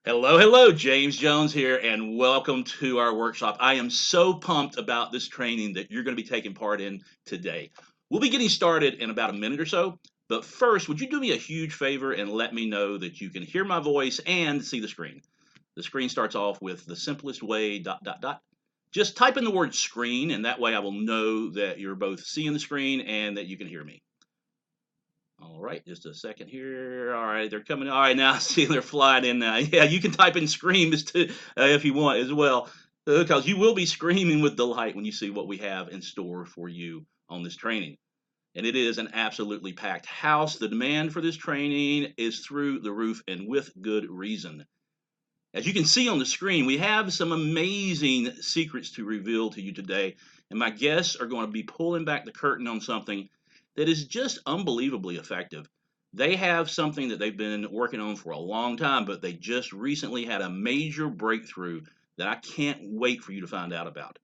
Hello, hello, James Jones here, and welcome to our workshop. I am so pumped about this training that you're going to be taking part in today. We'll be getting started in about a minute or so, but first, would you do me a huge favor and let me know that you can hear my voice and see the screen? The screen starts off with the simplest way, dot, dot, dot. Just type in the word screen, and that way I will know that you're both seeing the screen and that you can hear me. All right, just a second here. All right, they're coming. All right, now I see they're flying in now. Yeah, you can type in scream as to, if you want as well, because you will be screaming with delight when you see what we have in store for you on this training. And it is an absolutely packed house. The demand for this training is through the roof and with good reason. As you can see on the screen, we have some amazing secrets to reveal to you today, and my guests are going to be pulling back the curtain on something that is just unbelievably effective. They have something that they've been working on for a long time, but they just recently had a major breakthrough that I can't wait for you to find out about.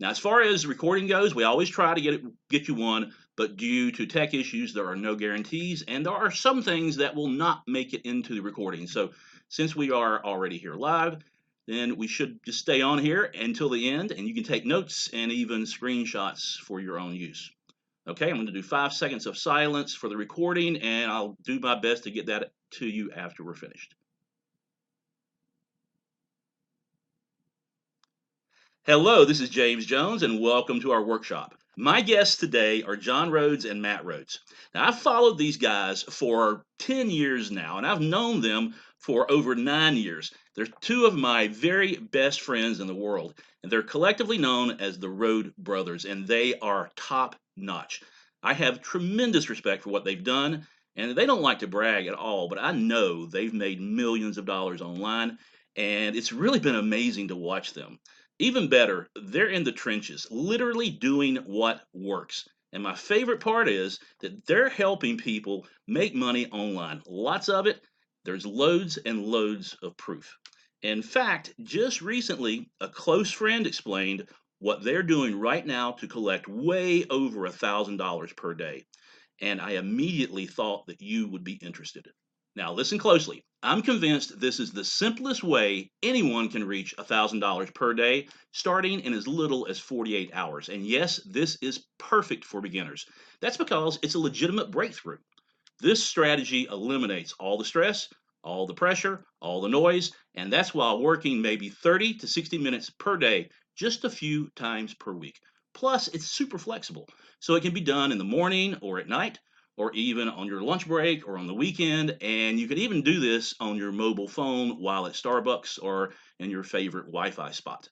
Now, as far as recording goes, we always try to get you one, but due to tech issues, there are no guarantees, and there are some things that will not make it into the recording. So, since we are already here live, then we should just stay on here until the end, and you can take notes and even screenshots for your own use. Okay, I'm going to do 5 seconds of silence for the recording, and I'll do my best to get that to you after we're finished. Hello, this is James Jones, and welcome to our workshop. My guests today are John Rhodes and Matt Rhodes. Now, I've followed these guys for 10 years now, and I've known them for over 9 years. They're two of my very best friends in the world, and they're collectively known as the Rhodes Brothers, and they are top notch. I have tremendous respect for what they've done, and they don't like to brag at all, but I know they've made millions of dollars online, and it's really been amazing to watch them. Even better, they're in the trenches, literally doing what works. And my favorite part is that they're helping people make money online. Lots of it. There's loads and loads of proof. In fact, just recently, a close friend explained what they're doing right now to collect way over $1,000 per day. And I immediately thought that you would be interested. Now, listen closely. I'm convinced this is the simplest way anyone can reach $1,000 per day, starting in as little as 48 hours. And yes, this is perfect for beginners. That's because it's a legitimate breakthrough. This strategy eliminates all the stress, all the pressure, all the noise, and that's while working maybe 30 to 60 minutes per day, just a few times per week. Plus, it's super flexible, so it can be done in the morning or at night, or even on your lunch break or on the weekend. And you can even do this on your mobile phone while at Starbucks or in your favorite Wi Fi spot.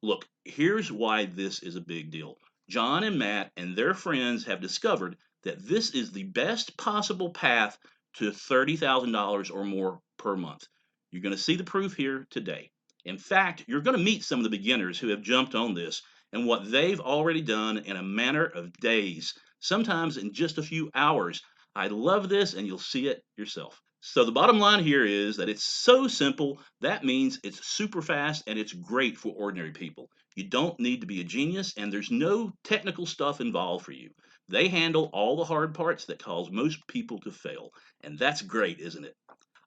Look, here's why this is a big deal. John and Matt and their friends have discovered that this is the best possible path to $30,000 or more per month. You're going to see the proof here today. In fact, you're going to meet some of the beginners who have jumped on this and what they've already done in a matter of days, sometimes in just a few hours. I love this, and you'll see it yourself. So the bottom line here is that it's so simple. That means it's super fast and it's great for ordinary people. You don't need to be a genius, and there's no technical stuff involved for you. They handle all the hard parts that cause most people to fail. And that's great, isn't it?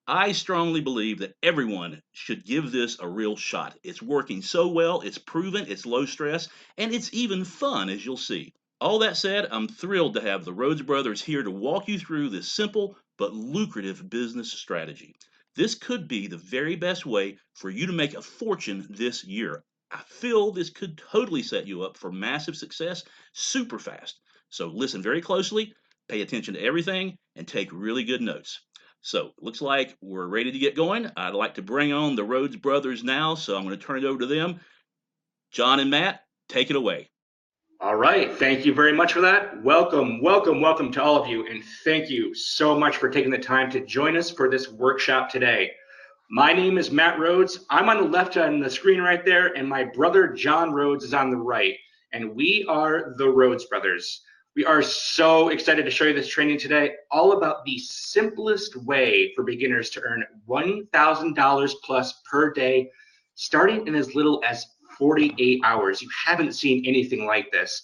I strongly believe that everyone should give this a real shot. It's working so well, it's proven, it's low stress, and it's even fun, as you'll see. All that said, I'm thrilled to have the Rhodes Brothers here to walk you through this simple but lucrative business strategy. This could be the very best way for you to make a fortune this year. I feel this could totally set you up for massive success super fast. So listen very closely, pay attention to everything, and take really good notes. So, looks like we're ready to get going. I'd like to bring on the Rhodes Brothers now, so I'm going to turn it over to them. John and Matt, take it away. All right. Thank you very much for that. Welcome, welcome, welcome to all of you. And thank you so much for taking the time to join us for this workshop today. My name is Matt Rhodes. I'm on the left on the screen right there, and my brother John Rhodes is on the right. And we are the Rhodes Brothers. We are so excited to show you this training today, all about the simplest way for beginners to earn $1,000 plus per day, starting in as little as 48 hours. You haven't seen anything like this.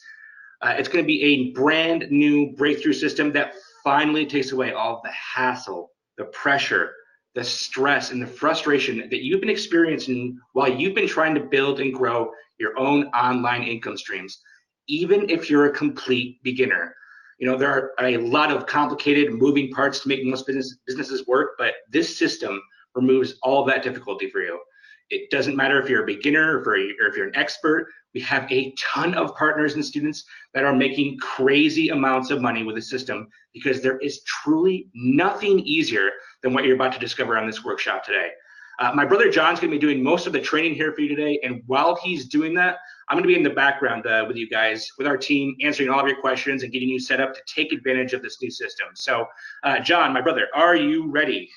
It's going to be a brand new breakthrough system that finally takes away all the hassle, the pressure, the stress and the frustration that you've been experiencing while you've been trying to build and grow your own online income streams, even if you're a complete beginner. You know, there are a lot of complicated moving parts to make most businesses work, but this system removes all that difficulty for you. It doesn't matter if you're a beginner or if you're an expert. We have a ton of partners and students that are making crazy amounts of money with the system, because there is truly nothing easier than what you're about to discover on this workshop today. My brother John's going to be doing most of the training here for you today, and while he's doing that, I'm going to be in the background with you guys, with our team, answering all of your questions and getting you set up to take advantage of this new system. So, John, my brother, are you ready?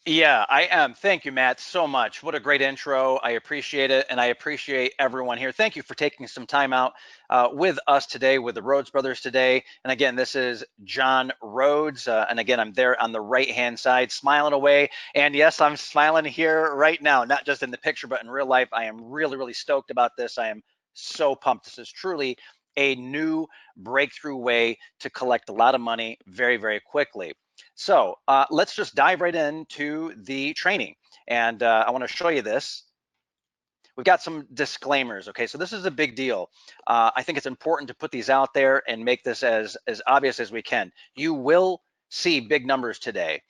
Yeah, I am. Thank you, Matt, so much. What a great intro. I appreciate it. And I appreciate everyone here. Thank you for taking some time out with us today, with the Rhodes brothers today. And again, this is John Rhodes. And again, I'm there on the right-hand side, smiling away. And yes, I'm smiling here right now, not just in the picture, but in real life. I am really, really stoked about this. I am so pumped. This is truly a new breakthrough way to collect a lot of money very, very quickly. So let's just dive right into the training. And I want to show you this. We've got some disclaimers, okay? So this is a big deal. I think it's important to put these out there and make this as obvious as we can. You will see big numbers today.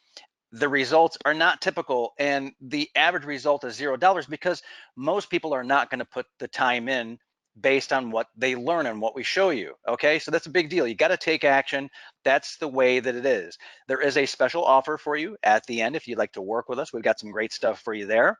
The results are not typical, and the average result is $0 because most people are not going to put the time in based on what they learn and what we show you. Okay, so that's a big deal. You got to take action. That's the way that it is. There is a special offer for you at the end if you'd like to work with us. We've got some great stuff for you there.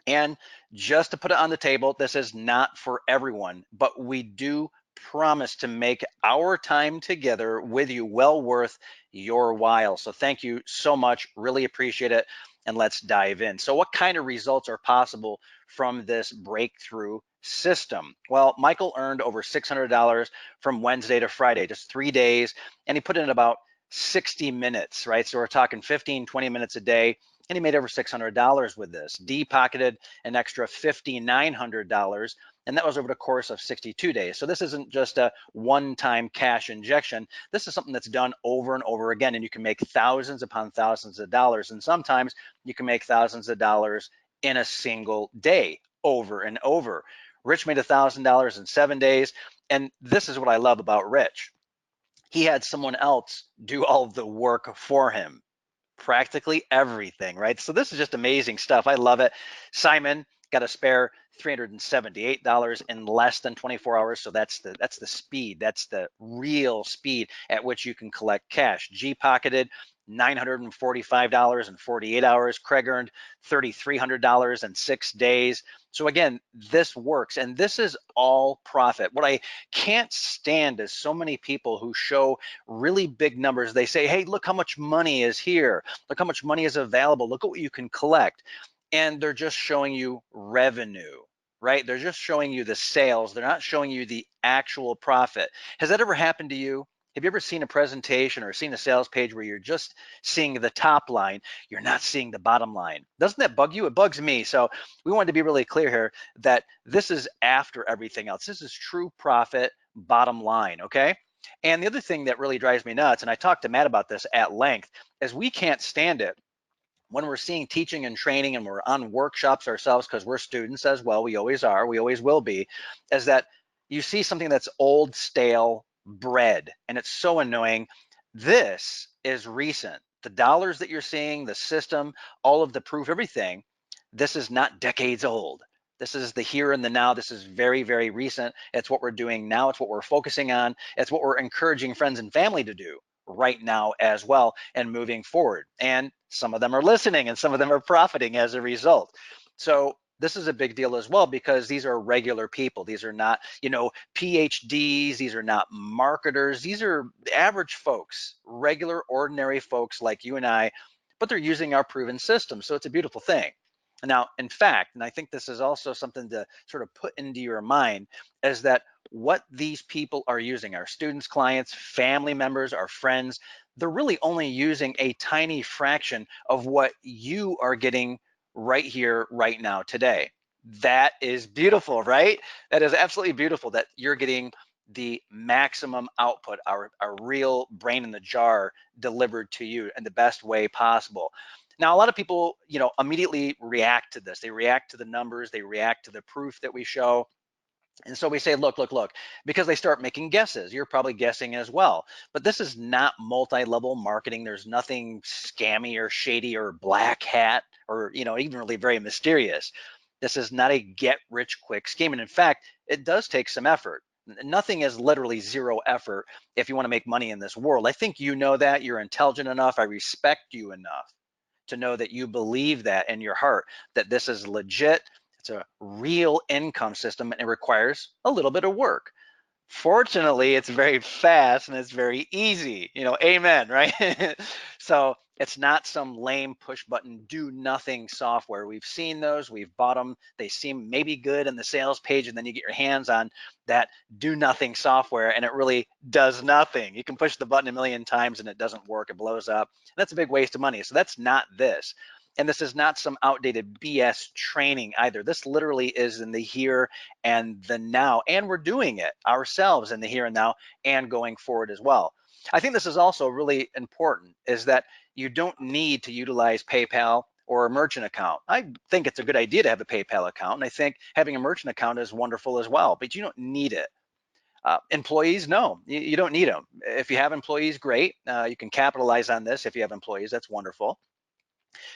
And just to put it on the table, this is not for everyone, but we do promise to make our time together with you well worth your while. So thank you so much. Really appreciate it. And let's dive in. So what kind of results are possible from this breakthrough system? Well, Michael earned over $600 from Wednesday to Friday, just 3 days, and he put in about 60 minutes, right? So we're talking 15, 20 minutes a day, and he made over $600 with this. D pocketed an extra $5,900, and that was over the course of 62 days. So this isn't just a one-time cash injection. This is something that's done over and over again, and you can make thousands upon thousands of dollars, and sometimes you can make thousands of dollars in a single day, over and over. Rich made $1,000 in 7 days, and this is what I love about Rich. He had someone else do all of the work for him, practically everything, right? So this is just amazing stuff. I love it. Simon got a spare $378 in less than 24 hours. So that's the speed. That's the real speed at which you can collect cash. G pocketed $945 in 48 hours. Craig earned $3,300 in 6 days. So again, this works, and this is all profit. What I can't stand is so many people who show really big numbers. They say, hey, look how much money is here. Look how much money is available. Look at what you can collect. And they're just showing you revenue, right? They're just showing you the sales. They're not showing you the actual profit. Has that ever happened to you? Have you ever seen a presentation or seen a sales page where you're just seeing the top line, you're not seeing the bottom line? Doesn't that bug you? It bugs me. So we wanted to be really clear here that this is after everything else. This is true profit, bottom line, okay? And the other thing that really drives me nuts, and I talked to Matt about this at length, is we can't stand it when we're seeing teaching and training and we're on workshops ourselves, because we're students as well, we always are, we always will be, is that you see something that's old, stale bread, and it's so annoying. This is recent. The dollars that you're seeing, the system, all of the proof, everything, this is not decades old. This is the here and the now. This is very, very recent. It's what we're doing now. It's what we're focusing on. It's what we're encouraging friends and family to do right now as well, and moving forward. And some of them are listening and some of them are profiting as a result. So this is a big deal as well, because these are regular people. These are not, PhDs. These are not marketers. These are average folks, regular, ordinary folks like you and I, but they're using our proven system. So it's a beautiful thing. Now, in fact, and I think this is also something to sort of put into your mind, is that what these people are using, our students, clients, family members, our friends, they're really only using a tiny fraction of what you are getting right here, right now, today. That is beautiful, right? That is absolutely beautiful that you're getting the maximum output, our real brain in the jar delivered to you in the best way possible. Now, a lot of people, immediately react to this. They react to the numbers, they react to the proof that we show. And so we say, look, because they start making guesses. You're probably guessing as well. But this is not multi-level marketing. There's nothing scammy or shady or black hat or, even really very mysterious. This is not a get rich quick scheme. And in fact, it does take some effort. Nothing is literally zero effort if you want to make money in this world. I think you know that. You're intelligent enough. I respect you enough to know that you believe that in your heart, that this is legit. It's a real income system and it requires a little bit of work. Fortunately, it's very fast and it's very easy, amen, right? So it's not some lame push button, do nothing software. We've seen those, we've bought them. They seem maybe good in the sales page, and then you get your hands on that do nothing software and it really does nothing. You can push the button a million times and it doesn't work, it blows up. That's a big waste of money. So that's not this. And this is not some outdated BS training either. This literally is in the here and the now, and we're doing it ourselves in the here and now and going forward as well. I think this is also really important, is that you don't need to utilize PayPal or a merchant account. I think it's a good idea to have a PayPal account, and I think having a merchant account is wonderful as well, but you don't need it. Employees, no, you don't need them. If you have employees, great. You can capitalize on this. If you have employees, that's wonderful.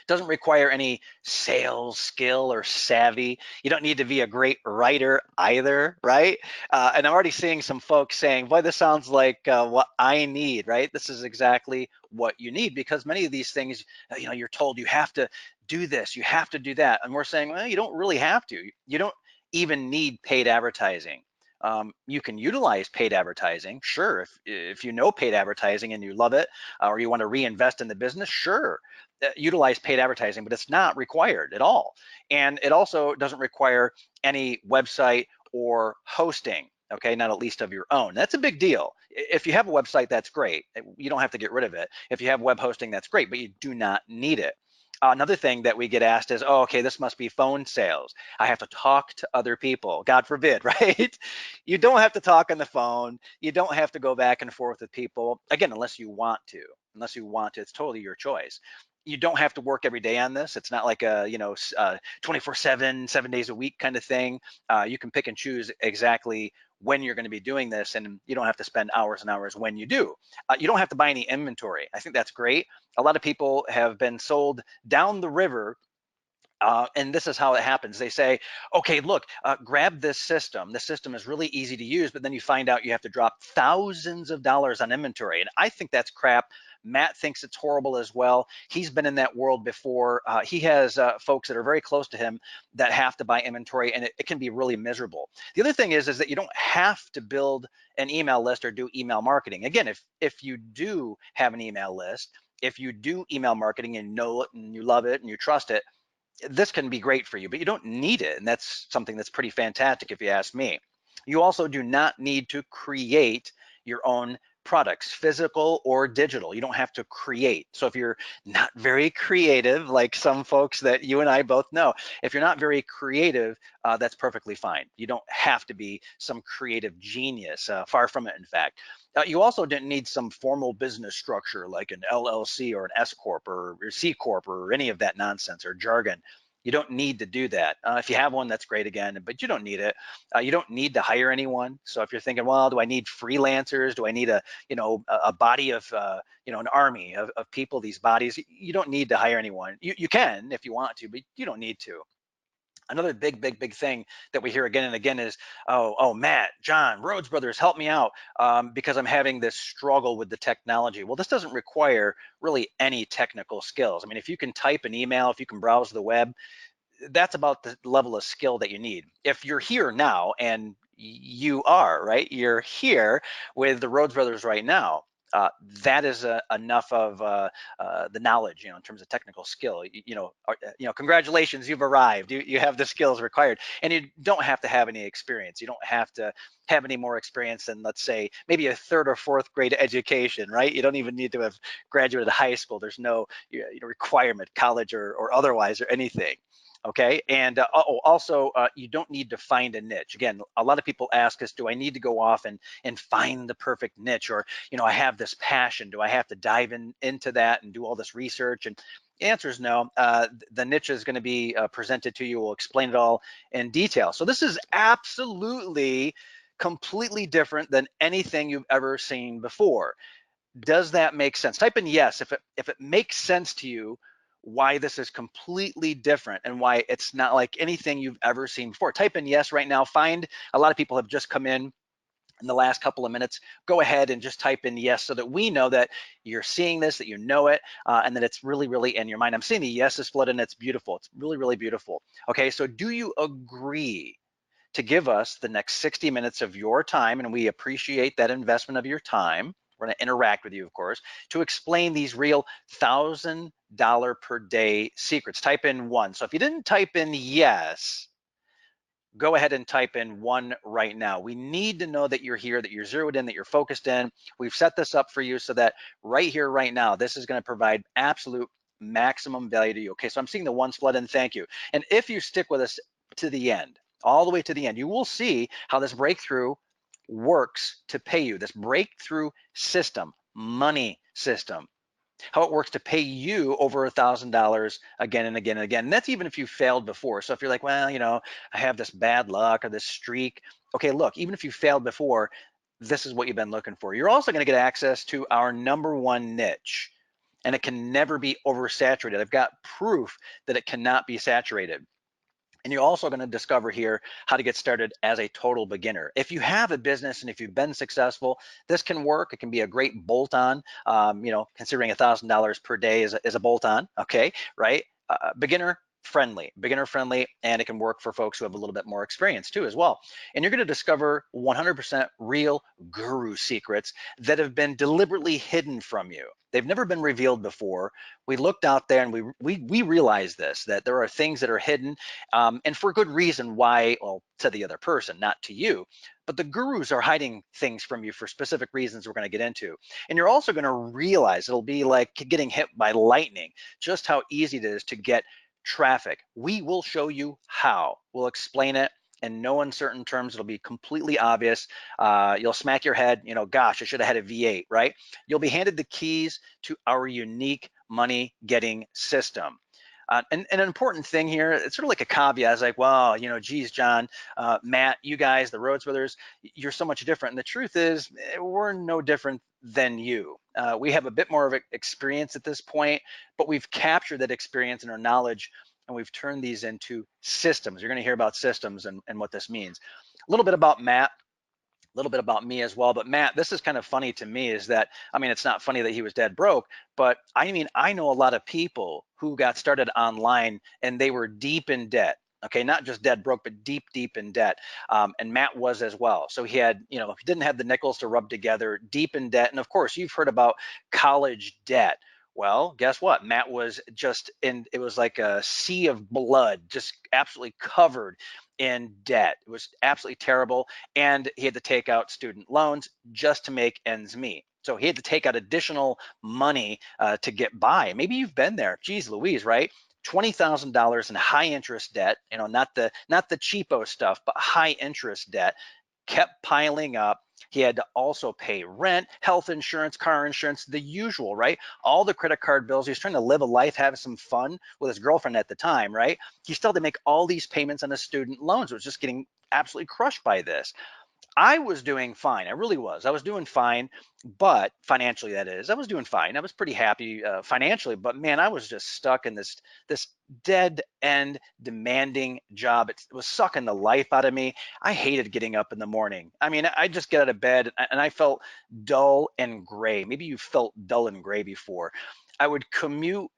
Doesn't require any sales skill or savvy. You don't need to be a great writer either, right? And I'm already seeing some folks saying, boy, this sounds like what I need, right? This is exactly what you need, because many of these things, you're told you have to do this, you have to do that. And we're saying, well, you don't really have to. You don't even need paid advertising. You can utilize paid advertising, sure. If you know paid advertising and you love it, or you want to reinvest in the business, sure, utilize paid advertising, but it's not required at all. And it also doesn't require any website or hosting, okay, not at least of your own. That's a big deal. If you have a website, that's great. You don't have to get rid of it. If you have web hosting, that's great, but you do not need it. Another thing that we get asked is, oh, okay, this must be phone sales. I have to talk to other people. God forbid, right? You don't have to talk on the phone. You don't have to go back and forth with people. Again, unless you want to. Unless you want to, it's totally your choice. You don't have to work every day on this. It's not like a 24/7, 7 days a week kind of thing. You can pick and choose exactly when you're going to be doing this, and you don't have to spend hours and hours when you do. You don't have to buy any inventory. I think that's great. A lot of people have been sold down the river. And this is how it happens. They say, okay, look, grab this system. The system is really easy to use, but then you find out you have to drop thousands of dollars on inventory. And I think that's crap. Matt thinks it's horrible as well. He's been in that world before. He has folks that are very close to him that have to buy inventory, and it can be really miserable. The other thing is that you don't have to build an email list or do email marketing. Again, if you do have an email list, if you do email marketing and know it and you love it and you trust it, this can be great for you, but you don't need it. And that's something that's pretty fantastic if you ask me. You also do not need to create your own products, physical or digital. You don't have to create. So if you're not very creative, like some folks that you and I both know, if you're not very creative, that's perfectly fine. You don't have to be some creative genius, far from it, in fact. You also didn't need some formal business structure like an LLC or an S Corp or C Corp or any of that nonsense or jargon. You don't need to do that. If you have one, that's great again, but you don't need it. You don't need to hire anyone. So if you're thinking, well, do I need freelancers? Do I need a body of, an army of people, these bodies? You don't need to hire anyone. You can if you want to, but you don't need to. Another big thing that we hear again and again is, oh, Matt, John, Rhodes Brothers, help me out because I'm having this struggle with the technology. Well, this doesn't require really any technical skills. I mean, if you can type an email, if you can browse the web, that's about the level of skill that you need. If you're here now, and you are, right? You're here with the Rhodes Brothers right now. That is enough of the knowledge, in terms of technical skill. Congratulations, you've arrived. You have the skills required, and you don't have to have any experience. You don't have to have any more experience than, let's say, maybe a third or fourth grade education, right? You don't even need to have graduated high school. There's no requirement, college or otherwise or anything. Okay, and also you don't need to find a niche. Again, a lot of people ask us, do I need to go off and find the perfect niche, or I have this passion, do I have to dive into that and do all this research? And the answer is no. The niche is going to be presented to you. We'll explain it all in detail. So this is absolutely completely different than anything you've ever seen before. Does that make sense? Type in yes if it makes sense to you, why this is completely different and why it's not like anything you've ever seen before. Type in yes right now. Find a lot of people have just come in the last couple of minutes. Go ahead and just type in yes so that we know that you're seeing this, that you know it, and that it's really, really in your mind. I'm seeing the yeses flood in. It's beautiful. It's really, really beautiful. Okay, so do you agree to give us the next 60 minutes of your time? And we appreciate that investment of your time. We're going to interact with you, of course, to explain these real $1,000 per day secrets. Type in one. So if you didn't type in yes, go ahead and type in one right now. We need to know that you're here, that you're zeroed in, that you're focused in. We've set this up for you so that right here, right now, this is going to provide absolute maximum value to you. Okay, so I'm seeing the ones flood in. Thank you. And if you stick with us to the end, all the way to the end, you will see how this breakthrough works to pay you. This breakthrough system, money system, how it works to pay you over $1,000 again and again and again. And that's even if you failed before. So if you're like, well, I have this bad luck or this streak. Okay, look, even if you failed before, this is what you've been looking for. You're also going to get access to our #1 niche, and it can never be oversaturated. I've got proof that it cannot be saturated. And you're also going to discover here how to get started as a total beginner. If you have a business and if you've been successful, this can work. It can be a great bolt-on, considering $1,000 per day is a bolt-on, okay, right? Beginner friendly, and it can work for folks who have a little bit more experience too as well. And you're going to discover 100% real guru secrets that have been deliberately hidden from you. They've never been revealed before. We looked out there and we realized this, that there are things that are hidden, and for good reason. Why? Well, to the other person, not to you. But the gurus are hiding things from you for specific reasons we're going to get into. And you're also going to realize, it'll be like getting hit by lightning, just how easy it is to get traffic. We will show you how. We'll explain it in no uncertain terms. It'll be completely obvious. You'll smack your head, gosh, I should have had a V8, right? You'll be handed the keys to our unique money getting system. And an important thing here, it's sort of like a caveat. It's like, well, geez, John, Matt, you guys, the Rhodes brothers, you're so much different. And the truth is, we're no different than you. We have a bit more of experience at this point, but we've captured that experience and our knowledge, and we've turned these into systems. You're going to hear about systems and what this means. A little bit about Matt. A little bit about me as well. But Matt, this is kind of funny to me, is that, it's not funny that he was dead broke, but I know a lot of people who got started online and they were deep in debt. Okay, not just dead broke, but deep in debt. And Matt was as well. So he had, he didn't have the nickels to rub together, deep in debt. And of course, you've heard about college debt. Well, guess what? Matt was just in, it was like a sea of blood, just absolutely covered in debt. It was absolutely terrible. And he had to take out student loans just to make ends meet. So he had to take out additional money to get by. Maybe you've been there. Geez Louise, right? $20,000 in high interest debt, not the cheapo stuff, but high interest debt kept piling up. He had to also pay rent, health insurance, car insurance, the usual, right? All the credit card bills. He was trying to live a life, have some fun with his girlfriend at the time, right? He still had to make all these payments on his student loans. It was just getting absolutely crushed by this. I was doing fine. I really was. I was doing fine, but financially, that is, I was doing fine. I was pretty happy financially, but man, I was just stuck in this dead end demanding job. It was sucking the life out of me. I hated getting up in the morning. I just get out of bed and I felt dull and gray. Maybe you felt dull and gray before. I would commute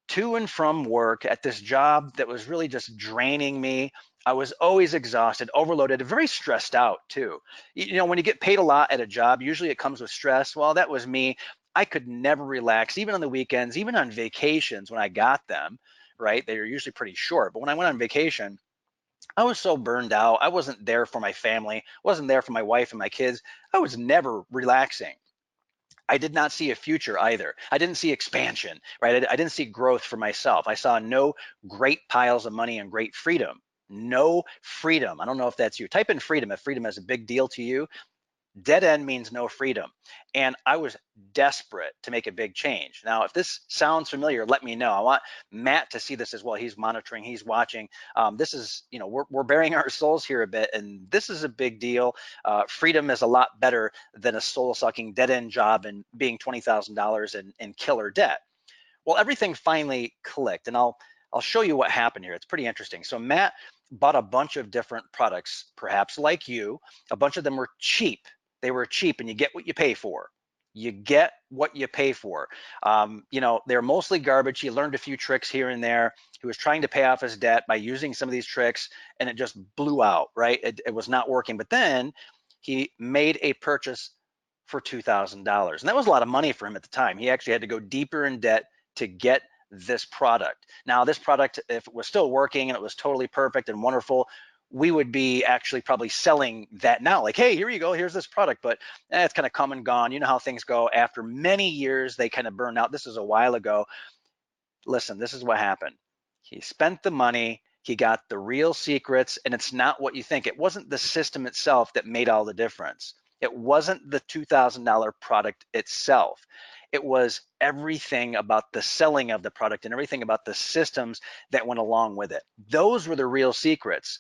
to and from work at this job that was really just draining me. I was always exhausted, overloaded, very stressed out too. When you get paid a lot at a job, usually it comes with stress. Well, that was me. I could never relax, even on the weekends, even on vacations when I got them, right? They were usually pretty short. But when I went on vacation, I was so burned out. I wasn't there for my family, wasn't there for my wife and my kids. I was never relaxing. I did not see a future either. I didn't see expansion, right? I didn't see growth for myself. I saw no great piles of money and great freedom. No freedom. I don't know if that's you. Type in freedom if freedom is a big deal to you. Dead end means no freedom. And I was desperate to make a big change. Now, if this sounds familiar, let me know. I want Matt to see this as well. He's monitoring, he's watching. This is, we're bearing our souls here a bit, and this is a big deal. Freedom is a lot better than a soul-sucking dead end job and being $20,000 in killer debt. Well, everything finally clicked, and I'll show you what happened here. It's pretty interesting. So Matt bought a bunch of different products, perhaps like you. A bunch of them were cheap. They were cheap, and you get what you pay for. You get what you pay for. They're mostly garbage. He learned a few tricks here and there. He was trying to pay off his debt by using some of these tricks, and it just blew out, right? It was not working. But then he made a purchase for $2,000, and that was a lot of money for him at the time. He actually had to go deeper in debt to get this product. Now, this product, if it was still working and it was totally perfect and wonderful, we would be actually probably selling that now. Like, hey, here you go, here's this product, but it's kind of come and gone. You know how things go. After many years, they kind of burn out. This is a while ago. Listen, this is what happened. He spent the money, he got the real secrets, and it's not what you think. It wasn't the system itself that made all the difference. It wasn't the $2,000 product itself. It was everything about the selling of the product and everything about the systems that went along with it. Those were the real secrets.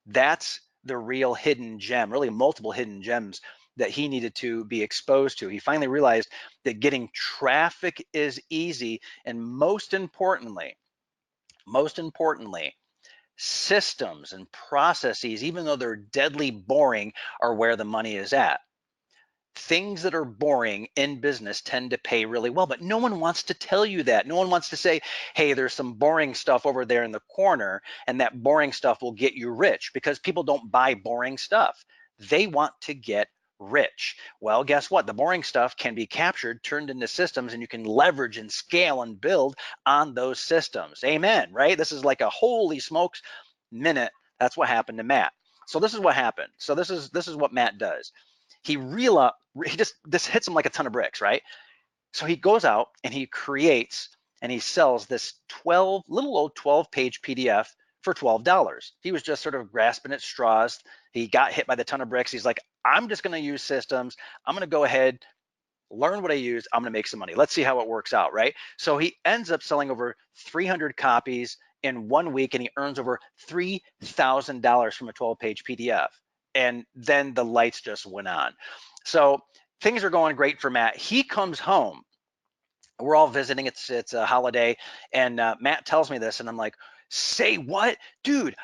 That's the real hidden gem, really multiple hidden gems that he needed to be exposed to. He finally realized that getting traffic is easy, and most importantly, systems and processes, even though they're deadly boring, are where the money is at. Things that are boring in business tend to pay really well, but no one wants to tell you that. No one wants to say, hey, there's some boring stuff over there in the corner, and that boring stuff will get you rich, because people don't buy boring stuff. They want to get rich. Well, guess what? The boring stuff can be captured, turned into systems, and you can leverage and scale and build on those systems. Amen, right? This is like a holy smokes minute. That's what happened to Matt. So this is what happened. So this is what Matt does. This hits him like a ton of bricks, right? So he goes out and he creates and he sells this little old 12-page PDF for $12. He was just sort of grasping at straws. He got hit by the ton of bricks. He's like, I'm just going to use systems. I'm going to go ahead, learn what I use. I'm going to make some money. Let's see how it works out, right? So he ends up selling over 300 copies in 1 week, and he earns over $3,000 from a 12-page PDF. And then the lights just went on. So things are going great for Matt. He comes home. We're all visiting. It's a holiday, and Matt tells me this, and I'm like, say what? Dude,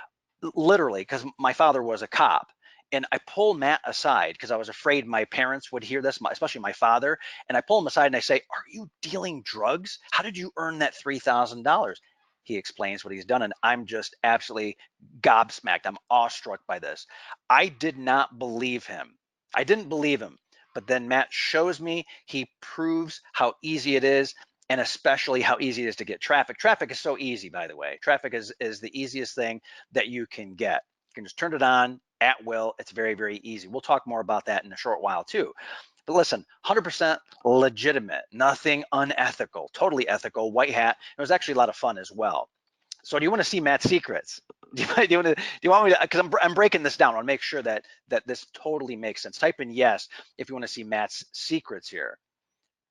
literally, because my father was a cop. And I pull Matt aside because I was afraid my parents would hear this, especially my father. And I pull him aside and I say, are you dealing drugs? How did you earn that $3,000? He explains what he's done, and I'm just absolutely gobsmacked. I'm awestruck by this. I did not believe him. I didn't believe him. But then Matt shows me, he proves how easy it is, and especially how easy it is to get traffic. Traffic is so easy, by the way. Traffic is the easiest thing that you can get. You can just turn it on at will. It's very, very easy. We'll talk more about that in a short while too. But listen, 100% legitimate, nothing unethical, totally ethical, white hat. It was actually a lot of fun as well. So do you want to see Matt's secrets? Do you want me to, because I'm breaking this down. I want to make sure that this totally makes sense. Type in yes if you want to see Matt's secrets here,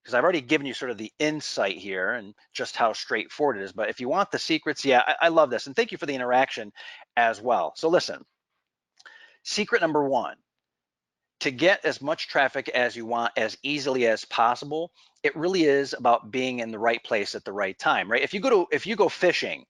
because I've already given you sort of the insight here and just how straightforward it is. But if you want the secrets, yeah, I love this. And thank you for the interaction as well. So listen, secret number one, to get as much traffic as you want as easily as possible, it really is about being in the right place at the right time, right? If you go fishing,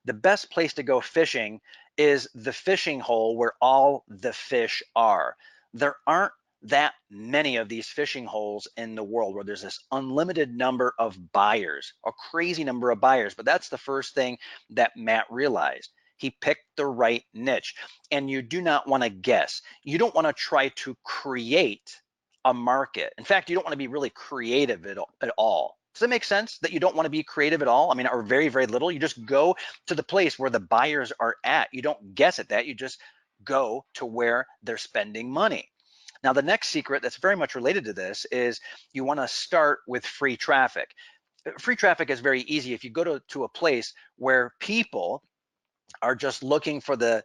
the best place to go fishing is the fishing hole where all the fish are. There aren't that many of these fishing holes in the world where there's this unlimited number of buyers, a crazy number of buyers. But that's the first thing that Matt realized. He picked the right niche, and you do not want to guess. You don't want to try to create a market. In fact, you don't want to be really creative at all. Does that make sense that you don't want to be creative at all? I mean, or very, very little. You just go to the place where the buyers are at. You don't guess at that. You just go to where they're spending money. Now, the next secret that's very much related to this is you want to start with free traffic. Free traffic is very easy. If you go to a place where people are just looking for the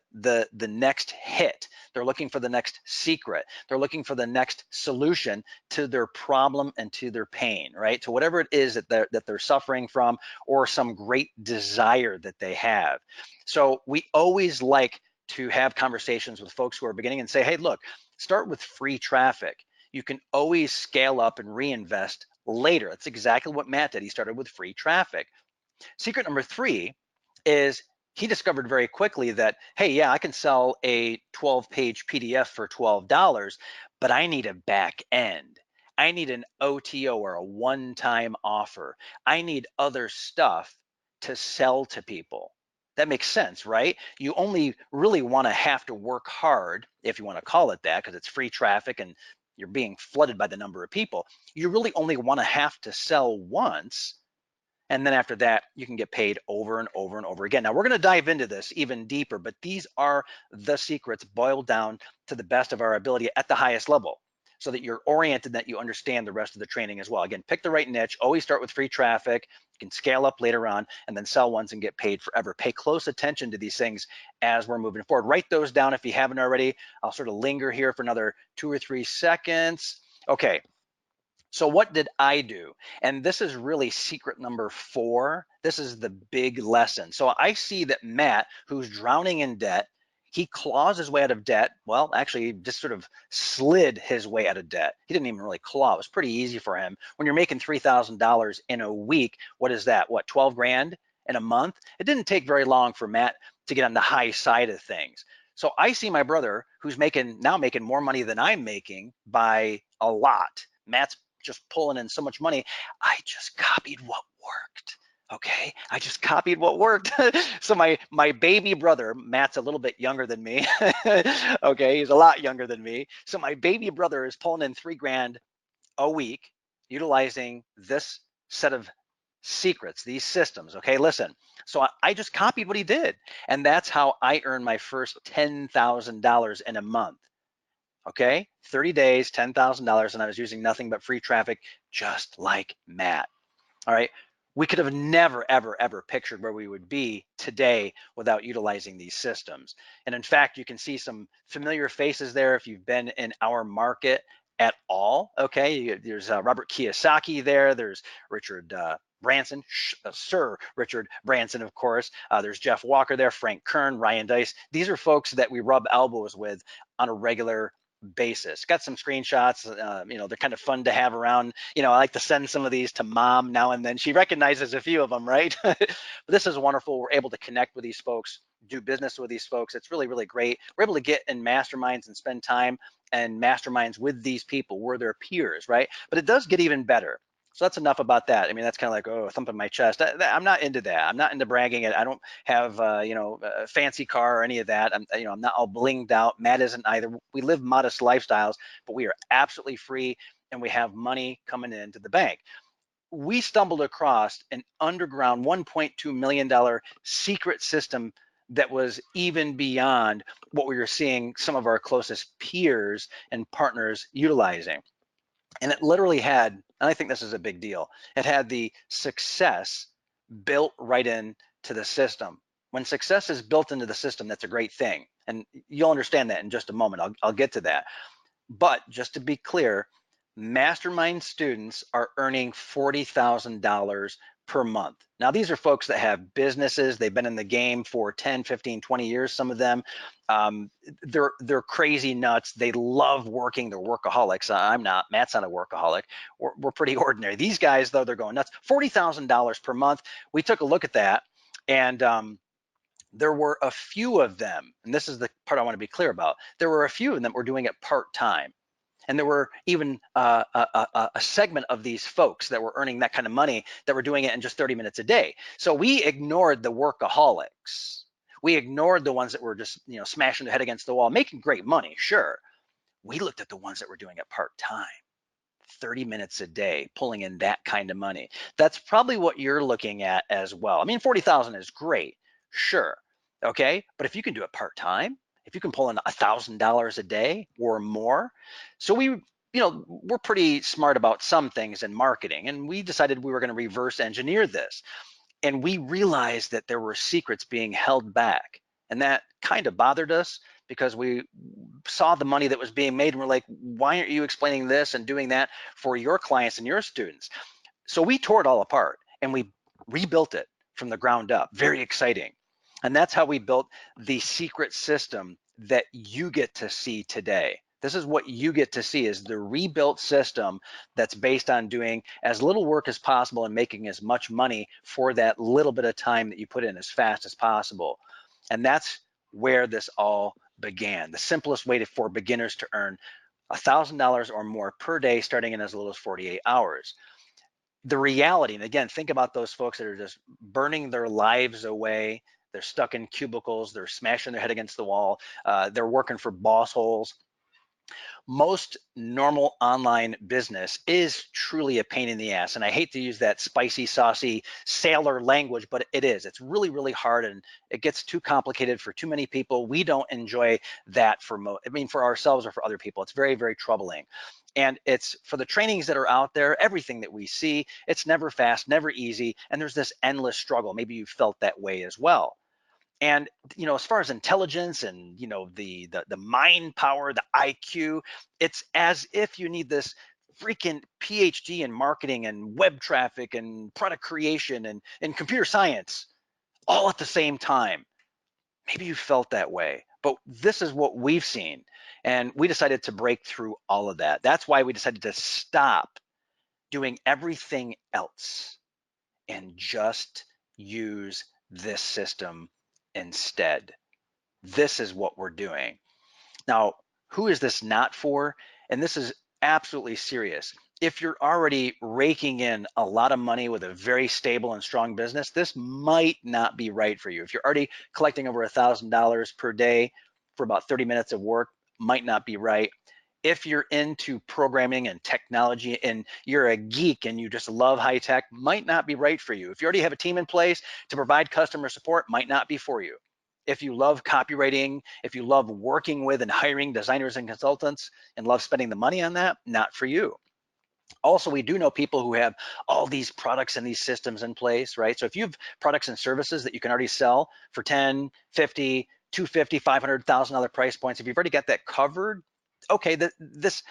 next hit, they're looking for the next secret, they're looking for the next solution to their problem and to their pain, right? To whatever it is that they're suffering from, or some great desire that they have. So we always like to have conversations with folks who are beginning and say, hey, look, start with free traffic. You can always scale up and reinvest later. That's exactly what Matt did. He started with free traffic. Secret number 3 is he discovered very quickly that, hey, yeah, I can sell a 12-page PDF for $12, but I need a back end. I need an OTO, or a one-time offer. I need other stuff to sell to people. That makes sense, right? You only really want to have to work hard, if you want to call it that, because it's free traffic and you're being flooded by the number of people. You really only want to have to sell once, and then after that, you can get paid over and over and over again. Now, we're going to dive into this even deeper, but these are the secrets boiled down to the best of our ability at the highest level, so that you're oriented, that you understand the rest of the training as well. Again, pick the right niche, always start with free traffic. You can scale up later on and then sell once and get paid forever. Pay close attention to these things as we're moving forward. Write those down if you haven't already. I'll sort of linger here for another 2 or 3 seconds. Okay. So what did I do? And this is really secret number 4. This is the big lesson. So I see that Matt, who's drowning in debt, he claws his way out of debt. Well, actually, he just sort of slid his way out of debt. He didn't even really claw. It was pretty easy for him. When you're making $3,000 in a week, what is that? What, 12 grand in a month? It didn't take very long for Matt to get on the high side of things. So I see my brother, who's now making more money than I'm making by a lot. Matt's just pulling in so much money. I just copied what worked. Okay, I just copied what worked. So my baby brother, Matt's a little bit younger than me. Okay, he's a lot younger than me. So my baby brother is pulling in 3 grand a week, utilizing this set of secrets, these systems. Okay, listen. So I just copied what he did, and that's how I earned my first $10,000 in a month. Okay, 30 days, $10,000, and I was using nothing but free traffic, just like Matt. All right, we could have never, ever, ever pictured where we would be today without utilizing these systems. And in fact, you can see some familiar faces there if you've been in our market at all. Okay, there's Robert Kiyosaki there. There's Richard Branson, Sir Richard Branson, of course. There's Jeff Walker there, Frank Kern, Ryan Deiss. These are folks that we rub elbows with on a regular basis. Got some screenshots, they're kind of fun to have around. I like to send some of these to mom now and then. She recognizes a few of them, right? But this is wonderful. We're able to connect with these folks, do business with these folks. It's really, really great. We're able to get in masterminds and spend time and masterminds with these people. We're their peers, right? But it does get even better. So that's enough about that. I mean, that's kind of like, oh, thumping my chest. I'm not into that. I'm not into bragging it. I don't have, a fancy car or any of that. I'm not all blinged out. Matt isn't either. We live modest lifestyles, but we are absolutely free, and we have money coming into the bank. We stumbled across an underground $1.2 million secret system that was even beyond what we were seeing some of our closest peers and partners utilizing. And it literally had, and I think this is a big deal, it had the success built right into the system. When success is built into the system, that's a great thing. And you'll understand that in just a moment. I'll get to that. But just to be clear, mastermind students are earning $40,000 per month. Now, these are folks that have businesses. They've been in the game for 10, 15, 20 years, some of them. They're crazy nuts. They love working. They're workaholics. I'm not. Matt's not a workaholic. We're pretty ordinary. These guys, though, they're going nuts. $40,000 per month. We took a look at that, and there were a few of them, and this is the part I want to be clear about. There were a few of them that were doing it part-time. And there were even a segment of these folks that were earning that kind of money that were doing it in just 30 minutes a day. So we ignored the workaholics. We ignored the ones that were just, smashing their head against the wall, making great money, sure. We looked at the ones that were doing it part-time, 30 minutes a day, pulling in that kind of money. That's probably what you're looking at as well. I mean, 40,000 is great, sure. Okay, but if you can do it part-time, if you can pull in $1,000 a day or more. So we're pretty smart about some things in marketing, and we decided we were going to reverse engineer this. And we realized that there were secrets being held back, and that kind of bothered us because we saw the money that was being made, and we're like, why aren't you explaining this and doing that for your clients and your students? So we tore it all apart and we rebuilt it from the ground up. Very exciting. And that's how we built the secret system that you get to see today. This is what you get to see, is the rebuilt system that's based on doing as little work as possible and making as much money for that little bit of time that you put in as fast as possible. And that's where this all began. The simplest way for beginners to earn $1,000 or more per day, starting in as little as 48 hours. The reality, and again, think about those folks that are just burning their lives away. They're stuck in cubicles, they're smashing their head against the wall, they're working for boss holes. Most normal online business is truly a pain in the ass. And I hate to use that spicy, saucy sailor language, but it is. It's really, really hard, and it gets too complicated for too many people. We don't enjoy that for ourselves or for other people. It's very, very troubling. And it's for the trainings that are out there, everything that we see, it's never fast, never easy. And there's this endless struggle. Maybe you felt that way as well. And as far as intelligence and the mind power, the IQ, it's as if you need this freaking PhD in marketing and web traffic and product creation and computer science all at the same time. Maybe you felt that way, but this is what we've seen, and we decided to break through all of that. That's why we decided to stop doing everything else and just use this system instead. This is what we're doing. Now, who is this not for? And this is absolutely serious. If you're already raking in a lot of money with a very stable and strong business, this might not be right for you. If you're already collecting over $1,000 per day for about 30 minutes of work, might not be right. If you're into programming and technology and you're a geek and you just love high tech, might not be right for you. If you already have a team in place to provide customer support, might not be for you. If you love copywriting, if you love working with and hiring designers and consultants and love spending the money on that, not for you. Also, we do know people who have all these products and these systems in place, right? So if you have products and services that you can already sell for 10, 50, 250, $500,000 price points, if you've already got that covered, okay, this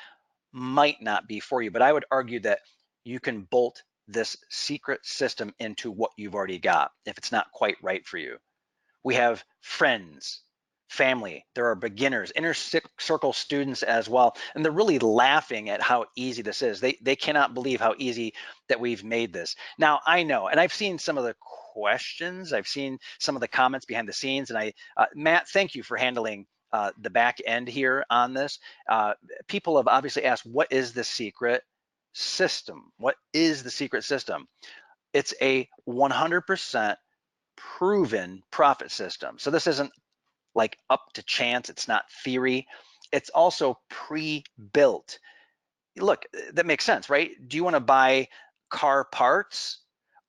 might not be for you, but I would argue that you can bolt this secret system into what you've already got if it's not quite right for you. We have friends, family, there are beginners, inner circle students as well, and they're really laughing at how easy this is. They cannot believe how easy that we've made this. Now, I know, and I've seen some of the questions, I've seen some of the comments behind the scenes, and Matt, thank you for handling the back end here on this. People have obviously asked, what is the secret system? What is the secret system? It's a 100% proven profit system. So this isn't like up to chance. It's not theory. It's also pre-built. Look, that makes sense, right? Do you want to buy car parts,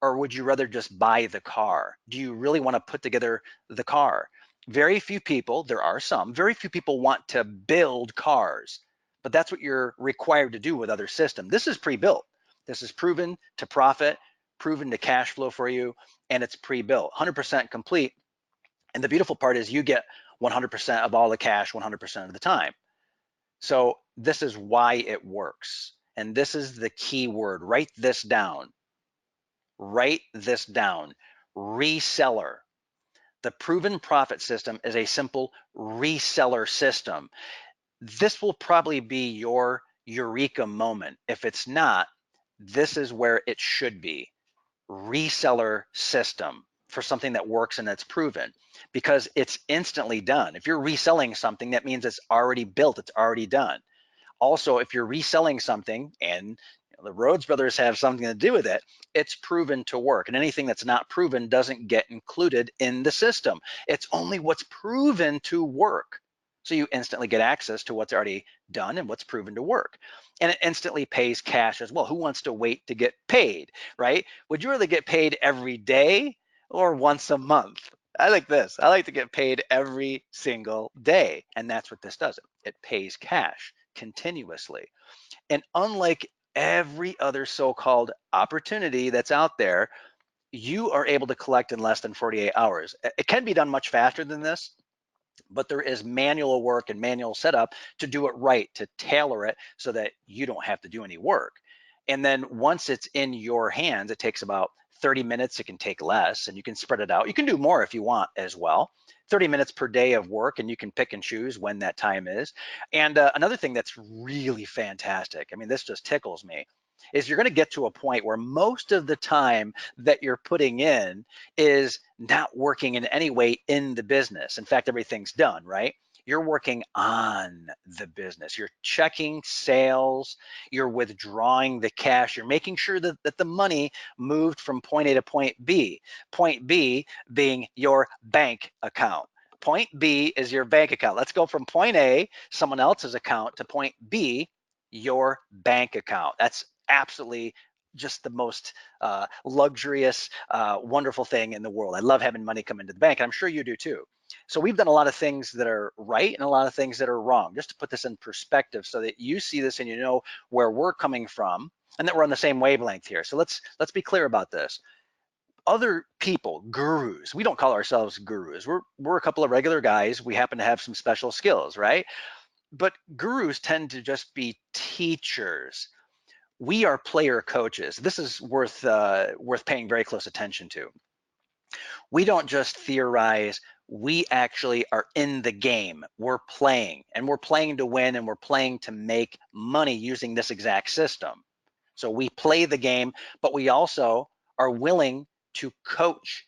or would you rather just buy the car? Do you really want to put together the car? Very few people, there are some, very few people want to build cars, but that's what you're required to do with other systems. This is pre-built. This is proven to profit, proven to cash flow for you, and it's pre-built, 100% complete. And the beautiful part is you get 100% of all the cash 100% of the time. So this is why it works. And this is the key word. Write this down. Write this down. Reseller. The proven profit system is a simple reseller system. This will probably be your eureka moment. If it's not, this is where it should be. Reseller system for something that works and that's proven, because it's instantly done. If you're reselling something, that means it's already built, it's already done. Also, if you're reselling something and the Rhodes brothers have something to do with it, it's proven to work. And anything that's not proven doesn't get included in the system. It's only what's proven to work. So you instantly get access to what's already done and what's proven to work. And it instantly pays cash as well. Who wants to wait to get paid, right? Would you rather get paid every day or once a month? I like this. I like to get paid every single day. And that's what this does. It pays cash continuously. And unlike every other so-called opportunity that's out there, you are able to collect in less than 48 hours. It can be done much faster than this, but there is manual work and manual setup to do it right, to tailor it so that you don't have to do any work. And then once it's in your hands, it takes about 30 minutes. It can take less, and you can spread it out. You can do more if you want as well. 30 minutes per day of work, and you can pick and choose when that time is. And another thing that's really fantastic, I mean, this just tickles me, is you're going to get to a point where most of the time that you're putting in is not working in any way in the business. In fact, everything's done, right? You're working on the business. You're checking sales. You're withdrawing the cash. You're making sure that the money moved from point A to point B. Point B being your bank account. Point B is your bank account. Let's go from point A, someone else's account, to point B, your bank account. That's absolutely just the most luxurious, wonderful thing in the world. I love having money come into the bank, and I'm sure you do too. So we've done a lot of things that are right and a lot of things that are wrong, just to put this in perspective so that you see this and you know where we're coming from and that we're on the same wavelength here. So let's be clear about this. Other people, gurus, we don't call ourselves gurus. We're a couple of regular guys. We happen to have some special skills, right? But gurus tend to just be teachers. We are player coaches. This is worth paying very close attention to. We don't just theorize. We actually are in the game. We're playing, and we're playing to win, and we're playing to make money using this exact system. So we play the game, but we also are willing to coach.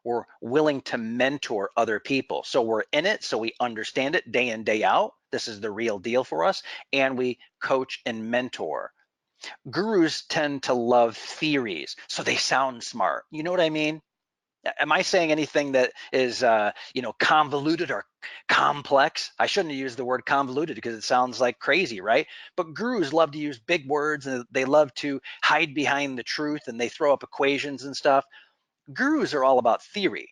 We're willing to mentor other people. So we're in it, so we understand it day in, day out. This is the real deal for us, and we coach and mentor. Gurus tend to love theories, so they sound smart. You know what I mean? Am I saying anything that is, convoluted or complex? I shouldn't use the word convoluted because it sounds like crazy, right? But gurus love to use big words, and they love to hide behind the truth, and they throw up equations and stuff. Gurus are all about theory.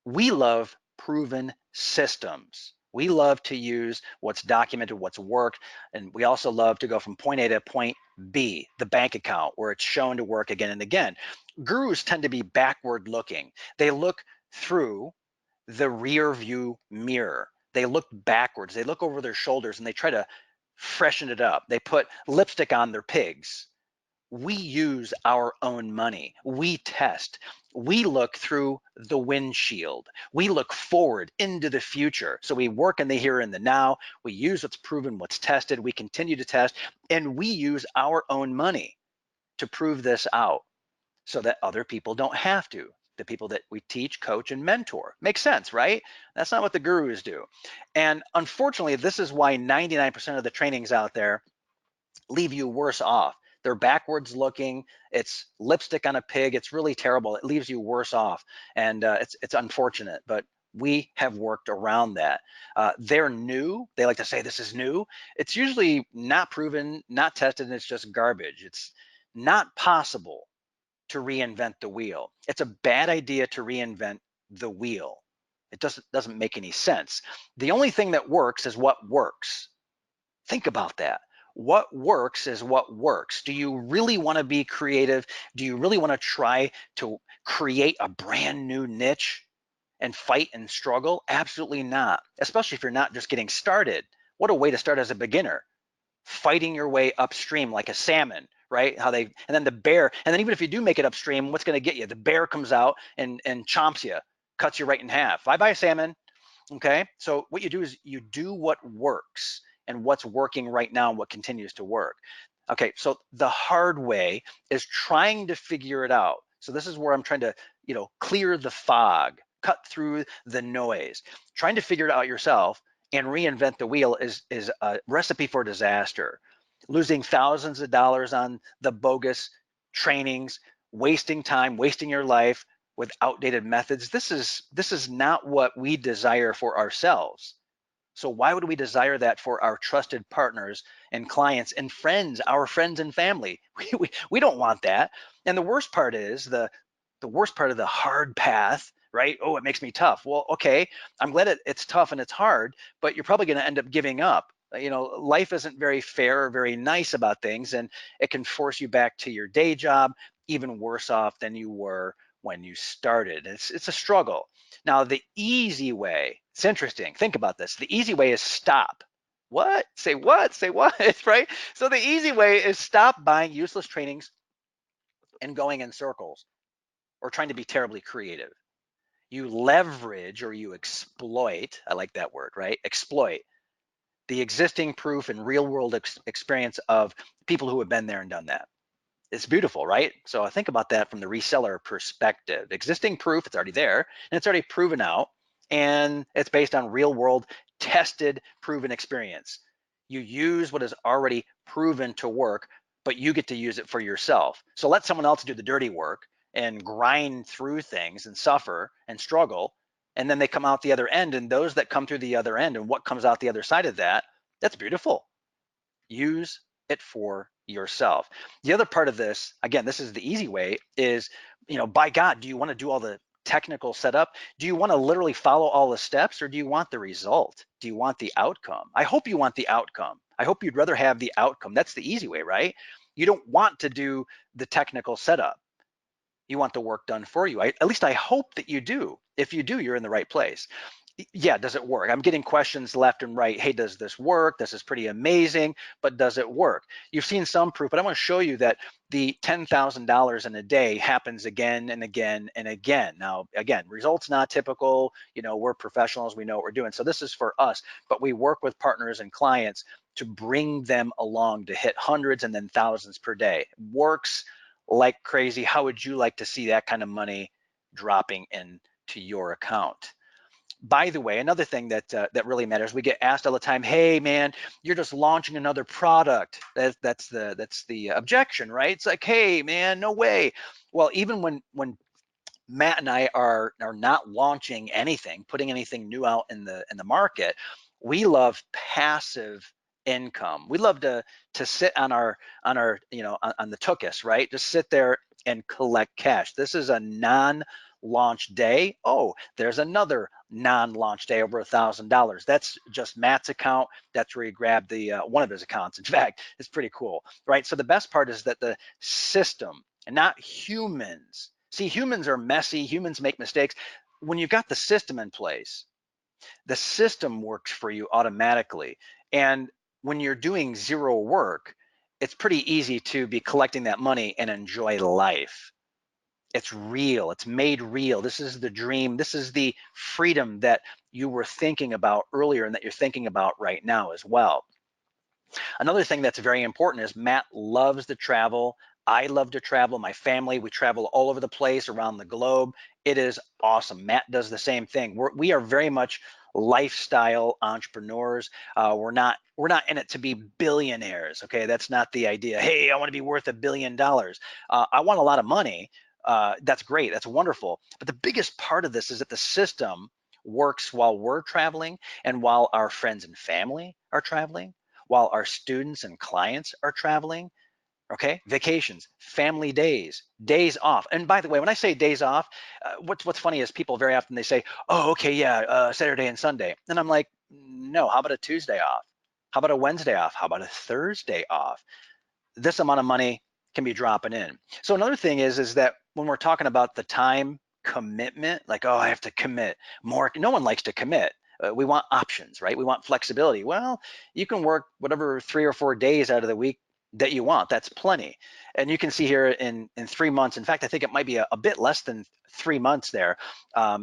We love proven systems. We love to use what's documented, what's worked, and we also love to go from point A to point B, the bank account, where it's shown to work again and again. Gurus tend to be backward looking. They look through the rear view mirror. They look backwards. They look over their shoulders, and they try to freshen it up. They put lipstick on their pigs. We use our own money. We test. We look through the windshield. We look forward into the future. So we work in the here and the now. We use what's proven, what's tested. We continue to test, and we use our own money to prove this out so that other people don't have to. The people that we teach, coach, and mentor. Makes sense, right? That's not what the gurus do. And unfortunately, this is why 99% of the trainings out there leave you worse off. They're backwards looking. It's lipstick on a pig. It's really terrible. It leaves you worse off, and it's unfortunate. But we have worked around that. They're new. They like to say this is new. It's usually not proven, not tested, and it's just garbage. It's not possible to reinvent the wheel. It's a bad idea to reinvent the wheel. It doesn't make any sense. The only thing that works is what works. Think about that. What works is what works. Do you really want to be creative? Do you really want to try to create a brand new niche and fight and struggle? Absolutely not, especially if you're not just getting started. What a way to start as a beginner, fighting your way upstream like a salmon, right? And then the bear, and then even if you do make it upstream, what's going to get you? The bear comes out and chomps you, cuts you right in half. Bye-bye, salmon. Okay, so what you do is you do what works and what's working right now and what continues to work. Okay, so the hard way is trying to figure it out. So this is where I'm trying to, clear the fog, cut through the noise. Trying to figure it out yourself and reinvent the wheel is a recipe for disaster. Losing thousands of dollars on the bogus trainings, wasting time, wasting your life with outdated methods. This is not what we desire for ourselves. So why would we desire that for our trusted partners and clients and friends, our friends and family? We don't want that. And the worst part is the worst part of the hard path, right? Oh, it makes me tough. Well, okay, I'm glad it's tough and it's hard, but you're probably going to end up giving up. Life isn't very fair or very nice about things, and it can force you back to your day job, even worse off than you were when you started. It's a struggle. Now, the easy way, it's interesting. Think about this. The easy way is stop. What? Say what? Say what? Right? So the easy way is stop buying useless trainings and going in circles or trying to be terribly creative. You leverage or you exploit, I like that word, right? Exploit the existing proof and real world experience of people who have been there and done that. It's beautiful, right? So I think about that from the reseller perspective. Existing proof, it's already there and it's already proven out, and it's based on real world tested, proven experience. You use what is already proven to work, but you get to use it for yourself. So let someone else do the dirty work and grind through things and suffer and struggle. And then they come out the other end. And those that come through the other end and what comes out the other side of that, that's beautiful. Use it for yourself. The other part of this, again, this is the easy way, is, by God, do you want to do all the technical setup? Do you want to literally follow all the steps, or do you want the result? Do you want the outcome? I hope you want the outcome. I hope you'd rather have the outcome. That's the easy way, right? You don't want to do the technical setup. You want the work done for you. At least I hope that you do. If you do, you're in the right place. Yeah, does it work? I'm getting questions left and right. Hey, does this work? This is pretty amazing, but does it work? You've seen some proof, but I want to show you that the $10,000 in a day happens again and again and again. Now, again, results not typical. We're professionals. We know what we're doing. So this is for us, but we work with partners and clients to bring them along to hit hundreds and then thousands per day. Works like crazy. How would you like to see that kind of money dropping into your account? By the way, another thing that really matters, we get asked all the time, hey man, you're just launching another product. That's the objection, right? It's like, hey man, no way. Well, even when Matt and I are not launching anything, putting anything new out in the market, we love passive income. We love to sit on our on the tuchus, right? Just sit there and collect cash. This is a non-launch day. Oh, there's another non-launch day over $1,000. That's just Matt's account. That's where he grabbed the one of his accounts. In fact, it's pretty cool, right? So the best part is that the system, and not humans. See, humans are messy. Humans make mistakes. When you've got the system in place, the system works for you automatically. And when you're doing zero work, it's pretty easy to be collecting that money and enjoy life. It's real. It's made real. This is the dream. This is the freedom that you were thinking about earlier and that you're thinking about right now as well. Another thing that's very important is Matt loves to travel. I love to travel. My family, we travel all over the place around the globe. It is awesome. Matt does the same thing. We are very much lifestyle entrepreneurs. We're not in it to be billionaires. Okay, that's not the idea. Hey, I want to be worth $1 billion. I want a lot of money. That's great. That's wonderful. But the biggest part of this is that the system works while we're traveling and while our friends and family are traveling, while our students and clients are traveling. Okay, vacations, family days, days off. And by the way, when I say days off, what's funny is people very often they say, oh, okay, yeah, Saturday and Sunday. And I'm like, no, how about a Tuesday off? How about a Wednesday off? How about a Thursday off? This amount of money can be dropping in. So another thing is that when we're talking about the time commitment, like, oh, I have to commit more. No one likes to commit. We want options, right? We want flexibility. Well, you can work whatever 3 or 4 days out of the week that you want. That's plenty. And you can see here in 3 months, in fact, I think it might be a bit less than 3 months there,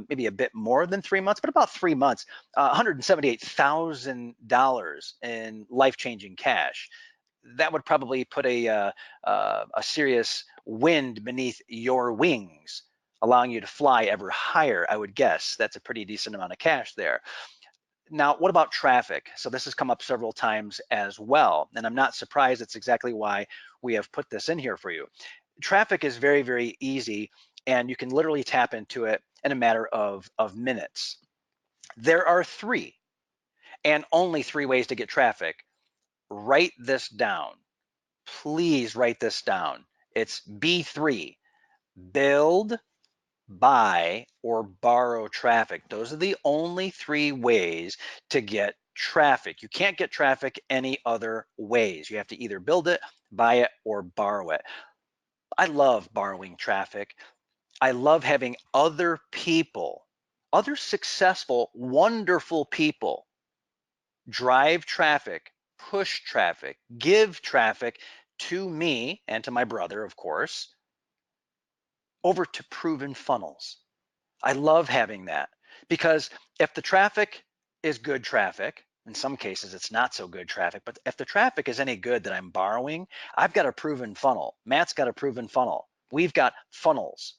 maybe a bit more than 3 months, but about 3 months, $178,000 in life-changing cash. That would probably put a serious wind beneath your wings, allowing you to fly ever higher, I would guess. That's a pretty decent amount of cash there. Now, what about traffic? So this has come up several times as well, and I'm not surprised. It's exactly why we have put this in here for you. Traffic is very, very easy, and you can literally tap into it in a matter of minutes. There are 3 and only 3 ways to get traffic. Write this down. Please write this down. It's B3. Build, buy, or borrow traffic. Those are the only three ways to get traffic. You can't get traffic any other ways. You have to either build it, buy it, or borrow it. I love borrowing traffic. I love having other people, other successful, wonderful people drive traffic, push traffic, give traffic to me and to my brother, of course, over to proven funnels. I love having that because if the traffic is good traffic, in some cases it's not so good traffic, but if the traffic is any good that I'm borrowing, I've got a proven funnel. Matt's got a proven funnel. We've got funnels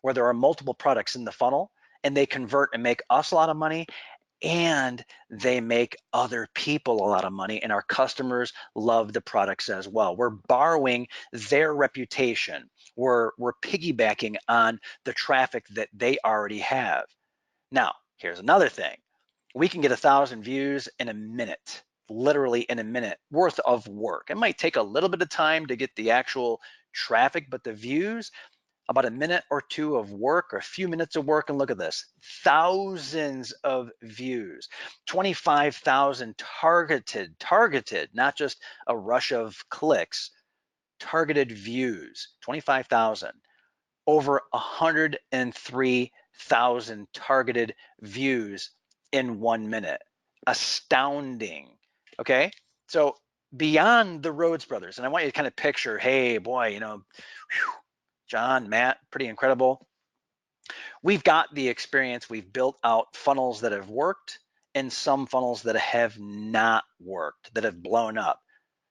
where there are multiple products in the funnel and they convert and make us a lot of money and they make other people a lot of money, and our customers love the products as well. We're borrowing their reputation. We're piggybacking on the traffic that they already have. Now, here's another thing. We can get 1,000 views in a minute, literally in a minute worth of work. It might take a little bit of time to get the actual traffic, but the views, about a minute or two of work or a few minutes of work, and look at this, thousands of views, 25,000 targeted, not just a rush of clicks, targeted views, 25,000, over 103,000 targeted views in 1 minute. Astounding. Okay, so beyond the Rhodes brothers, and I want you to kind of picture, hey, boy, whew, John, Matt, pretty incredible. We've got the experience. We've built out funnels that have worked and some funnels that have not worked, that have blown up.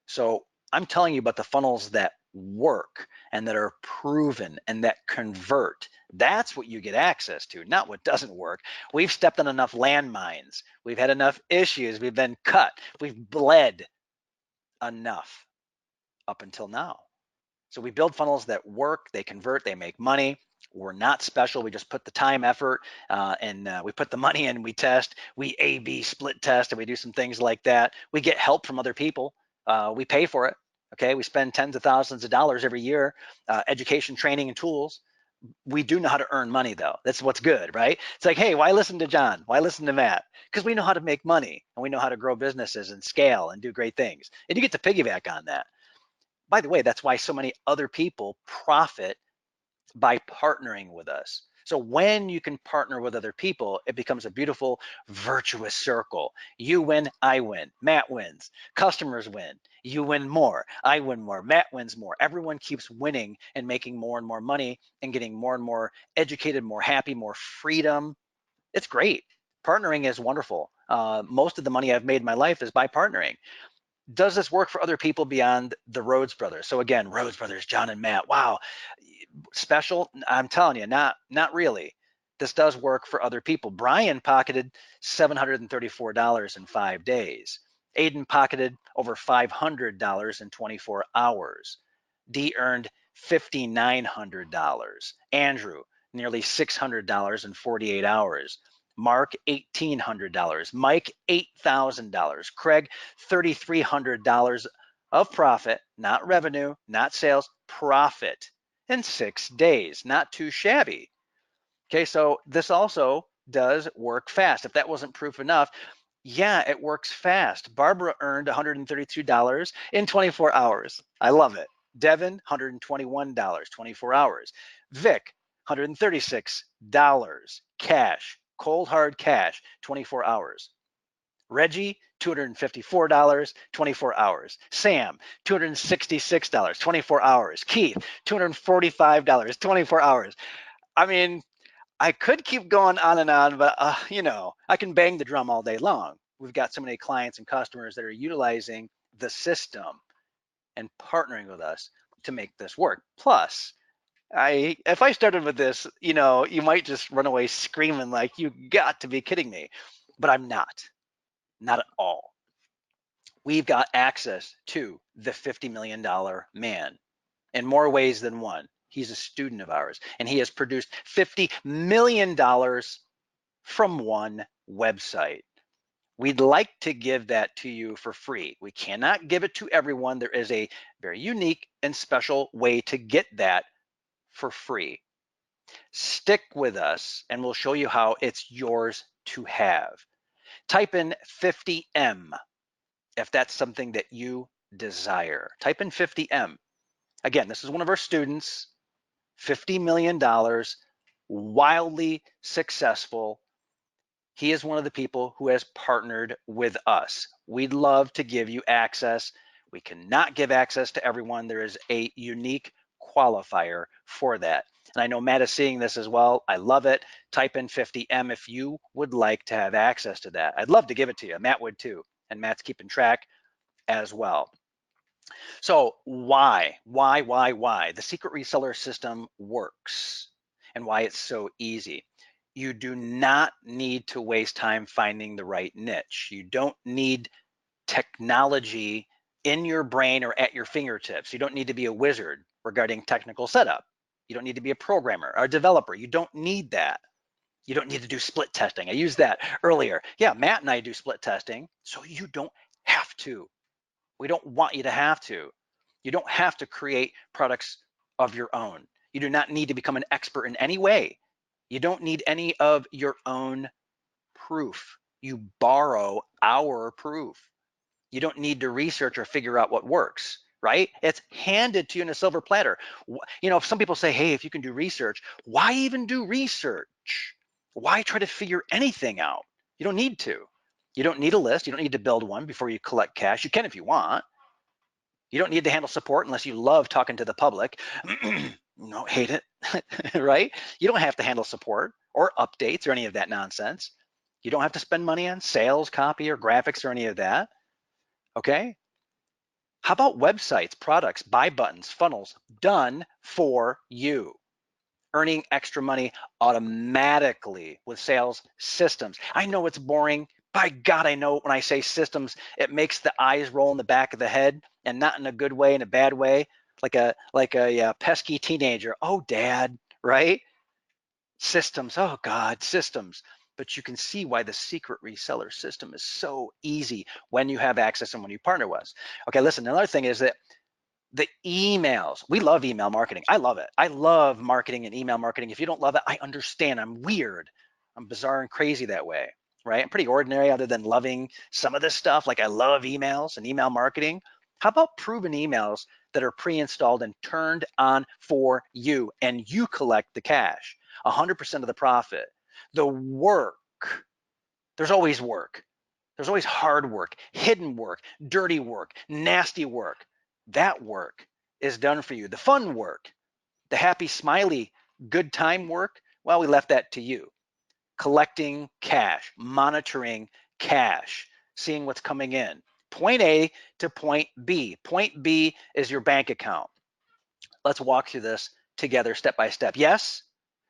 So I'm telling you about the funnels that work and that are proven and that convert. That's what you get access to, not what doesn't work. We've stepped on enough landmines. We've had enough issues. We've been cut. We've bled enough up until now. So we build funnels that work, they convert, they make money. We're not special. We just put the time, effort, and we put the money in, we test, we A/B split test, and we do some things like that. We get help from other people. We pay for it. Okay, we spend tens of thousands of dollars every year, education, training, and tools. We do know how to earn money, though. That's what's good, right? It's like, hey, why listen to John? Why listen to Matt? Because we know how to make money and we know how to grow businesses and scale and do great things. And you get to piggyback on that. By the way, that's why so many other people profit by partnering with us. So when you can partner with other people, it becomes a beautiful virtuous circle. You win, I win, Matt wins, customers win, you win more, I win more, Matt wins more. Everyone keeps winning and making more and more money and getting more and more educated, more happy, more freedom. It's great. Partnering is wonderful. Most of the money I've made in my life is by partnering. Does this work for other people beyond the Rhodes brothers? So again, Rhodes brothers, John and Matt, wow, special? I'm telling you, not really. This does work for other people. Brian pocketed $734 in 5 days. Aiden pocketed over $500 in 24 hours. Dee earned $5,900. Andrew, nearly $600 in 48 hours. Mark, $1,800. Mike, $8,000. Craig, $3,300 of profit, not revenue, not sales, profit in 6 days. Not too shabby. Okay, so this also does work fast. If that wasn't proof enough, yeah, it works fast. Barbara earned $132 in 24 hours. I love it. Devin, $121, 24 hours. Vic, $136 cash, cold hard cash, 24 hours. Reggie, $254, 24 hours. Sam, $266, 24 hours. Keith, $245, 24 hours. I mean, I could keep going on and on, but I can bang the drum all day long. We've got so many clients and customers that are utilizing the system and partnering with us to make this work. Plus, if I started with this, you might just run away screaming like, you got to be kidding me. But I'm not at all. We've got access to the $50 million man in more ways than one. He's a student of ours, and he has produced $50 million from one website. We'd like to give that to you for free. We cannot give it to everyone. There is a very unique and special way to get that for free. Stick with us and we'll show you how it's yours to have. Type in 50M if that's something that you desire. Type in 50M. Again, this is one of our students, $50 million, wildly successful. He is one of the people who has partnered with us. We'd love to give you access. We cannot give access to everyone. There is a unique qualifier for that. And I know Matt is seeing this as well. I love it. Type in 50M if you would like to have access to that. I'd love to give it to you. Matt would too. And Matt's keeping track as well. So why? The secret reseller system works and why it's so easy. You do not need to waste time finding the right niche. You don't need technology in your brain or at your fingertips. You don't need to be a wizard regarding technical setup. You don't need to be a programmer or a developer. You don't need that. You don't need to do split testing. I used that earlier. Yeah, Matt and I do split testing, so you don't have to. We don't want you to have to. You don't have to create products of your own. You do not need to become an expert in any way. You don't need any of your own proof. You borrow our proof. You don't need to research or figure out what works, right? It's handed to you in a silver platter. You know, if some people say, hey, if you can do research, why even do research? Why try to figure anything out? You don't need to. You don't need a list. You don't need to build one before you collect cash. You can if you want. You don't need to handle support unless you love talking to the public. No, hate it, right? You don't have to handle support or updates or any of that nonsense. You don't have to spend money on sales, copy, or graphics or any of that, okay? How about websites, products, buy buttons, funnels, done for you? Earning extra money automatically with sales systems. I know it's boring. By God, I know when I say systems, it makes the eyes roll in the back of the head, and not in a good way, in a bad way, like a pesky teenager. Oh, Dad, right? Systems. Oh God, systems. But you can see why the secret reseller system is so easy when you have access and when you partner with us. Okay, listen, another thing is that the emails, we love email marketing. I love it. I love marketing and email marketing. If you don't love it, I understand. I'm weird. I'm bizarre and crazy that way, right? I'm pretty ordinary other than loving some of this stuff. Like I love emails and email marketing. How about proven emails that are pre-installed and turned on for you and you collect the cash, 100% of the profit? The work, there's always work. There's always hard work, hidden work, dirty work, nasty work. That work is done for you. The fun work, the happy, smiley, good time work, well, we left that to you. Collecting cash, monitoring cash, seeing what's coming in. Point A to point B. Point B is your bank account. Let's walk through this together step by step. Yes?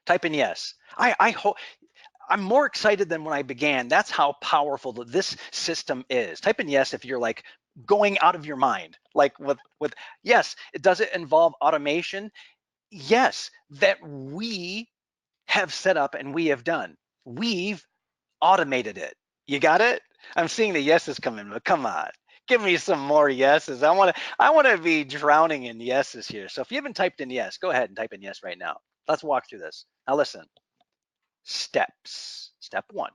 Type in yes. I hope. I'm more excited than when I began. That's how powerful this system is. Type in yes if you're like going out of your mind. Like with yes, does it involve automation? Yes, that we have set up and we have done. We've automated it. You got it? I'm seeing the yeses come in, but come on. Give me some more yeses. I want to be drowning in yeses here. So if you haven't typed in yes, go ahead and type in yes right now. Let's walk through this. Now listen. Steps. Step one,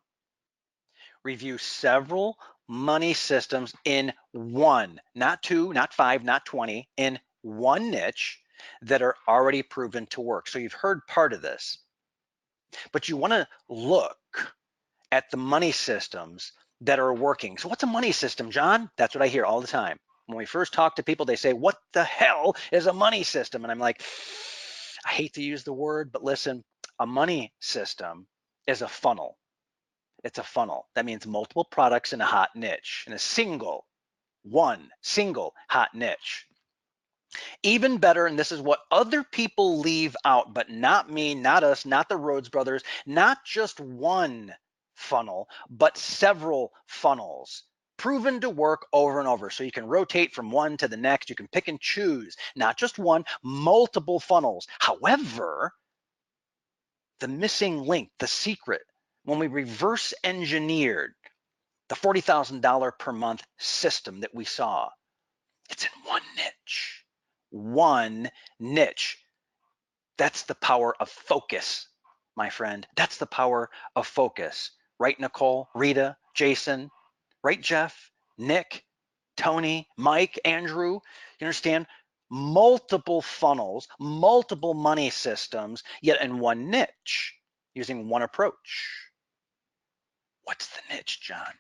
review several money systems in one, not two, not five, not 20, in one niche that are already proven to work. So you've heard part of this, but you want to look at the money systems that are working. So what's a money system, John? That's what I hear all the time. When we first talk to people, they say, what the hell is a money system? And I'm like, I hate to use the word, but listen, a money system is a funnel. It's a funnel. That means multiple products in a hot niche, in a single hot niche. Even better, and this is what other people leave out, but not me, not us, not the Rhodes brothers, not just one funnel, but several funnels proven to work over and over. So you can rotate from one to the next. You can pick and choose, not just one, multiple funnels. However, the missing link, the secret, when we reverse engineered the $40,000 per month system that we saw, it's in one niche. That's the power of focus, my friend. That's the power of focus. Right, Nicole, Rita, Jason, right, Jeff, Nick, Tony, Mike, Andrew? You understand? Multiple funnels, multiple money systems, yet in one niche, using one approach. What's the niche, John?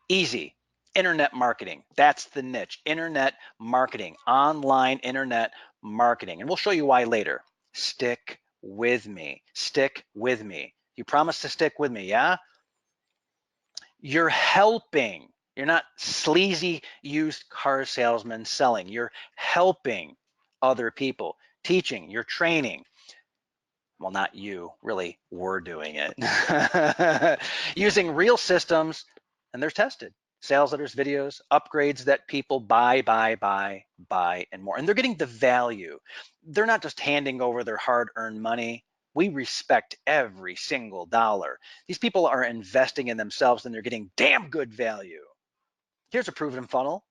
Easy. Internet marketing. That's the niche. Internet marketing, online internet marketing. And we'll show you why later. Stick with me. Stick with me. You promise to stick with me, yeah? You're helping. You're not sleazy used car salesman selling. You're helping other people, teaching, you're training. Well, not you, really, we're doing it. Using real systems, and they're tested. Sales letters, videos, upgrades that people buy, and more. And they're getting the value. They're not just handing over their hard-earned money. We respect every single dollar. These people are investing in themselves and they're getting damn good value. Here's a proven funnel.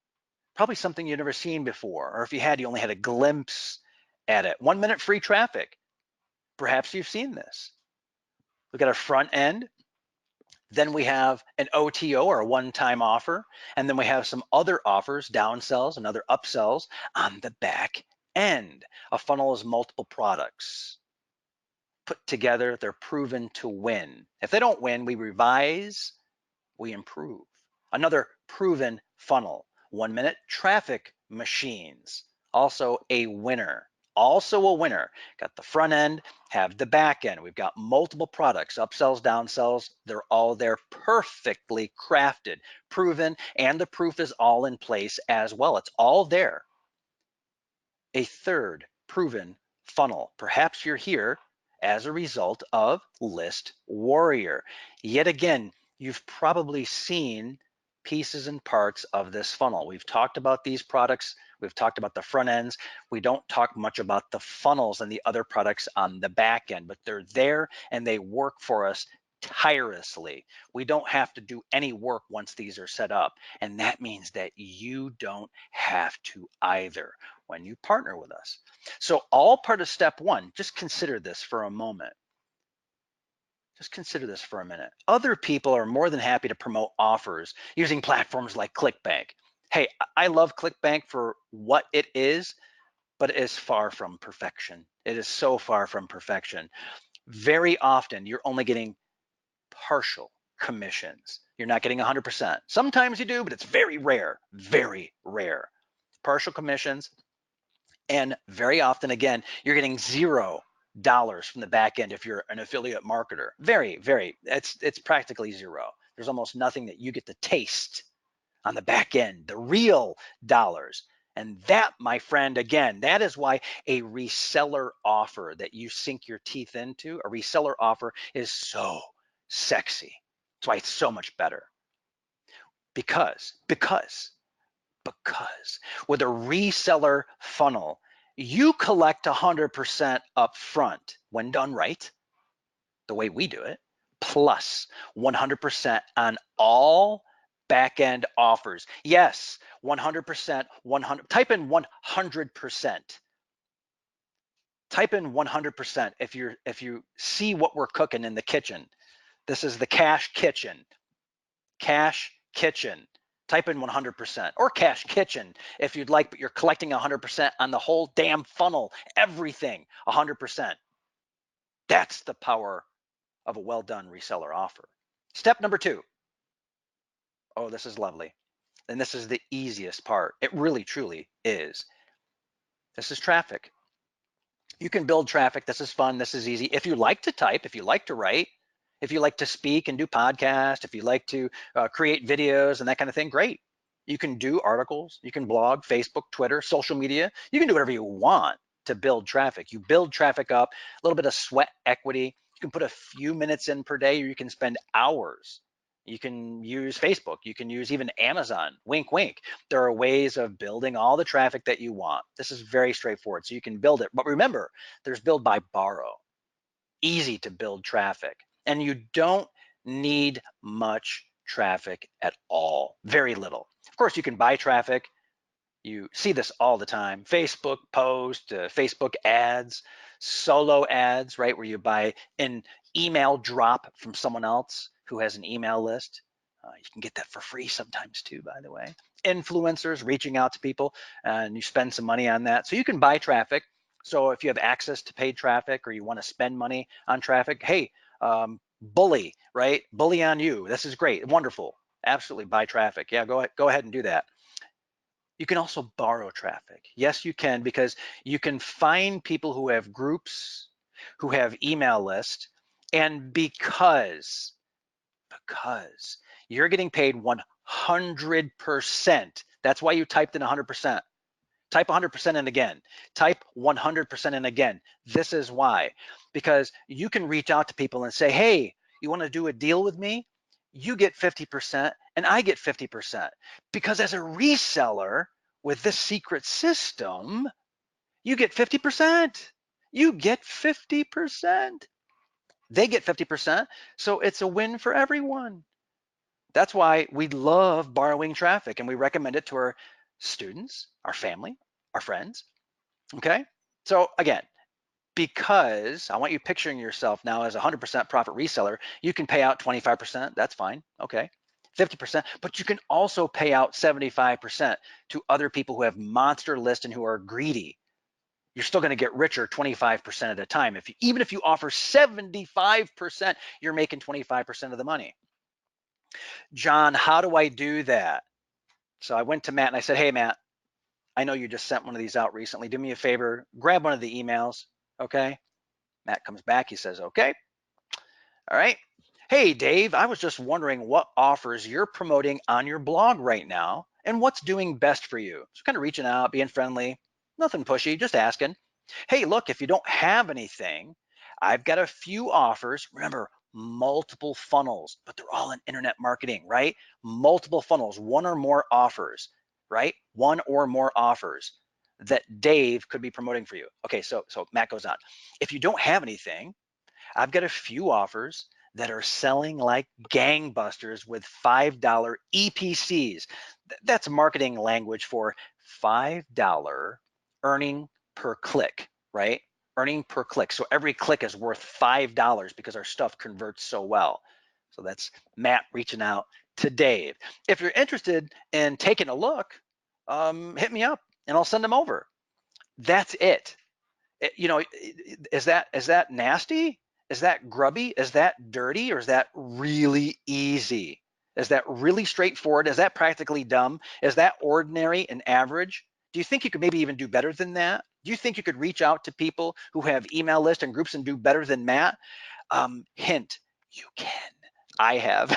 Probably something you've never seen before, or if you had, you only had a glimpse at it. 1 minute free traffic. Perhaps you've seen this. We've got a front end, then we have an OTO or a one-time offer, and then we have some other offers, downsells and other upsells on the back end. A funnel is multiple products put together. They're proven to win. If they don't win, we revise, we improve. Another proven funnel, 1 minute traffic machines, also a winner. Also a winner. Got the front end, have the back end. We've got multiple products, upsells, downsells. They're all there, perfectly crafted, proven, and the proof is all in place as well. It's all there. A third proven funnel. Perhaps you're here as a result of List Warrior. Yet again, you've probably seen pieces and parts of this funnel. We've talked about these products. We've talked about the front ends. We don't talk much about the funnels and the other products on the back end, but they're there and they work for us tirelessly. We don't have to do any work once these are set up. And that means that you don't have to either when you partner with us. So all part of step one, just consider this for a moment. Just consider this for a minute. Other people are more than happy to promote offers using platforms like ClickBank. Hey, I love ClickBank for what it is, but it is far from perfection. It is so far from perfection. Very often, you're only getting partial commissions. You're not getting 100%. Sometimes you do, but it's very rare, very rare. Partial commissions. And very often, again, you're getting $0 from the back end if you're an affiliate marketer. It's practically zero. There's almost nothing that you get to taste on the back end, the real dollars. And that, my friend, again, that is why a reseller offer that you sink your teeth into, a reseller offer is so sexy. That's why it's so much better. Because with a reseller funnel, you collect 100% upfront when done right, the way we do it, plus 100% on all back-end offers. Yes, 100%, 100. Type in 100%. Type in 100% if you see what we're cooking in the kitchen. This is the Cash Kitchen. Cash Kitchen. Type in 100% or Cash Kitchen if you'd like, but you're collecting 100% on the whole damn funnel, everything 100%. That's the power of a well done reseller offer. Step number 2. Oh, this is lovely. And this is the easiest part. It really, truly is. This is traffic. You can build traffic. This is fun. This is easy. If you like to type, if you like to write, if you like to speak and do podcasts, if you like to create videos and that kind of thing, great. You can do articles, you can blog, Facebook, Twitter, social media. You can do whatever you want to build traffic. You build traffic up, a little bit of sweat equity. You can put a few minutes in per day, or you can spend hours. You can use Facebook. You can use even Amazon. Wink, wink. There are ways of building all the traffic that you want. This is very straightforward. So you can build it. But remember, there's build by borrow. Easy to build traffic. And you don't need much traffic at all. Very little. Of course, you can buy traffic. You see this all the time. Facebook post, Facebook ads. solo ads, right, where you buy an email drop from someone else who has an email list. You can get that for free sometimes too, by the way. Influencers reaching out to people, and you spend some money on that. So you can buy traffic. So if you have access to paid traffic or you want to spend money on traffic, hey, bully, right? Bully on you. This is great, wonderful. Absolutely buy traffic. Yeah, go ahead and do that. You can also borrow traffic. Yes, you can, because you can find people who have groups, who have email lists, and because you're getting paid 100%. That's why you typed in 100%. Type 100% in again. Type 100% in again. This is why. Because you can reach out to people and say, hey, you want to do a deal with me? You get 50% and I get 50%. Because as a reseller with this secret system, you get 50%. You get 50%. They get 50%. So it's a win for everyone. That's why we love borrowing traffic, and we recommend it to our students, our family, our friends. Okay. So again, because I want you picturing yourself now as a 100% profit reseller, you can pay out 25%. That's fine. Okay. 50%, but you can also pay out 75% to other people who have monster lists and who are greedy. You're still going to get richer 25% at a time. Even if you offer 75%, you're making 25% of the money. John, how do I do that? So I went to Matt and I said, hey, Matt, I know you just sent one of these out recently. Do me a favor, grab one of the emails, okay? Matt comes back, he says, okay. All right. Hey, Dave, I was just wondering what offers you're promoting on your blog right now and what's doing best for you. So kind of reaching out, being friendly, nothing pushy, just asking. Hey, look, if you don't have anything, I've got a few offers. Remember, multiple funnels, but they're all in internet marketing, right? Multiple funnels, one or more offers, right? One or more offers that Dave could be promoting for you. Okay, so Matt goes on. If you don't have anything, I've got a few offers that are selling like gangbusters with $5 EPCs. That's marketing language for $5 earning per click, right? Earning per click. So every click is worth $5 because our stuff converts so well. So that's Matt reaching out to Dave. If you're interested in taking a look, hit me up and I'll send them over. That's it. Is that nasty? Is that grubby? Is that dirty? Or is that really easy? Is that really straightforward? Is that practically dumb? Is that ordinary and average? Do you think you could maybe even do better than that? Do you think you could reach out to people who have email lists and groups and do better than Matt? Hint, you can. I have.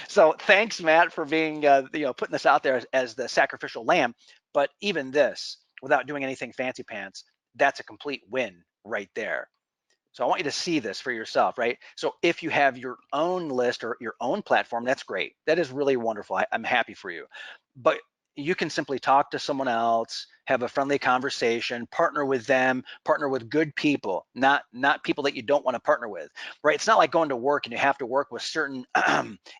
So thanks, Matt, for being, putting this out there as the sacrificial lamb. But even this, without doing anything fancy pants, that's a complete win right there. So I want you to see this for yourself, right? So if you have your own list or your own platform, that's great. That is really wonderful. I'm happy for you. But you can simply talk to someone else, have a friendly conversation, partner with them, partner with good people, not people that you don't want to partner with, right? It's not like going to work and you have to work with certain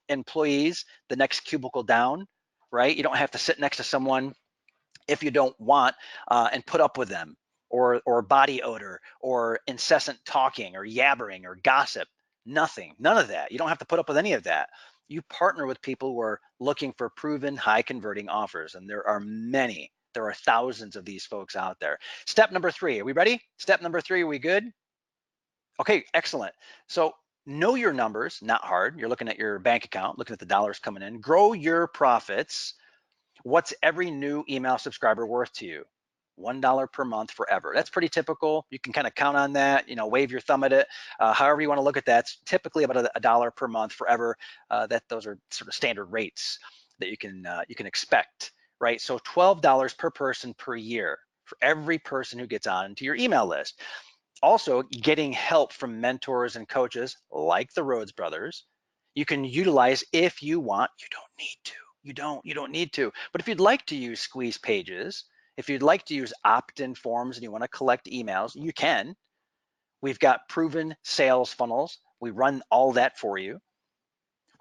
employees the next cubicle down, right? You don't have to sit next to someone if you don't want and put up with them, or body odor, or incessant talking, or yabbering, or gossip. Nothing, none of that. You don't have to put up with any of that. You partner with people who are looking for proven high converting offers, and there are many. There are thousands of these folks out there. Step number 3, are we ready? Step number 3, are we good? Okay, excellent. So know your numbers, not hard. You're looking at your bank account, looking at the dollars coming in. Grow your profits. What's every new email subscriber worth to you? $1 per month forever. That's pretty typical. You can kind of count on that, wave your thumb at it. However you want to look at that, it's typically about $1 per month forever. Those are sort of standard rates that you can expect, right? So $12 per person per year for every person who gets onto your email list. Also, getting help from mentors and coaches like the Rhodes Brothers, you can utilize if you want. You don't need to. You don't need to. But if you'd like to use squeeze pages, if you'd like to use opt-in forms and you want to collect emails, you can. We've got proven sales funnels. We run all that for you.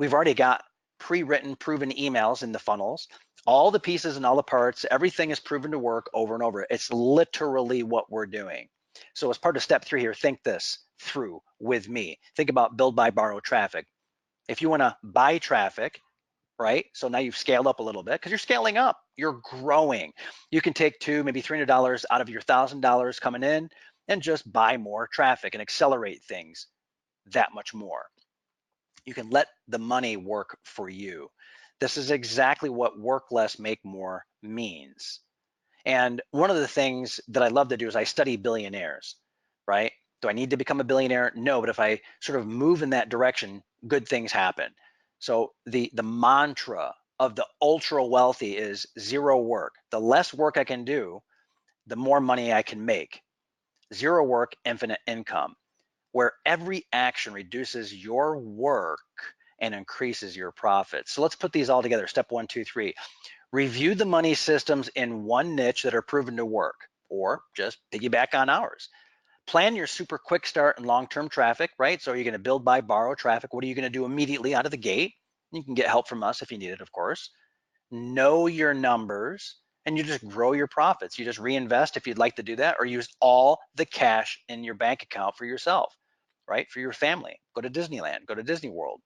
We've already got pre-written, proven emails in the funnels. All the pieces and all the parts, everything is proven to work over and over. It's literally what we're doing. So as part of step 3 here, think this through with me. Think about build, buy, borrow traffic. If you want to buy traffic, right? So now you've scaled up a little bit because you're scaling up, you're growing. You can take $200, maybe $300 out of your $1,000 coming in and just buy more traffic and accelerate things that much more. You can let the money work for you. This is exactly what work less, make more means. And one of the things that I love to do is I study billionaires, right? Do I need to become a billionaire? No, but if I sort of move in that direction, good things happen. So the mantra of the ultra wealthy is zero work. The less work I can do, the more money I can make. Zero work, infinite income, where every action reduces your work and increases your profits. So let's put these all together. Step 1, 2, 3. Review the money systems in one niche that are proven to work, or just piggyback on ours. Plan your super quick start and long-term traffic, right? So you're going to build, buy, borrow traffic. What are you going to do immediately out of the gate? You can get help from us if you need it, of course. Know your numbers, and you just grow your profits. You just reinvest if you'd like to do that, or use all the cash in your bank account for yourself, right? For your family. Go to Disneyland, go to Disney World,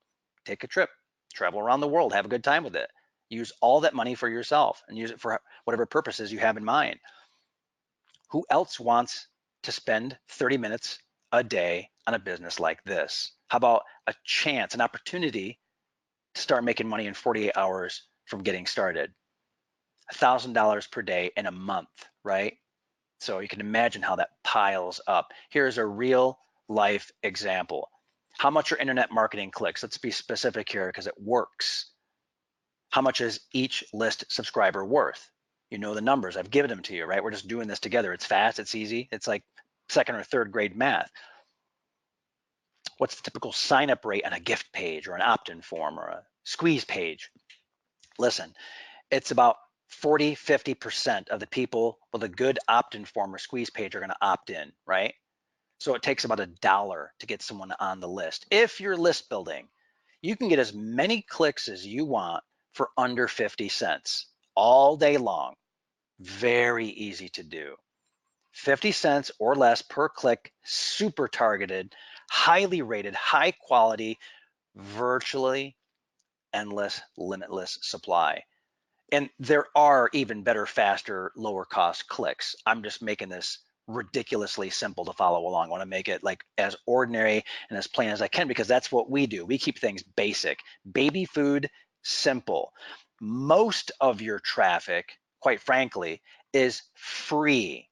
take a trip, travel around the world, have a good time with it. Use all that money for yourself and use it for whatever purposes you have in mind. Who else wants to spend 30 minutes a day on a business like this? How about a chance, an opportunity to start making money in 48 hours from getting started? $1,000 per day in a month, right? So you can imagine how that piles up. Here's a real life example. How much are internet marketing clicks? Let's be specific here because it works. How much is each list subscriber worth? You know the numbers. I've given them to you, right? We're just doing this together. It's fast, it's easy. It's like second or third grade math. What's the typical sign-up rate on a gift page or an opt-in form or a squeeze page? Listen, it's about 40, 50% of the people with a good opt-in form or squeeze page are going to opt in, right? So it takes about $1 to get someone on the list. If you're list building, you can get as many clicks as you want for under 50 cents all day long. Very easy to do. 50 cents or less per click, super targeted, highly rated, high quality, virtually endless, limitless supply. And there are even better, faster, lower cost clicks. I'm just making this ridiculously simple to follow along. I want to make it like as ordinary and as plain as I can because that's what we do. We keep things basic, baby food, simple. Most of your traffic, quite frankly, is free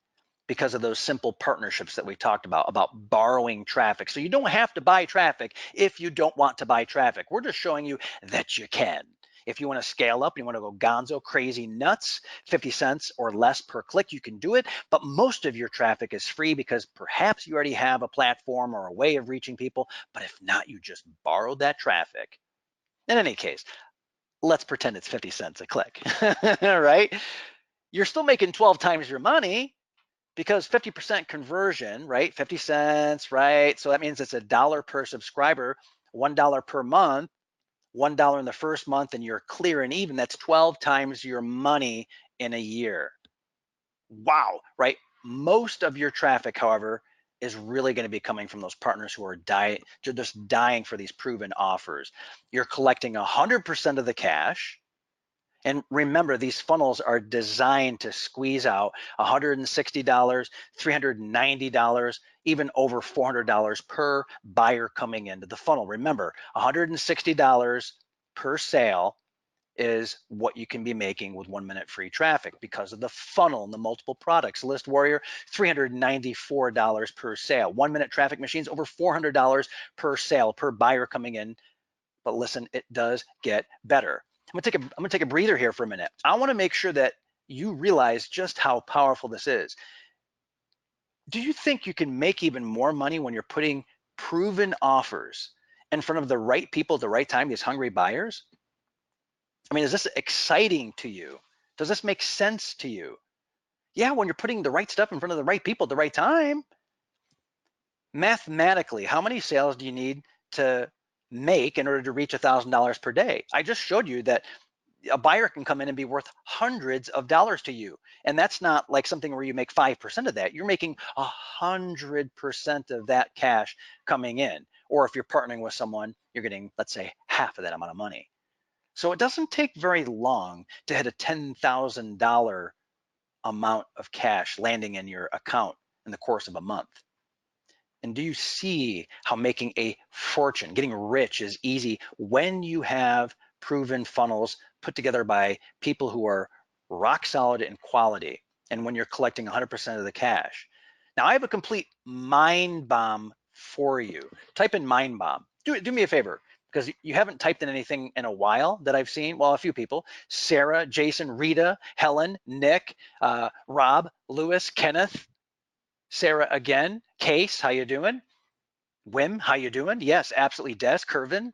because of those simple partnerships that we talked about borrowing traffic. So you don't have to buy traffic if you don't want to buy traffic. We're just showing you that you can. If you want to scale up, you want to go gonzo, crazy, nuts, 50 cents or less per click, you can do it. But most of your traffic is free because perhaps you already have a platform or a way of reaching people. But if not, you just borrowed that traffic. In any case, let's pretend it's 50 cents a click, right? You're still making 12 times your money because 50% conversion, right? 50 cents, right? So that means it's $1 per subscriber, $1 per month. $1 in the first month and you're clear and even. That's 12 times your money in a year. Wow, right? Most of your traffic, however, is really going to be coming from those partners who are just dying for these proven offers. You're collecting 100% of the cash. And remember, these funnels are designed to squeeze out $160, $390, even over $400 per buyer coming into the funnel. Remember, $160 per sale is what you can be making with 1 minute free traffic because of the funnel and the multiple products. List Warrior, $394 per sale. 1 minute traffic machines, over $400 per sale per buyer coming in. But listen, it does get better. I'm gonna take a breather here for a minute. I want to make sure that you realize just how powerful this is. Do you think you can make even more money when you're putting proven offers in front of the right people at the right time, these hungry buyers? I mean, is this exciting to you? Does this make sense to you? Yeah, when you're putting the right stuff in front of the right people at the right time. Mathematically, how many sales do you need to make in order to reach $1,000 per day? I just showed you that a buyer can come in and be worth hundreds of dollars to you. And that's not like something where you make 5% of that. You're making 100% of that cash coming in. Or if you're partnering with someone, you're getting, let's say, half of that amount of money. So it doesn't take very long to hit a $10,000 amount of cash landing in your account in the course of a month. And do you see how making a fortune, getting rich is easy when you have proven funnels put together by people who are rock solid in quality, and when you're collecting 100% of the cash? Now, I have a complete mind bomb for you. Type in mind bomb. Do me a favor, because you haven't typed in anything in a while that I've seen. Well, a few people: Sarah, Jason, Rita, Helen, Nick, Rob, Lewis, Kenneth, Sarah again, Case, how you doing? Wim, how you doing? Yes, absolutely. Des, Curvin,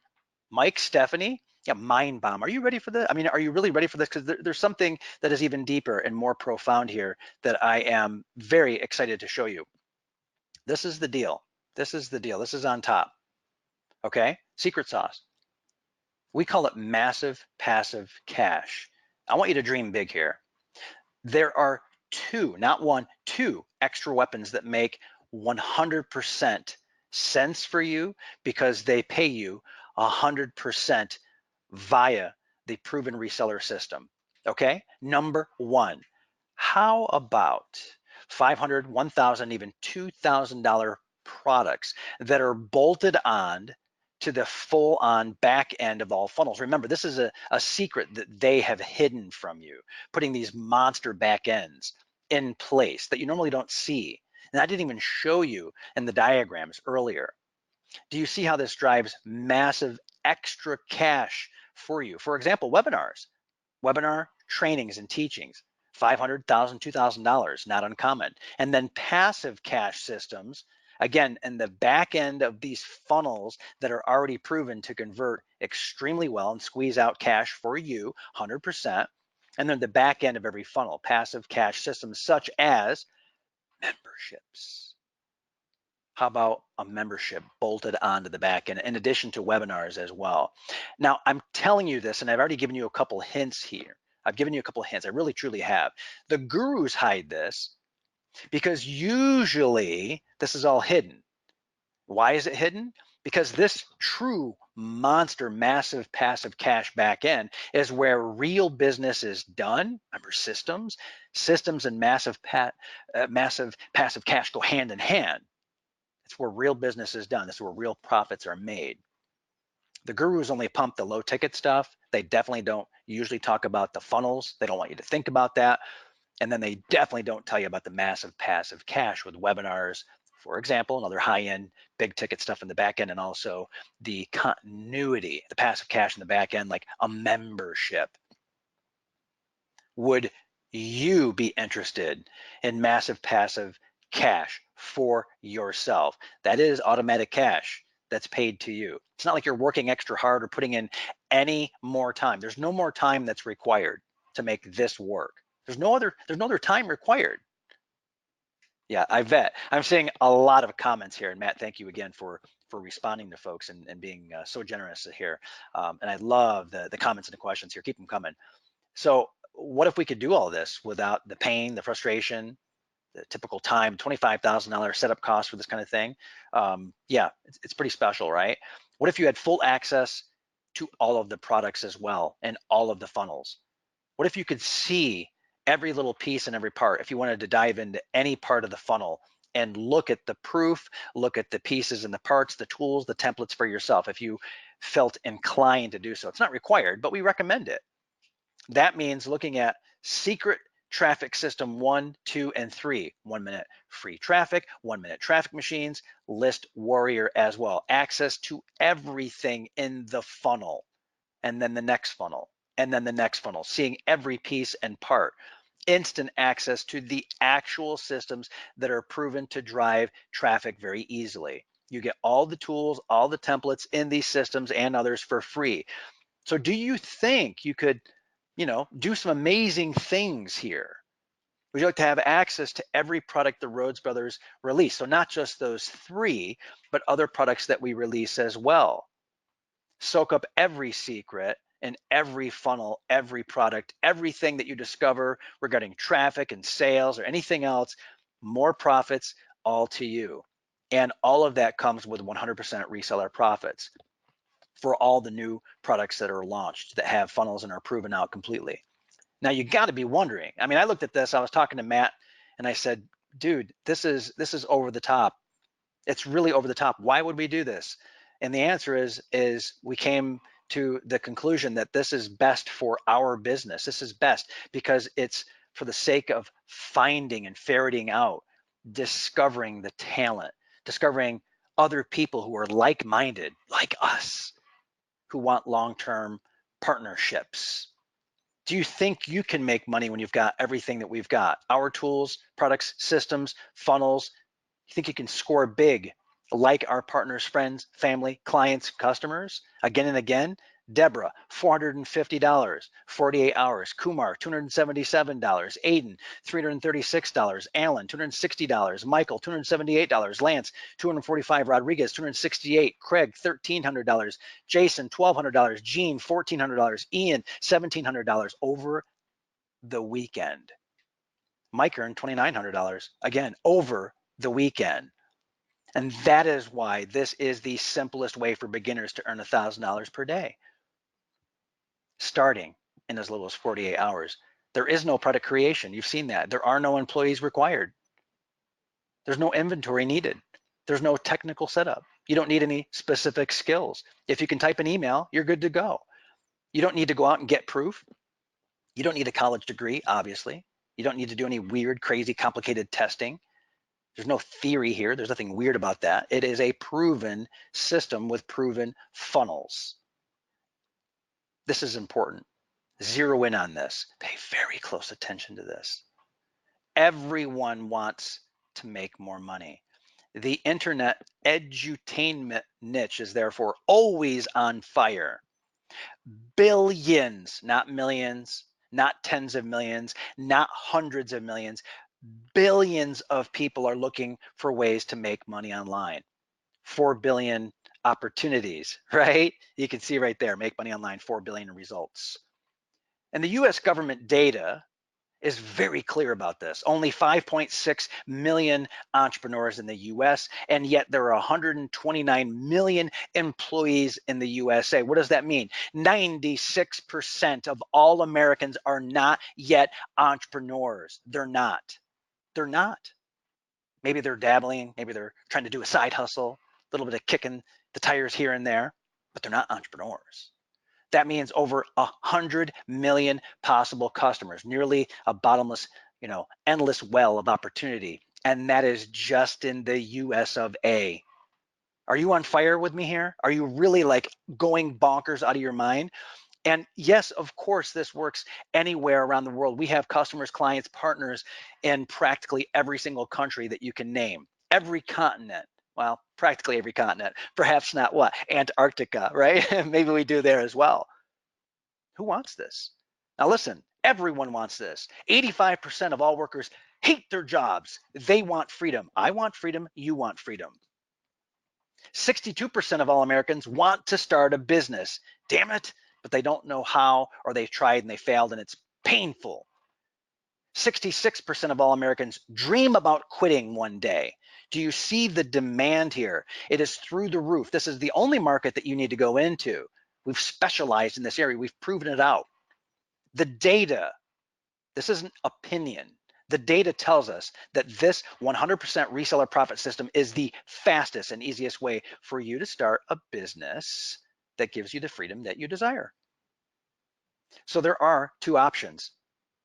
Mike, Stephanie. Yeah, mind bomb. Are you ready for this? I mean, are you really ready for this? Because there's something that is even deeper and more profound here that I am very excited to show you. This is the deal. This is the deal. This is on top. Okay, secret sauce. We call it massive passive cash. I want you to dream big here. There are two, not one, two extra weapons that make 100% sense for you because they pay you 100% via the proven reseller system. Okay, number one, how about 500, 1,000, even $2,000 products that are bolted on to the full on back end of all funnels? Remember, this is a secret that they have hidden from you, putting these monster back ends in place that you normally don't see. And I didn't even show you in the diagrams earlier. Do you see how this drives massive extra cash for you? For example, webinars, webinar trainings and teachings, $500, $1,000, $2,000, not uncommon. And then passive cash systems, again, in the back end of these funnels that are already proven to convert extremely well and squeeze out cash for you, 100%. And then the back end of every funnel, passive cash systems such as memberships. How about a membership bolted onto the back end in addition to webinars as well? Now, I'm telling you this, and I've already given you a couple hints here. I've given you a couple of hints. I really, truly have. The gurus hide this because usually this is all hidden. Why is it hidden? Because this true monster, massive, passive cash back end is where real business is done. Remember, systems and massive passive cash go hand in hand. It's where real business is done. This is where real profits are made. The gurus only pump the low ticket stuff. They definitely don't usually talk about the funnels. They don't want you to think about that. And then they definitely don't tell you about the massive passive cash with webinars, for example, and other high-end big ticket stuff in the back end, and also the continuity, the passive cash in the back end, like a membership. Would you be interested in massive passive cash for yourself? That is automatic cash that's paid to you. It's not like you're working extra hard or putting in any more time. There's no more time that's required to make this work. There's no other time required. Yeah, I bet. I'm seeing a lot of comments here, and Matt, thank you again for responding to folks and being so generous here. And I love the comments and the questions here. Keep them coming. So what if we could do all this without the pain, the frustration, the typical time, $25,000 setup cost for this kind of thing? Yeah, it's pretty special, right? What if you had full access to all of the products as well and all of the funnels? What if you could see every little piece and every part? If you wanted to dive into any part of the funnel and look at the proof, look at the pieces and the parts, the tools, the templates for yourself, if you felt inclined to do so. It's not required, but we recommend it. That means looking at secret traffic system 1, 2, and 3, 1 minute free traffic, 1 minute traffic machines, list warrior as well, access to everything in the funnel, and then the next funnel, and then the next funnel, seeing every piece and part, instant access to the actual systems that are proven to drive traffic very easily. You get all the tools, all the templates in these systems and others for free. So do you think you could, do some amazing things here? Would you like to have access to every product the Rhodes Brothers release? So not just those 3, but other products that we release as well. Soak up every secret in every funnel, every product, everything that you discover regarding traffic and sales or anything else, more profits, all to you. And all of that comes with 100% reseller profits for all the new products that are launched that have funnels and are proven out completely. Now you got to be wondering. I mean, I looked at this, I was talking to Matt and I said, dude, this is over the top. It's really over the top. Why would we do this? And the answer is we came to the conclusion that this is best for our business. This is best because it's for the sake of finding and ferreting out, discovering the talent, discovering other people who are like-minded, like us, who want long-term partnerships. Do you think you can make money when you've got everything that we've got? Our tools, products, systems, funnels. You think you can score big like our partners, friends, family, clients, customers again and again? Deborah, $450, 48 hours. Kumar, $277. Aiden, $336. Alan, $260. Michael, $278. Lance, $245. Rodriguez, $268. Craig, $1,300. Jason, $1,200. Gene, $1,400. Ian, $1,700 over the weekend. Mike earned $2,900 again over the weekend. And that is why this is the simplest way for beginners to earn $1,000 per day, starting in as little as 48 hours. There is no product creation. You've seen that. There are no employees required. There's no inventory needed. There's no technical setup. You don't need any specific skills. If you can type an email, you're good to go. You don't need to go out and get proof. You don't need a college degree, obviously. You don't need to do any weird, crazy, complicated testing. There's no theory here. There's nothing weird about that. It is a proven system with proven funnels. This is important. Zero in on this. Pay very close attention to this. Everyone wants to make more money. The internet edutainment niche is therefore always on fire. Billions, not millions, not tens of millions, not hundreds of millions, billions of people are looking for ways to make money online. 4 billion opportunities, right? You can see right there, make money online, 4 billion results. And the US government data is very clear about this. Only 5.6 million entrepreneurs in the US, and yet there are 129 million employees in the USA. What does that mean? 96% of all Americans are not yet entrepreneurs. They're not. They're not. Maybe they're dabbling, maybe they're trying to do a side hustle, a little bit of kicking the tires here and there, but they're not entrepreneurs. That means over 100 million possible customers, nearly a bottomless, endless well of opportunity. And that is just in the US of A. Are you on fire with me here? Are you really like going bonkers out of your mind? And yes, of course, this works anywhere around the world. We have customers, clients, partners in practically every single country that you can name, every continent. Well, practically every continent, perhaps not what? Antarctica, right? Maybe we do there as well. Who wants this? Now listen, everyone wants this. 85% of all workers hate their jobs. They want freedom. I want freedom. You want freedom. 62% of all Americans want to start a business. Damn it. But they don't know how, or they've tried and they failed and it's painful. 66% of all Americans dream about quitting one day. Do you see the demand here? It is through the roof. This is the only market that you need to go into. We've specialized in this area. We've proven it out. The data, this isn't opinion. The data tells us that this 100% reseller profit system is the fastest and easiest way for you to start a business that gives you the freedom that you desire. So there are two options.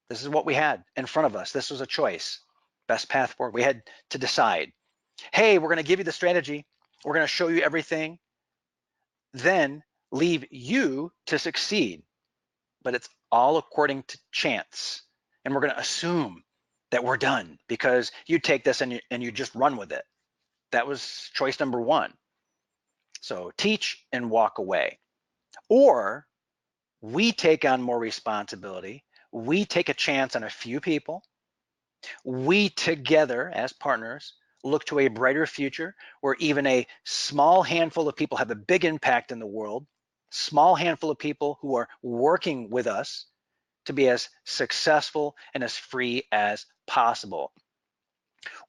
This is what we had in front of us. This was a choice, best path forward. We had to decide, hey, we're going to give you the strategy. We're going to show you everything, then leave you to succeed. But it's all according to chance. And we're going to assume that we're done because you take this and you just run with it. That was choice number one. So teach and walk away. Or we take on more responsibility. We take a chance on a few people. We together as partners look to a brighter future where even a small handful of people have a big impact in the world. small handful of people who are working with us to be as successful and as free as possible.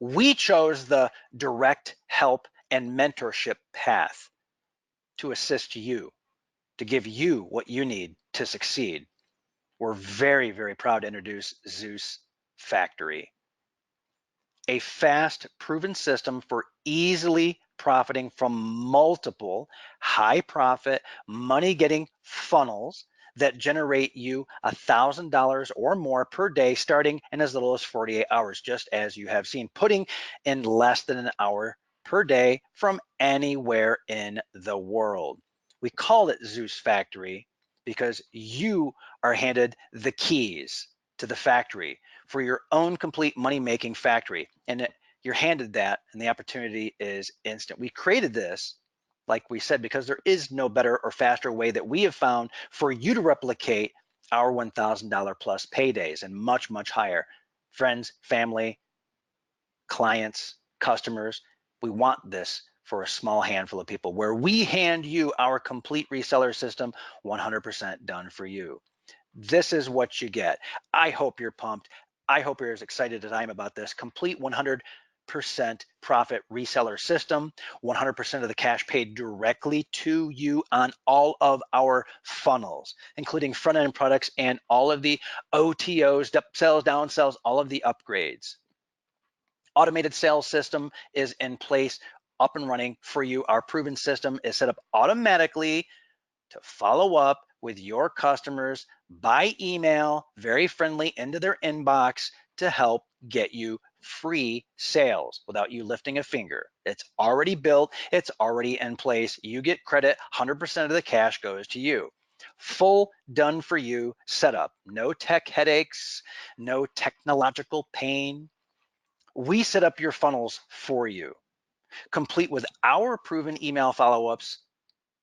We chose the direct help and mentorship path to assist you, to give you what you need to succeed. We're very, very proud to introduce Zeus Factory, a fast, proven system for easily profiting from multiple high profit, money getting funnels that generate you $1,000 or more per day, starting in as little as 48 hours, just as you have seen, putting in less than an hour per day from anywhere in the world. We call it Zeus Factory because you are handed the keys to the factory for your own complete money-making factory. And you're handed that, and the opportunity is instant. We created this, like we said, because there is no better or faster way that we have found for you to replicate our $1,000 plus paydays and much, much higher. Friends, family, clients, customers, we want this for a small handful of people, where we hand you our complete reseller system 100% done for you. This is what you get. I hope you're pumped. I hope you're as excited as I am about this complete 100% profit reseller system, 100% of the cash paid directly to you on all of our funnels, including front-end products and all of the OTOs, upsells, downsells, all of the upgrades. Automated sales system is in place, up and running for you. Our proven system is set up automatically to follow up with your customers by email, very friendly, into their inbox to help get you free sales without you lifting a finger. It's already built, it's already in place. You get credit, 100% of the cash goes to you. Full done for you setup. No tech headaches, no technological pain. We set up your funnels for you, complete with our proven email follow-ups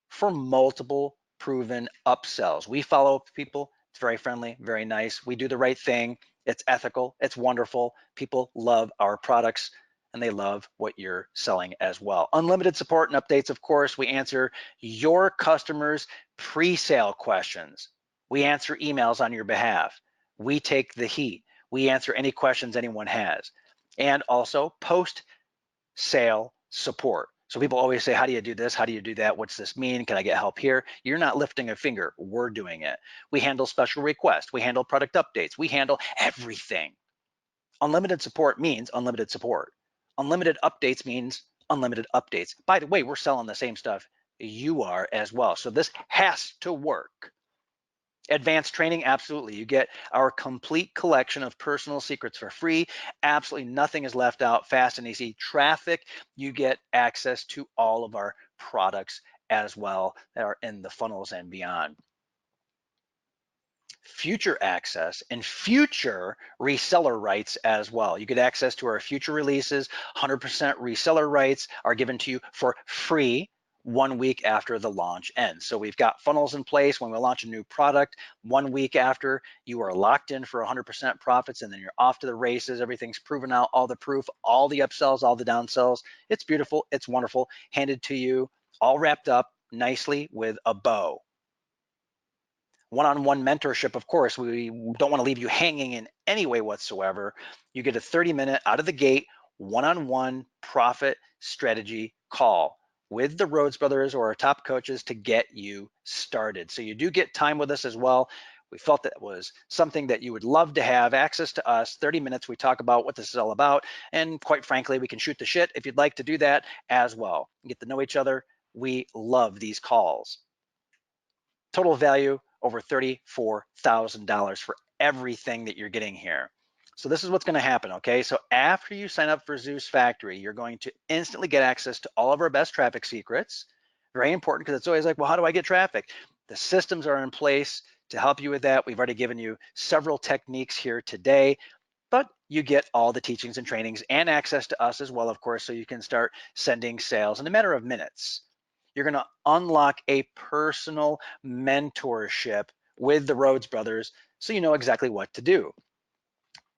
for multiple proven upsells. We follow up people. It's very friendly, very nice. We do the right thing. It's ethical. It's wonderful. People love our products and they love what you're selling as well. Unlimited support and updates, of course. We answer your customers' pre-sale questions. We answer emails on your behalf. We take the heat. We answer any questions anyone has. And also post-sale support. So people always say, how do you do this? How do you do that? What's this mean? Can I get help here? You're not lifting a finger. We're doing it. We handle special requests. We handle product updates. We handle everything. Unlimited support means unlimited support. Unlimited updates means unlimited updates. By the way, we're selling the same stuff you are as well. So this has to work. Advanced training, absolutely. You get our complete collection of personal secrets for free. Absolutely nothing is left out, fast and easy. Traffic, you get access to all of our products as well that are in the funnels and beyond. Future access and future reseller rights as well. You get access to our future releases. 100% reseller rights are given to you for free 1 week after the launch ends. So we've got funnels in place. When we launch a new product, 1 week after, you are locked in for 100% profits, and then you're off to the races. Everything's proven out, all the proof, all the upsells, all the downsells. It's beautiful, it's wonderful, handed to you, all wrapped up nicely with a bow. One-on-one mentorship, of course, we don't want to leave you hanging in any way whatsoever. You get a 30-minute out of the gate, one-on-one profit strategy call with the Rhodes brothers or our top coaches to get you started. So you do get time with us as well. We felt that was something that you would love to have access to us. 30 minutes, we talk about what this is all about. And quite frankly, we can shoot the shit if you'd like to do that as well. Get to know each other. We love these calls. Total value over $34,000 for everything that you're getting here. So this is what's going to happen, okay? So after you sign up for Zeus Factory, you're going to instantly get access to all of our best traffic secrets. Very important, because it's always like, well, how do I get traffic? The systems are in place to help you with that. We've already given you several techniques here today, but you get all the teachings and trainings and access to us as well, of course, so you can start sending sales in a matter of minutes. You're going to unlock a personal mentorship with the Rhodes brothers so you know exactly what to do.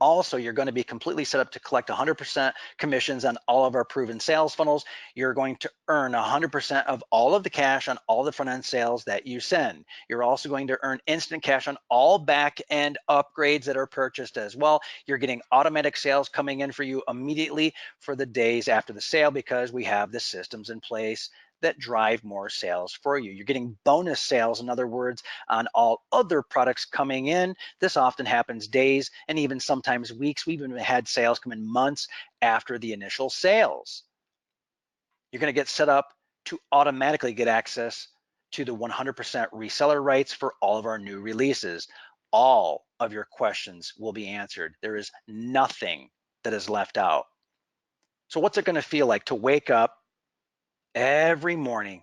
Also, you're going to be completely set up to collect 100% commissions on all of our proven sales funnels. You're going to earn 100% of all of the cash on all the front end sales that you send. You're also going to earn instant cash on all back end upgrades that are purchased as well. You're getting automatic sales coming in for you immediately for the days after the sale because we have the systems in place that drive more sales for you. You're getting bonus sales, in other words, on all other products coming in. This often happens days and even sometimes weeks. We've even had sales come in months after the initial sales. You're going to get set up to automatically get access to the 100% reseller rights for all of our new releases. All of your questions will be answered. There is nothing that is left out. So what's it going to feel like to wake up every morning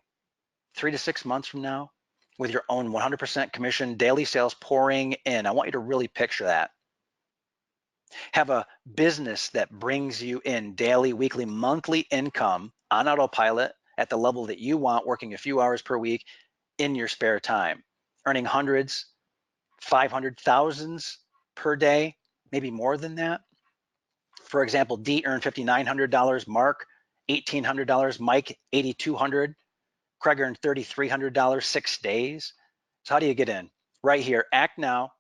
3 to 6 months from now with your own 100% commission daily sales pouring in? I want you to really picture that. Have a business that brings you in daily, weekly, monthly income on autopilot at the level that you want, working a few hours per week in your spare time, earning hundreds, 500, thousands per day, maybe more than that. For example, D earned $5,900, Mark $1,800, Mike $8,200, Craig earned $3,300, 6 days. So how do you get in? Right here, Act Now.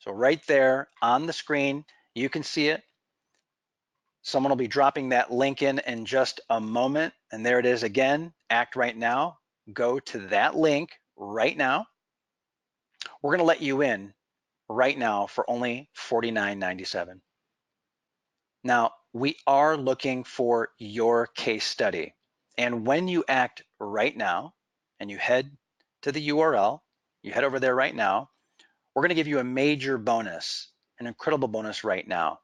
So right there on the screen, you can see it. Someone will be dropping that link in just a moment. And there it is again, Act Right Now. Go to that link right now. We're going to let you in right now for only $49.97. Now, we are looking for your case study. And when you act right now and you head to the URL, you head over there right now, we're going to give you a major bonus, an incredible bonus right now.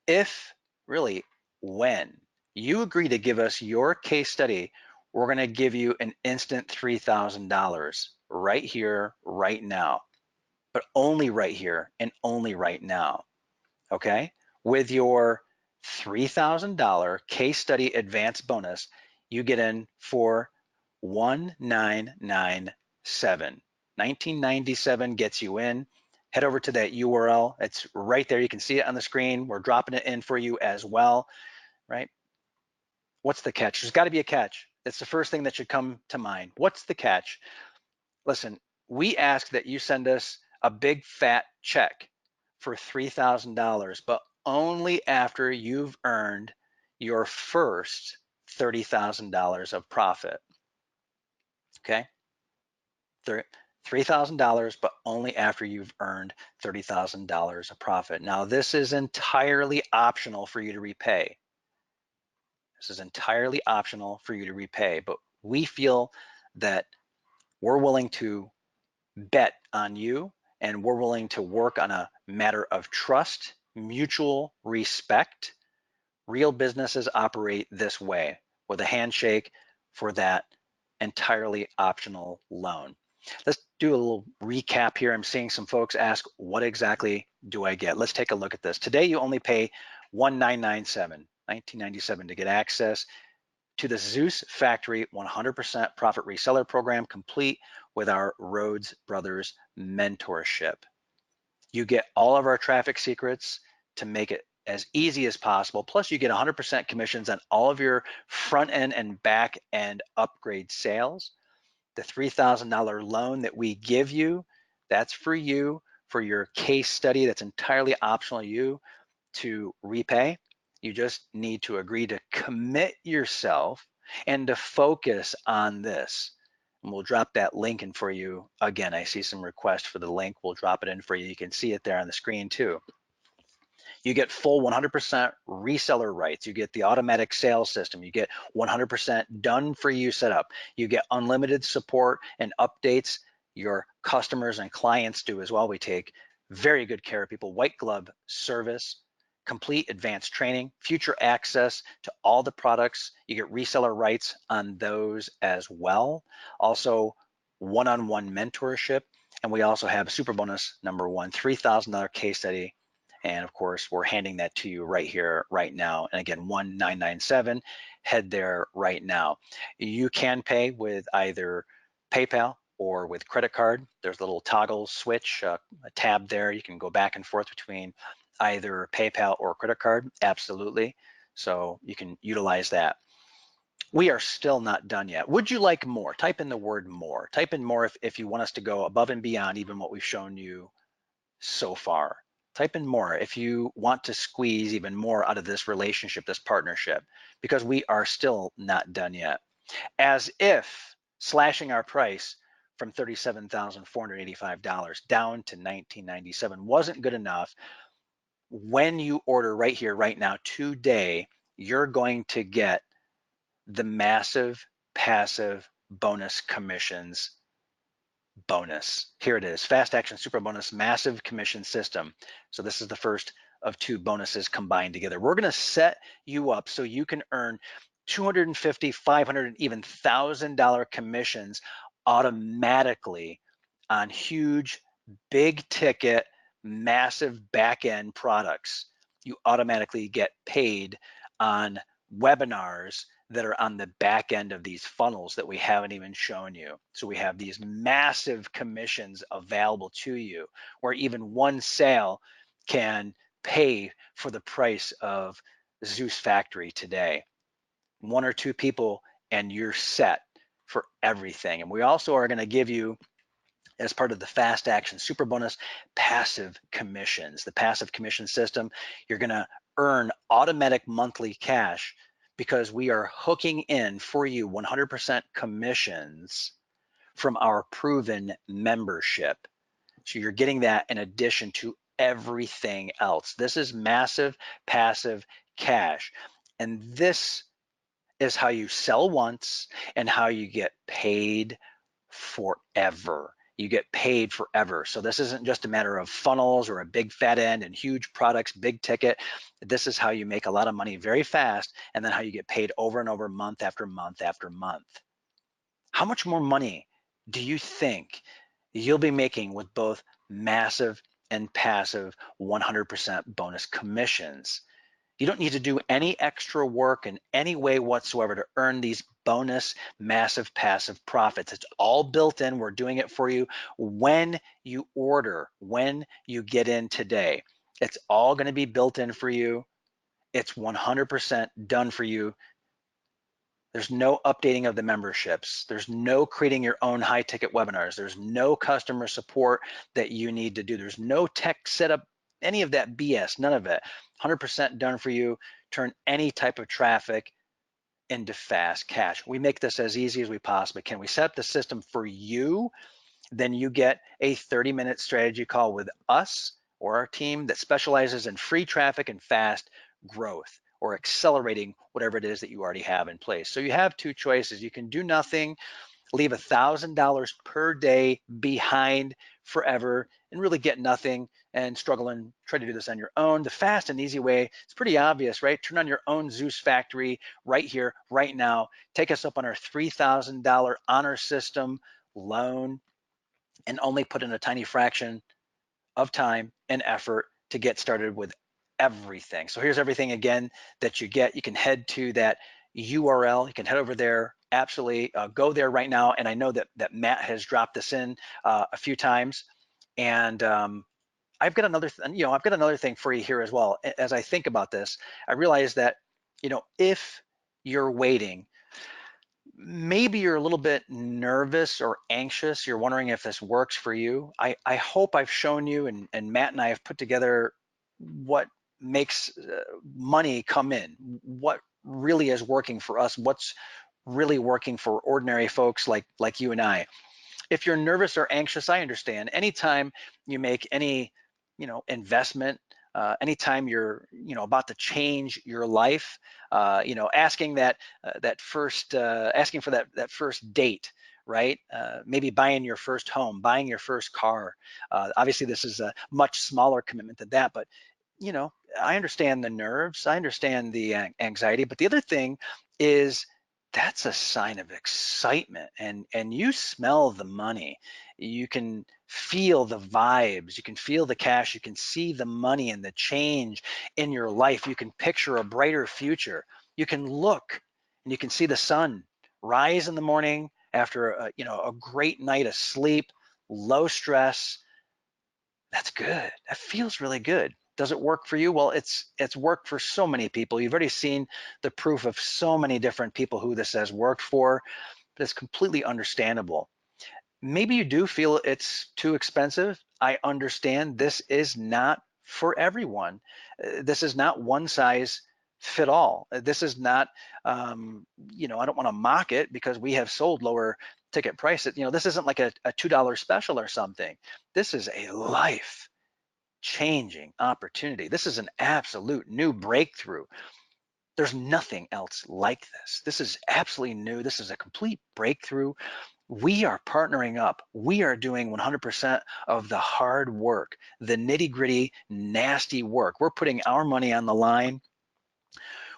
If, really, when you agree to give us your case study, we're going to give you an instant $3,000 right here, right now, but only right here and only right now, okay? With your $3,000 case study advance bonus, you get in for $1,997. $1,997 gets you in. Head over to that URL. It's right there. You can see it on the screen. We're dropping it in for you as well, right? What's the catch? There's got to be a catch. That's the first thing that should come to mind. What's the catch? Listen, we ask that you send us a big fat check for $3,000, but only after you've earned your first $30,000 of profit. Okay? $3,000, but only after you've earned $30,000 of profit. Now, this is entirely optional for you to repay. This is entirely optional for you to repay, but we feel that we're willing to bet on you and we're willing to work on a matter of trust, mutual respect. Real businesses operate this way with a handshake for that entirely optional loan. Let's do a little recap here. I'm seeing some folks ask, what exactly do I get? Let's take a look at this. Today, you only pay $1,997 to get access to the Zeus Factory 100% Profit Reseller Program, complete with our Rhodes Brothers mentorship. You get all of our traffic secrets to make it as easy as possible. Plus, you get 100% commissions on all of your front end and back end upgrade sales. The $3,000 loan that we give you, that's for you, for your case study. That's entirely optional you to repay. You just need to agree to commit yourself and to focus on this. And we'll drop that link in for you. Again, I see some requests for the link. We'll drop it in for you. You can see it there on the screen too. You get full 100% reseller rights. You get the automatic sales system. You get 100% done for you setup. You get unlimited support and updates. Your customers and clients do as well. We take very good care of people. White glove service, complete advanced training, future access to all the products. You get reseller rights on those as well. Also, one-on-one mentorship. And we also have super bonus number one, $3,000 case study. And of course, we're handing that to you right here, right now. And again, $1,997, head there right now. You can pay with either PayPal or with credit card. There's a little toggle switch, a tab there. You can go back and forth between either PayPal or credit card, absolutely. So you can utilize that. We are still not done yet. Would you like more? Type in the word more. Type in more if you want us to go above and beyond even what we've shown you so far. Type in more if you want to squeeze even more out of this relationship, this partnership, because we are still not done yet. As if slashing our price from $37,485 down to $1997 wasn't good enough. When you order right here, right now, today, you're going to get the massive passive bonus commissions bonus. Here it is, Fast Action Super Bonus Massive Commission System. So this is the first of two bonuses combined together. We're going to set you up so you can earn $250, $500, even $1,000 commissions automatically on huge, big ticket, massive back end products. You automatically get paid on webinars that are on the back end of these funnels that we haven't even shown you. So we have these massive commissions available to you, where even one sale can pay for the price of Zeus Factory today. One or two people and you're set for everything. And we also are going to give you, as part of the Fast Action Super Bonus, passive commissions. The passive commission system, you're going to earn automatic monthly cash because we are hooking in for you 100% commissions from our proven membership. So you're getting that in addition to everything else. This is massive passive cash. And this is how you sell once and how you get paid forever. You get paid forever. So this isn't just a matter of funnels or a big fat end and huge products, big ticket. This is how you make a lot of money very fast, and then how you get paid over and over, month after month after month. How much more money do you think you'll be making with both massive and passive 100% bonus commissions? You don't need to do any extra work in any way whatsoever to earn these bonus massive passive profits. It's all built in. We're doing it for you when you order, when you get in today. It's all going to be built in for you. It's 100% done for you. There's no updating of the memberships. There's no creating your own high ticket webinars. There's no customer support that you need to do. There's no tech setup, any of that BS, none of it. 100% done for you. Turn any type of traffic into fast cash. We make this as easy as we possibly can. We set up the system for you. Then you get a 30-minute strategy call with us or our team that specializes in free traffic and fast growth, or accelerating whatever it is that you already have in place. So you have two choices. You can do nothing, leave $1,000 per day behind forever and really get nothing and struggle and try to do this on your own. The fast and easy way, it's pretty obvious, right? Turn on your own Zeus Factory right here, right now. Take us up on our $3,000 honor system loan and only put in a tiny fraction of time and effort to get started with everything. So here's everything again that you get. You can head to that URL. You can head over there. Absolutely, go there right now. And I know that Matt has dropped this in a few times. And I've got another, I've got another thing for you here as well. As I think about this, I realize that, if you're waiting, maybe you're a little bit nervous or anxious. You're wondering if this works for you. I hope I've shown you, and Matt and I have put together what makes money come in, what really is working for us, what's really working for ordinary folks like you and I. If you're nervous or anxious, I understand. Anytime you make any investment, anytime you're about to change your life, asking asking for that first date, right? Maybe buying your first home, buying your first car. Obviously, this is a much smaller commitment than that, but I understand the nerves, I understand the anxiety, but the other thing is that's a sign of excitement, and you smell the money. You can feel the vibes, you can feel the cash, you can see the money and the change in your life. You can picture a brighter future. You can look and you can see the sun rise in the morning after a great night of sleep, low stress. That's good. That feels really good. Does it work for you? Well, it's worked for so many people. You've already seen the proof of so many different people who this has worked for, but it's completely understandable. Maybe you do feel it's too expensive. I understand this is not for everyone. This is not one size fit all. This is not, I don't want to mock it because we have sold lower ticket prices. This isn't like a $2 special or something. This is a life changing opportunity. This is an absolute new breakthrough. There's nothing else like this. This is absolutely new. This is a complete breakthrough. We are partnering up. We are doing 100% of the hard work, the nitty gritty, nasty work. We're putting our money on the line.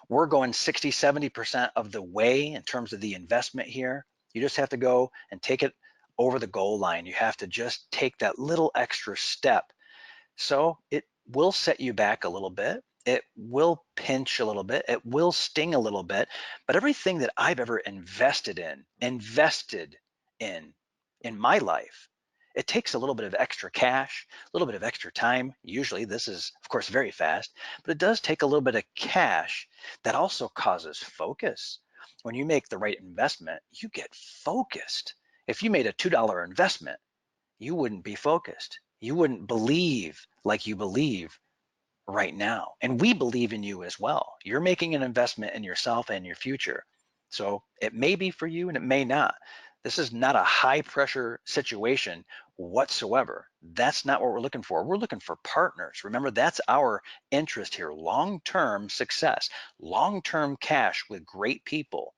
We're going 60, 70% of the way in terms of the investment here. You just have to go and take it over the goal line. You have to just take that little extra step. So it will set you back a little bit. It will pinch a little bit. It will sting a little bit. But everything that I've ever invested in my life, it takes a little bit of extra cash, a little bit of extra time. Usually this is, of course, very fast, but it does take a little bit of cash that also causes focus. When you make the right investment, you get focused. If you made a $2 investment, you wouldn't be focused. You wouldn't believe like you believe right now. And we believe in you as well. You're making an investment in yourself and your future. So it may be for you and it may not. This is not a high pressure situation whatsoever. That's not what we're looking for. We're looking for partners. Remember, that's our interest here. Long-term success, long-term cash with great people.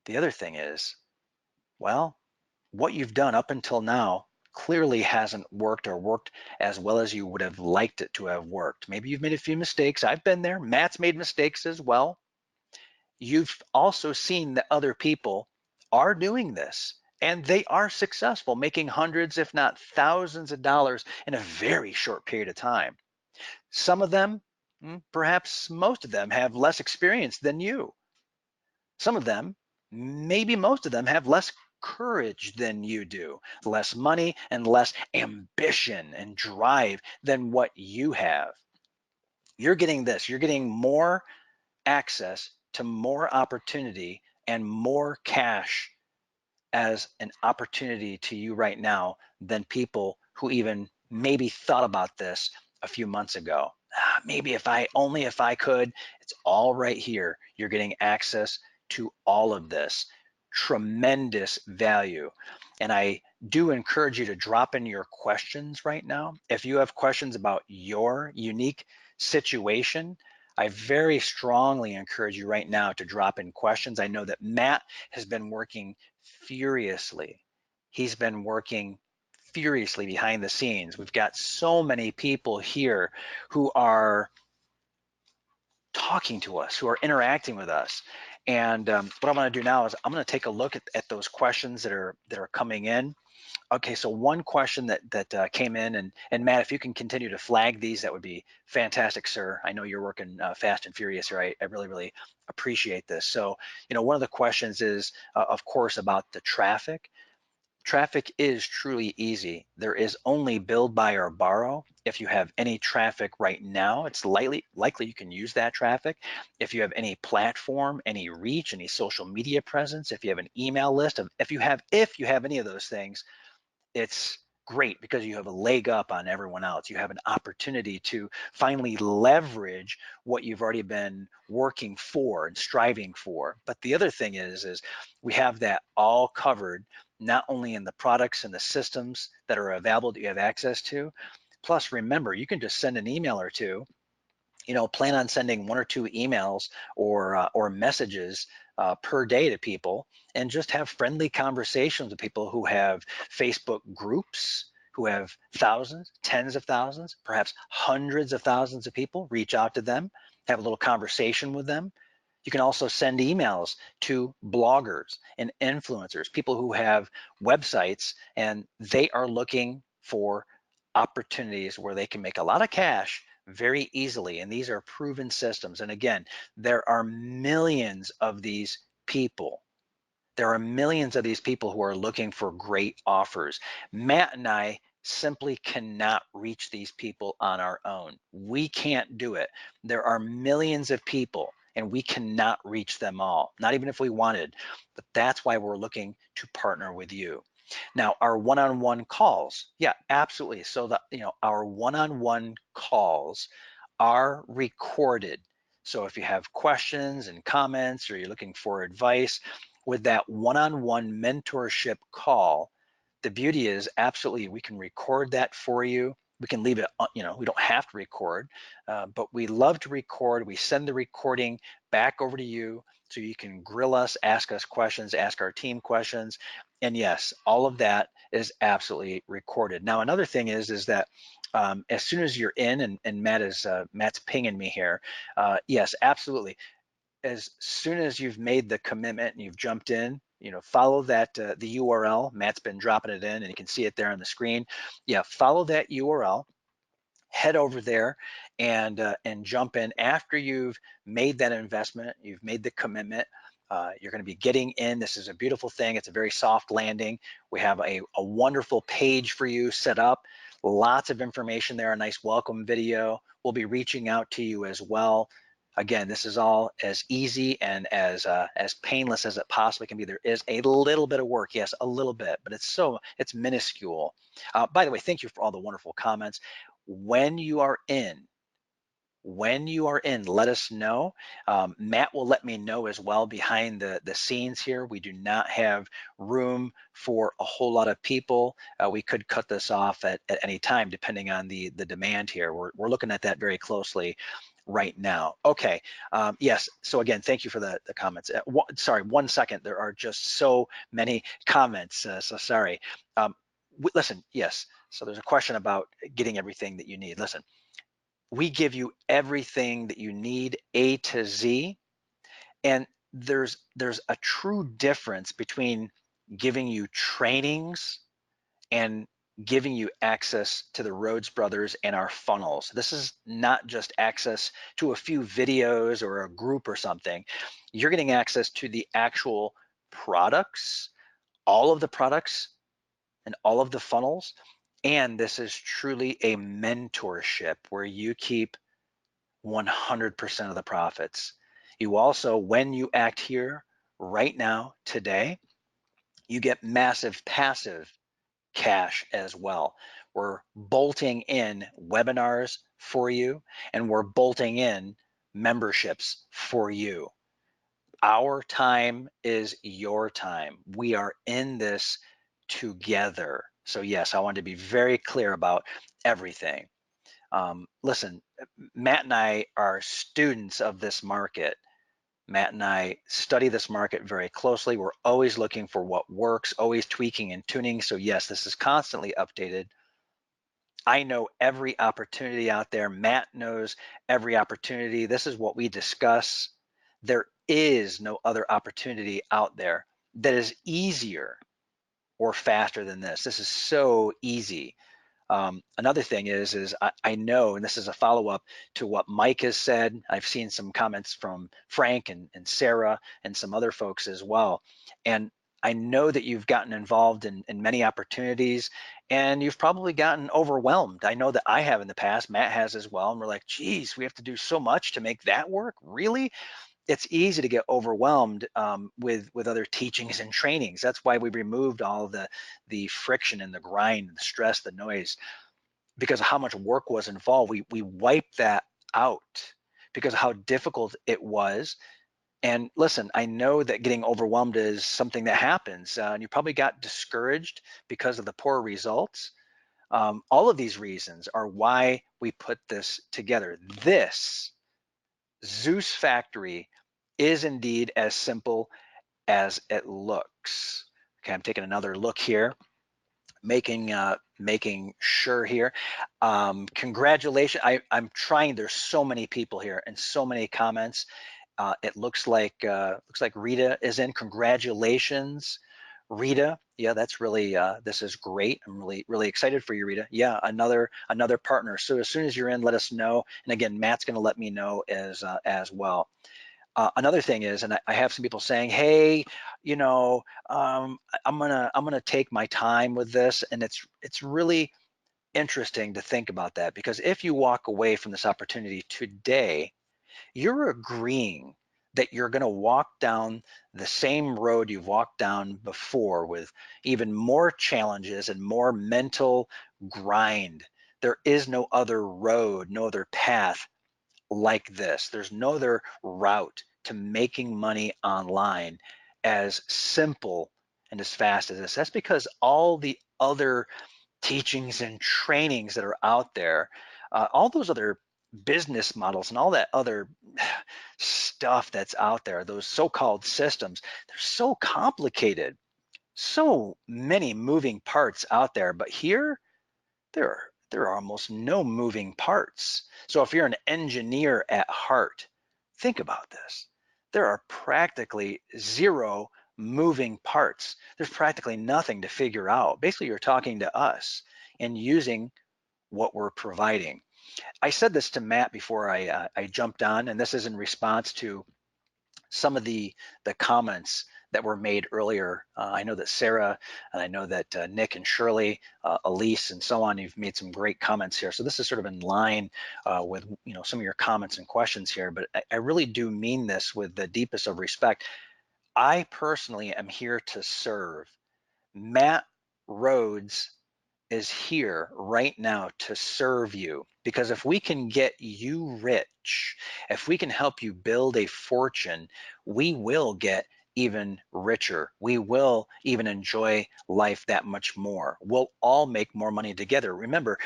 The other thing is, well, what you've done up until now clearly hasn't worked or worked as well as you would have liked it to have worked. Maybe you've made a few mistakes. I've been there. Matt's made mistakes as well. You've also seen that other people are doing this and they are successful, making hundreds, if not thousands of dollars in a very short period of time. Some of them, perhaps most of them, have less experience than you. Some of them, maybe most of them, have less courage than you do, less money and less ambition and drive than what you have. You're getting this, you're getting more access to more opportunity and more cash as an opportunity to you right now than people who even maybe thought about this a few months ago. Maybe if I could. It's all right here. You're getting access to all of this. Tremendous value. And I do encourage you to drop in your questions right now. If you have questions about your unique situation, I very strongly encourage you right now to drop in questions. I know that Matt has been working furiously. He's been working furiously behind the scenes. We've got so many people here who are talking to us, who are interacting with us. And what I'm going to do now is I'm going to take a look at those questions that are coming in. Okay, so one question that came in, and Matt, if you can continue to flag these, that would be fantastic, sir. I know you're working fast and furious here. I really, really appreciate this. So, one of the questions is, of course, about the traffic. Traffic is truly easy. There is only build, buy, or borrow. If you have any traffic right now, it's likely you can use that traffic. If you have any platform, any reach, any social media presence, if you have an email list, if you have any of those things, it's great because you have a leg up on everyone else. You have an opportunity to finally leverage what you've already been working for and striving for. But the other thing is we have that all covered, not only in the products and the systems that are available that you have access to. Plus, remember, you can just send an email or two. Plan on sending 1 or 2 emails or messages per day to people, and just have friendly conversations with people who have Facebook groups, who have thousands, tens of thousands, perhaps hundreds of thousands of people. Reach out to them, have a little conversation with them. You can also send emails to bloggers and influencers, people who have websites and they are looking for opportunities where they can make a lot of cash very easily. And these are proven systems. And again, there are millions of these people. There are millions of these people who are looking for great offers. Matt and I simply cannot reach these people on our own. We can't do it. There are millions of people and we cannot reach them all, not even if we wanted. But that's why we're looking to partner with you. Now, our one-on-one calls, yeah, absolutely. So our one-on-one calls are recorded. So if you have questions and comments or you're looking for advice with that one-on-one mentorship call, the beauty is absolutely we can record that for you. We can leave it, we don't have to record, but we love to record. We send the recording back over to you so you can grill us, ask us questions, ask our team questions. And yes, all of that is absolutely recorded. Now, another thing is that as soon as you're in, and Matt's pinging me here, yes, absolutely. As soon as you've made the commitment and you've jumped in, follow that the URL. Matt's been dropping it in, and you can see it there on the screen. Yeah, follow that URL. Head over there and jump in after you've made that investment. You've made the commitment. You're going to be getting in. This is a beautiful thing. It's a very soft landing. We have a wonderful page for you set up. Lots of information there. A nice welcome video. We'll be reaching out to you as well. Again, this is all as easy and as painless as it possibly can be. There is a little bit of work, yes, a little bit, but it's minuscule. By the way, thank you for all the wonderful comments. When you are in, let us know. Matt will let me know as well behind the scenes here. We do not have room for a whole lot of people. We could cut this off at any time depending on the demand here. We're looking at that very closely right now. Okay, yes, so again, thank you for the comments. Sorry, 1 second, there are just so many comments, so sorry. Listen, yes, so there's a question about getting everything that you need. Listen, we give you everything that you need, A to Z, and there's a true difference between giving you trainings and giving you access to the Rhodes Brothers and our funnels. This is not just access to a few videos or a group or something. You're getting access to the actual products, all of the products and all of the funnels. And this is truly a mentorship where you keep 100% of the profits. You also, when you act here right now, today, you get massive passive cash as well. We're bolting in webinars for you, and we're bolting in memberships for you. Our time is your time. We are in this together. So yes, I want to be very clear about everything. Listen, Matt and I are students of this market. Matt and I study this market very closely. We're always looking for what works, always tweaking and tuning. So yes, this is constantly updated. I know every opportunity out there. Matt knows every opportunity. This is what we discuss. There is no other opportunity out there that is easier or faster than this. This is so easy. Another thing is I know, and this is a follow-up to what Mike has said. I've seen some comments from Frank and Sarah and some other folks as well. And I know that you've gotten involved in many opportunities and you've probably gotten overwhelmed. I know that I have in the past, Matt has as well. And we're like, geez, we have to do so much to make that work. Really? It's easy to get overwhelmed with other teachings and trainings. That's why we removed all the friction and the grind, the stress, the noise, because of how much work was involved. We wiped that out because of how difficult it was. And listen, I know that getting overwhelmed is something that happens. And you probably got discouraged because of the poor results. All of these reasons are why we put this together. This Zeus Factory is indeed as simple as it looks. Okay, I'm taking another look here, making sure here. Congratulations. I'm trying. There's so many people here and so many comments. It looks like Rita is in. Congratulations, Rita. Yeah, that's really this is great. I'm really excited for you, Rita. Yeah, another partner. So as soon as you're in, let us know. And again, Matt's going to let me know as well. Another thing is, and I have some people saying, hey, I'm gonna take my time with this, and it's really interesting to think about that, because if you walk away from this opportunity today, you're agreeing that you're going to walk down the same road you've walked down before with even more challenges and more mental grind. There is no other road, no other path like this. There's no other route to making money online as simple and as fast as this. That's because all the other teachings and trainings that are out there, all those other business models and all that other stuff that's out there, those so-called systems, they're so complicated, so many moving parts out there. But here, there are almost no moving parts. So if you're an engineer at heart, think about this. There are practically zero moving parts. There's practically nothing to figure out. Basically, you're talking to us and using what we're providing. I said this to Matt before I jumped on, and this is in response to some of the comments that were made earlier. I know that Sarah, and I know that Nick and Shirley, Elise, and so on, you've made some great comments here. So this is sort of in line with some of your comments and questions here, but I really do mean this with the deepest of respect. I personally am here to serve. Matt Rhodes is here right now to serve you, because if we can get you rich, if we can help you build a fortune, we will get even richer. We will even enjoy life that much more. We'll all make more money together. Remember,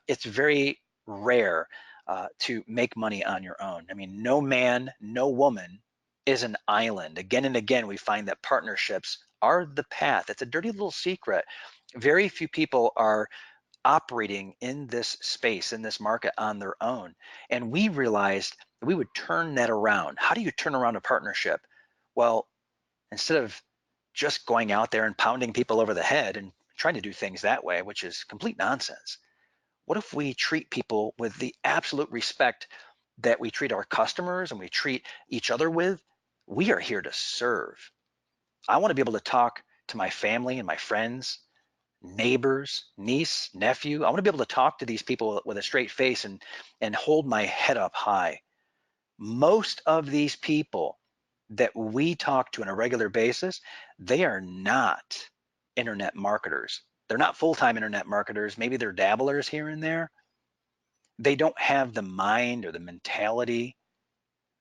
it's very rare to make money on your own. I mean, no man, no woman is an island. Again and again, we find that partnerships are the path. It's a dirty little secret. Very few people are operating in this space, in this market on their own. And we realized we would turn that around. How do you turn around a partnership? Well, instead of just going out there and pounding people over the head and trying to do things that way, which is complete nonsense, what if we treat people with the absolute respect that we treat our customers and we treat each other with? We are here to serve. I want to be able to talk to my family and my friends, neighbors, niece, nephew. I want to be able to talk to these people with a straight face and hold my head up high. Most of these people that we talk to on a regular basis, they are not internet marketers. They're not full-time internet marketers. Maybe they're dabblers here and there. They don't have the mind or the mentality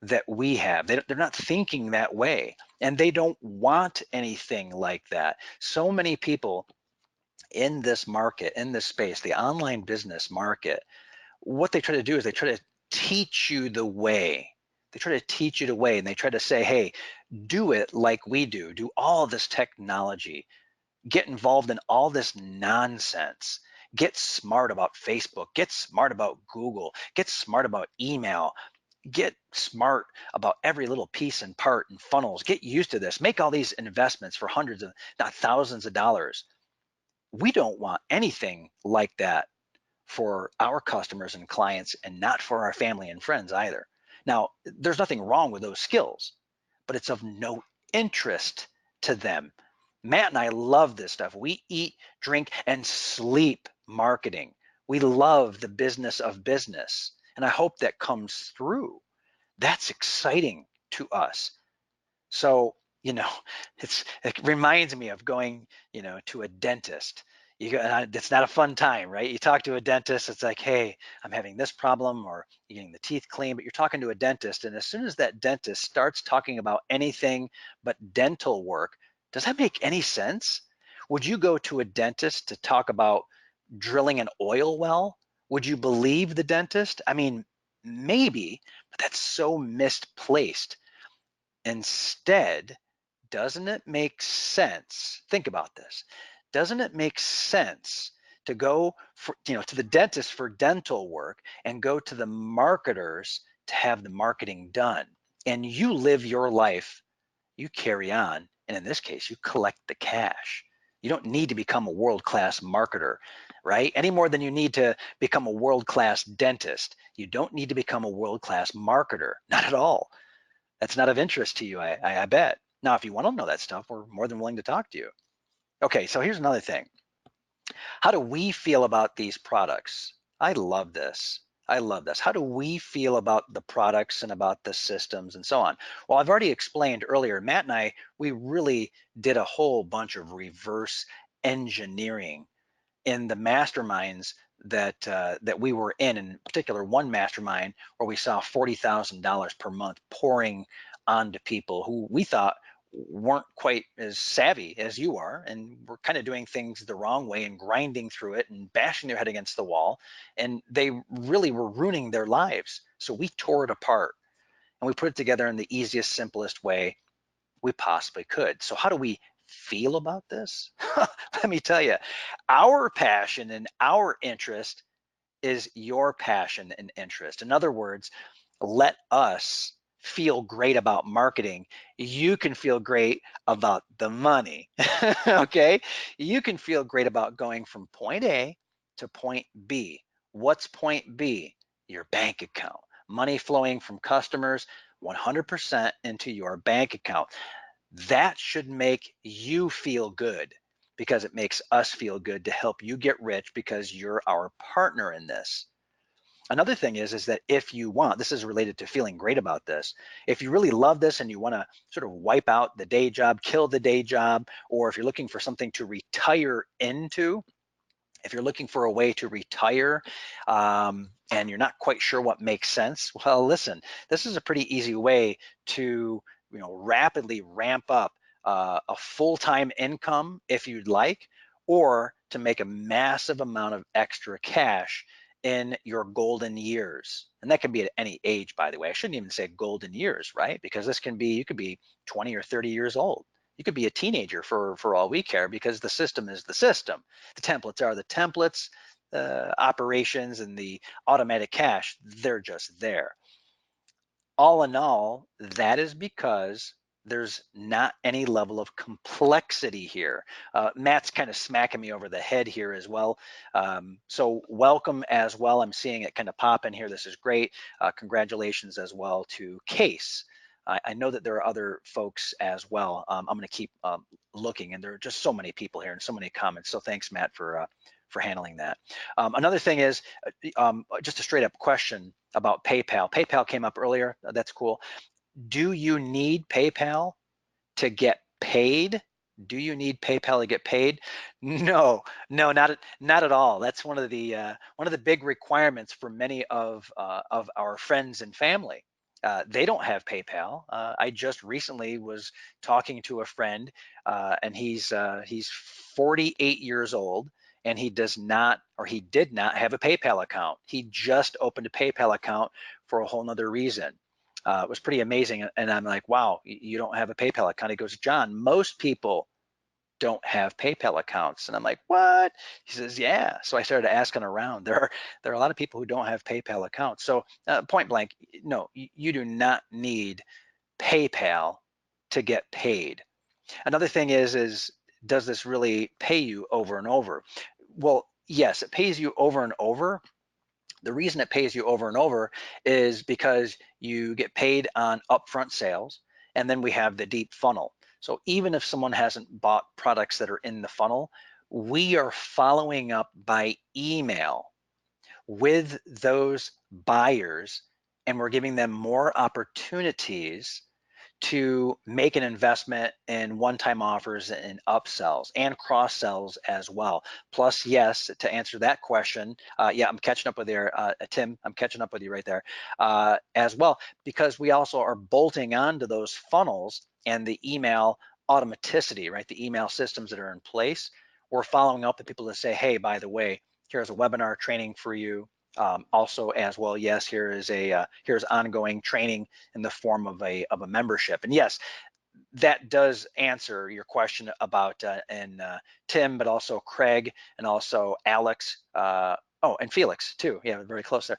that we have. They're not thinking that way, and they don't want anything like that. So many people in this market, in this space, the online business market, what they try to do is they try to teach you the way. They try to teach you the way, and they try to say, hey, do it like we do. Do all this technology. Get involved in all this nonsense. Get smart about Facebook. Get smart about Google. Get smart about email. Get smart about every little piece and part and funnels. Get used to this. Make all these investments for hundreds of, not thousands of dollars. We don't want anything like that for our customers and clients, and not for our family and friends either. Now, there's nothing wrong with those skills, but it's of no interest to them. Matt and I love this stuff. We eat, drink, and sleep marketing. We love the business of business, and I hope that comes through. That's exciting to us. So, it reminds me of going, to a dentist. It's not a fun time, right? You talk to a dentist, it's like, hey, I'm having this problem, or you're getting the teeth clean, but you're talking to a dentist. And as soon as that dentist starts talking about anything but dental work, does that make any sense? Would you go to a dentist to talk about drilling an oil well? Would you believe the dentist? I mean, maybe, but that's so misplaced. Instead, doesn't it make sense? Think about this. Doesn't it make sense to go to the dentist for dental work and go to the marketers to have the marketing done? And you live your life, you carry on, and in this case, you collect the cash. You don't need to become a world-class marketer, right? Any more than you need to become a world-class dentist. You don't need to become a world-class marketer, not at all. That's not of interest to you, I bet. Now, if you want to know that stuff, we're more than willing to talk to you. Okay, so here's another thing. How do we feel about these products? I love this. I love this. How do we feel about the products and about the systems and so on? Well, I've already explained earlier, Matt and I, we really did a whole bunch of reverse engineering in the masterminds that we were in particular one mastermind where we saw $40,000 per month pouring onto people who we thought weren't quite as savvy as you are and were kind of doing things the wrong way and grinding through it and bashing their head against the wall, and they really were ruining their lives. So we tore it apart and we put it together in the easiest, simplest way we possibly could. So how do we feel about this? Let me tell you, our passion and our interest is your passion and interest. In other words, let us feel great about marketing. You can feel great about the money. Okay? You can feel great about going from point A to point B. What's point B? Your bank account. Money flowing from customers 100% into your bank account. That should make you feel good because it makes us feel good to help you get rich because you're our partner in this. Another thing is that if you want, this is related to feeling great about this. If you really love this and you want to sort of wipe out the day job, kill the day job, or if you're looking for something to retire into, if you're looking for a way to retire and you're not quite sure what makes sense, well, listen, this is a pretty easy way to rapidly ramp up a full-time income if you'd like, or to make a massive amount of extra cash in your golden years. And that can be at any age, by the way. I shouldn't even say golden years, right? Because this can be, you could be 20 or 30 years old. You could be a teenager for all we care, because the system is the system. The templates are the templates, operations and the automatic cash, they're just there. All in all, that is because there's not any level of complexity here. Matt's kind of smacking me over the head here as well. So welcome as well. I'm seeing it kind of pop in here. This is great. Congratulations as well to Case. I know that there are other folks as well. I'm going to keep looking, and there are just so many people here and so many comments. So thanks, Matt, for handling that. Another thing is just a straight up question about PayPal. PayPal came up earlier. That's cool. Do you need PayPal to get paid? Do you need PayPal to get paid? No, no, not at all. That's one of the big requirements for many of our friends and family. They don't have PayPal. I just recently was talking to a friend, and he's 48 years old, and he does not, or he did not have a PayPal account. He just opened a PayPal account for a whole nother reason. It was pretty amazing. And I'm like, wow, you don't have a PayPal account? He goes, John, most people don't have PayPal accounts. And I'm like, what? He says, yeah. So I started asking around. There are a lot of people who don't have PayPal accounts. So point blank, no, you do not need PayPal to get paid. Another thing is does this really pay you over and over? Well, yes, it pays you over and over. The reason it pays you over and over is because you get paid on upfront sales, and then we have the deep funnel. So even if someone hasn't bought products that are in the funnel, we are following up by email with those buyers, and we're giving them more opportunities to make an investment in one-time offers and upsells and cross sells as well. Plus, yes, to answer that question, yeah, I'm catching up with you, Tim. I'm catching up with you right there as well, because we also are bolting onto those funnels and the email automaticity, right? The email systems that are in place. We're following up with people to say, hey, by the way, here's a webinar training for you. Also as well, yes, here's ongoing training in the form of a membership. And yes, that does answer your question about Tim, but also Craig and also Alex. Oh, and Felix too. Yeah, very close there.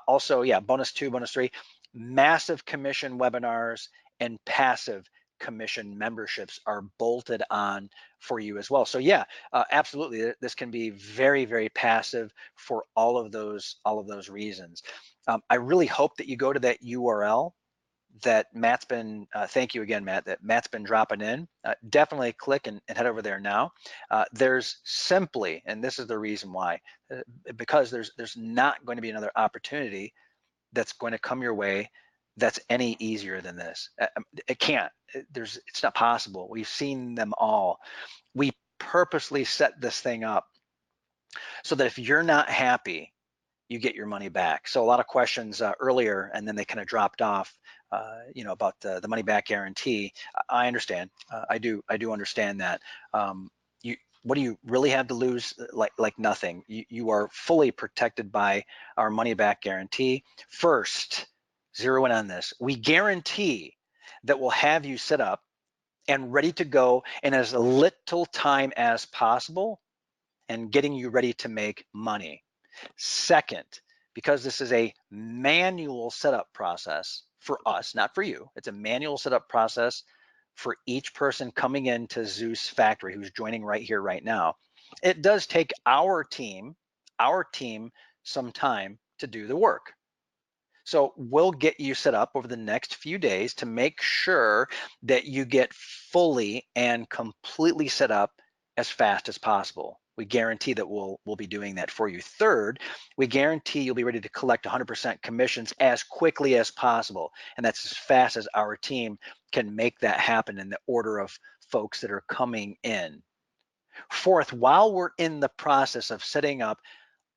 Also, yeah, bonus 2, bonus 3, massive commission webinars and passive commission memberships are bolted on for you as well. So yeah, absolutely, this can be very, very passive for all of those reasons. I really hope that you go to that URL that Matt's been, thank you again, Matt, that Matt's been dropping in, definitely click and head over there now. There's simply, and this is the reason why, because there's not going to be another opportunity that's going to come your way that's any easier than this. It can't. It's not possible. We've seen them all. We purposely set this thing up so that if you're not happy, you get your money back. So a lot of questions earlier, and then they kind of dropped off. About the money back guarantee. I understand. I do understand that. What do you really have to lose? Like nothing. You are fully protected by our money back guarantee. First, zero in on this. We guarantee that we'll have you set up and ready to go in as little time as possible and getting you ready to make money. Second, because this is a manual setup process for us, not for you, it's a manual setup process for each person coming into Zeus Factory who's joining right here, right now. It does take our team some time to do the work. So we'll get you set up over the next few days to make sure that you get fully and completely set up as fast as possible. We guarantee that we'll be doing that for you. Third, we guarantee you'll be ready to collect 100% commissions as quickly as possible. And that's as fast as our team can make that happen in the order of folks that are coming in. Fourth, while we're in the process of setting up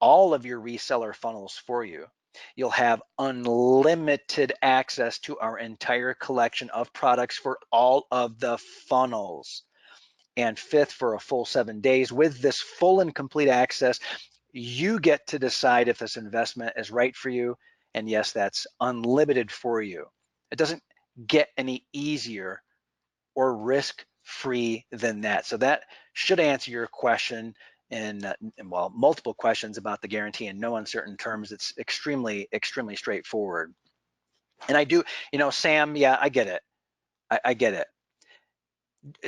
all of your reseller funnels for you, you'll have unlimited access to our entire collection of products for all of the funnels. And fifth, for a full 7 days, with this full and complete access, you get to decide if this investment is right for you. And yes, that's unlimited for you. It doesn't get any easier or risk-free than that. So that should answer your question in well, multiple questions about the guarantee in no uncertain terms. It's extremely straightforward. And I do, Sam, yeah, I get it. I get it.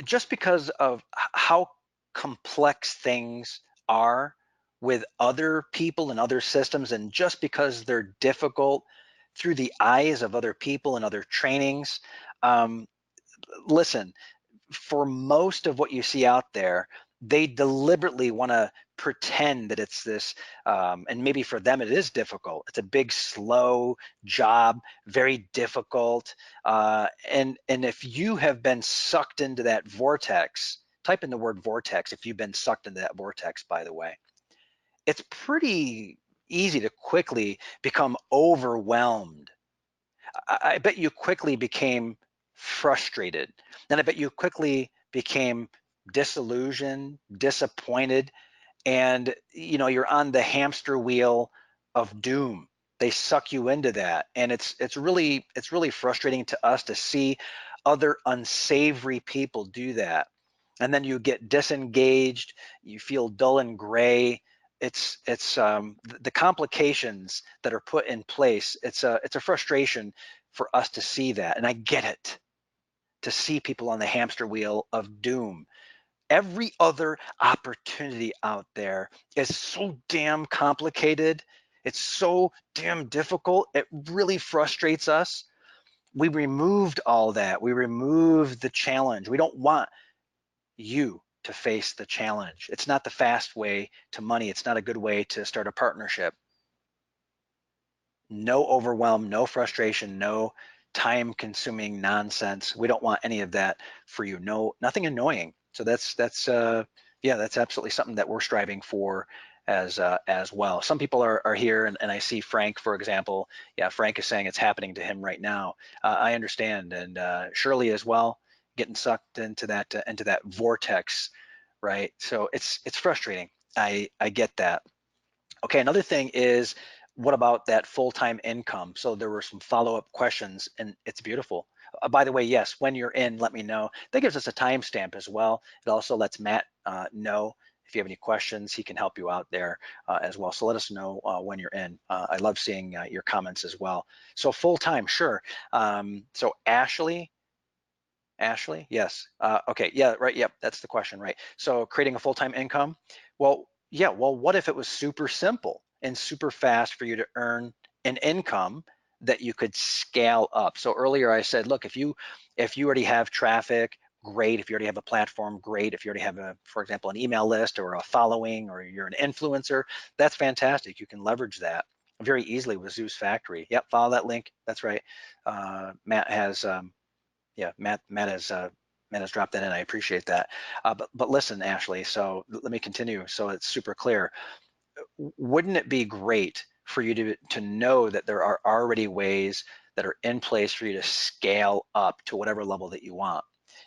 Just because of how complex things are with other people and other systems, and just because they're difficult through the eyes of other people and other trainings, listen, for most of what you see out there, they deliberately want to pretend that it's this, and maybe for them it is difficult. It's a big, slow job, very difficult. And if you have been sucked into that vortex, type in the word vortex if you've been sucked into that vortex, by the way. It's pretty easy to quickly become overwhelmed. I bet you quickly became frustrated. Then I bet you quickly became disillusioned, disappointed, and you're on the hamster wheel of doom. They suck you into that, and it's really frustrating to us to see other unsavory people do that. And then you get disengaged, you feel dull and gray. It's the complications that are put in place. It's a frustration for us to see that, and I get it, to see people on the hamster wheel of doom. Every other opportunity out there is so damn complicated. It's so damn difficult. It really frustrates us. We removed all that. We removed the challenge. We don't want you to face the challenge. It's not the fast way to money. It's not a good way to start a partnership. No overwhelm, no frustration, no time-consuming nonsense. We don't want any of that for you. No, nothing annoying. So that's absolutely something that we're striving for as well. Some people are here, and I see Frank, for example. Yeah, Frank is saying it's happening to him right now. I understand, and Shirley as well, getting sucked into that vortex, right? So it's frustrating. I get that. Okay, another thing is, what about that full-time income? So there were some follow-up questions, and it's beautiful. By the way, yes, when you're in, let me know. That gives us a timestamp as well. It also lets Matt know if you have any questions. He can help you out there as well. So let us know when you're in. I love seeing your comments as well. So full-time, sure. So Ashley, yes. Okay, yeah, right, yep, that's the question, right? So creating a full-time income. Well, yeah, well, what if it was super simple and super fast for you to earn an income that you could scale up. So earlier I said, look, if you already have traffic, great. If you already have a platform, great. If you already have for example, an email list or a following, or you're an influencer, that's fantastic. You can leverage that very easily with Zeus Factory. Yep, follow that link. That's right. Matt has, yeah, Matt has dropped that in. I appreciate that. But listen, Ashley. So let me continue. So it's super clear. Wouldn't it be great for you to know that there are already ways that are in place for you to scale up to whatever level that you want?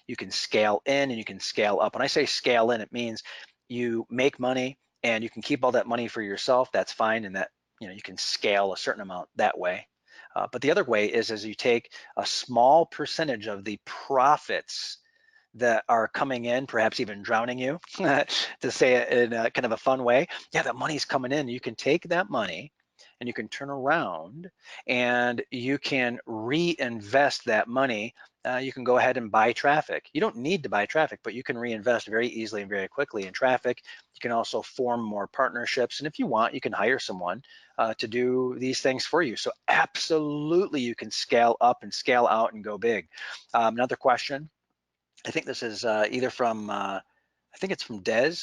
You can scale in and you can scale up. When I say scale in, it means you make money and you can keep all that money for yourself. That's fine, and that you can scale a certain amount that way. But the other way is you take a small percentage of the profits that are coming in, perhaps even drowning you, to say it in a kind of a fun way. Yeah, that money's coming in. You can take that money and you can turn around and you can reinvest that money. You can go ahead and buy traffic. You don't need to buy traffic, but you can reinvest very easily and very quickly in traffic. You can also form more partnerships. And if you want, you can hire someone to do these things for you. So absolutely, you can scale up and scale out and go big. Another question. I think this is either from, I think it's from Des.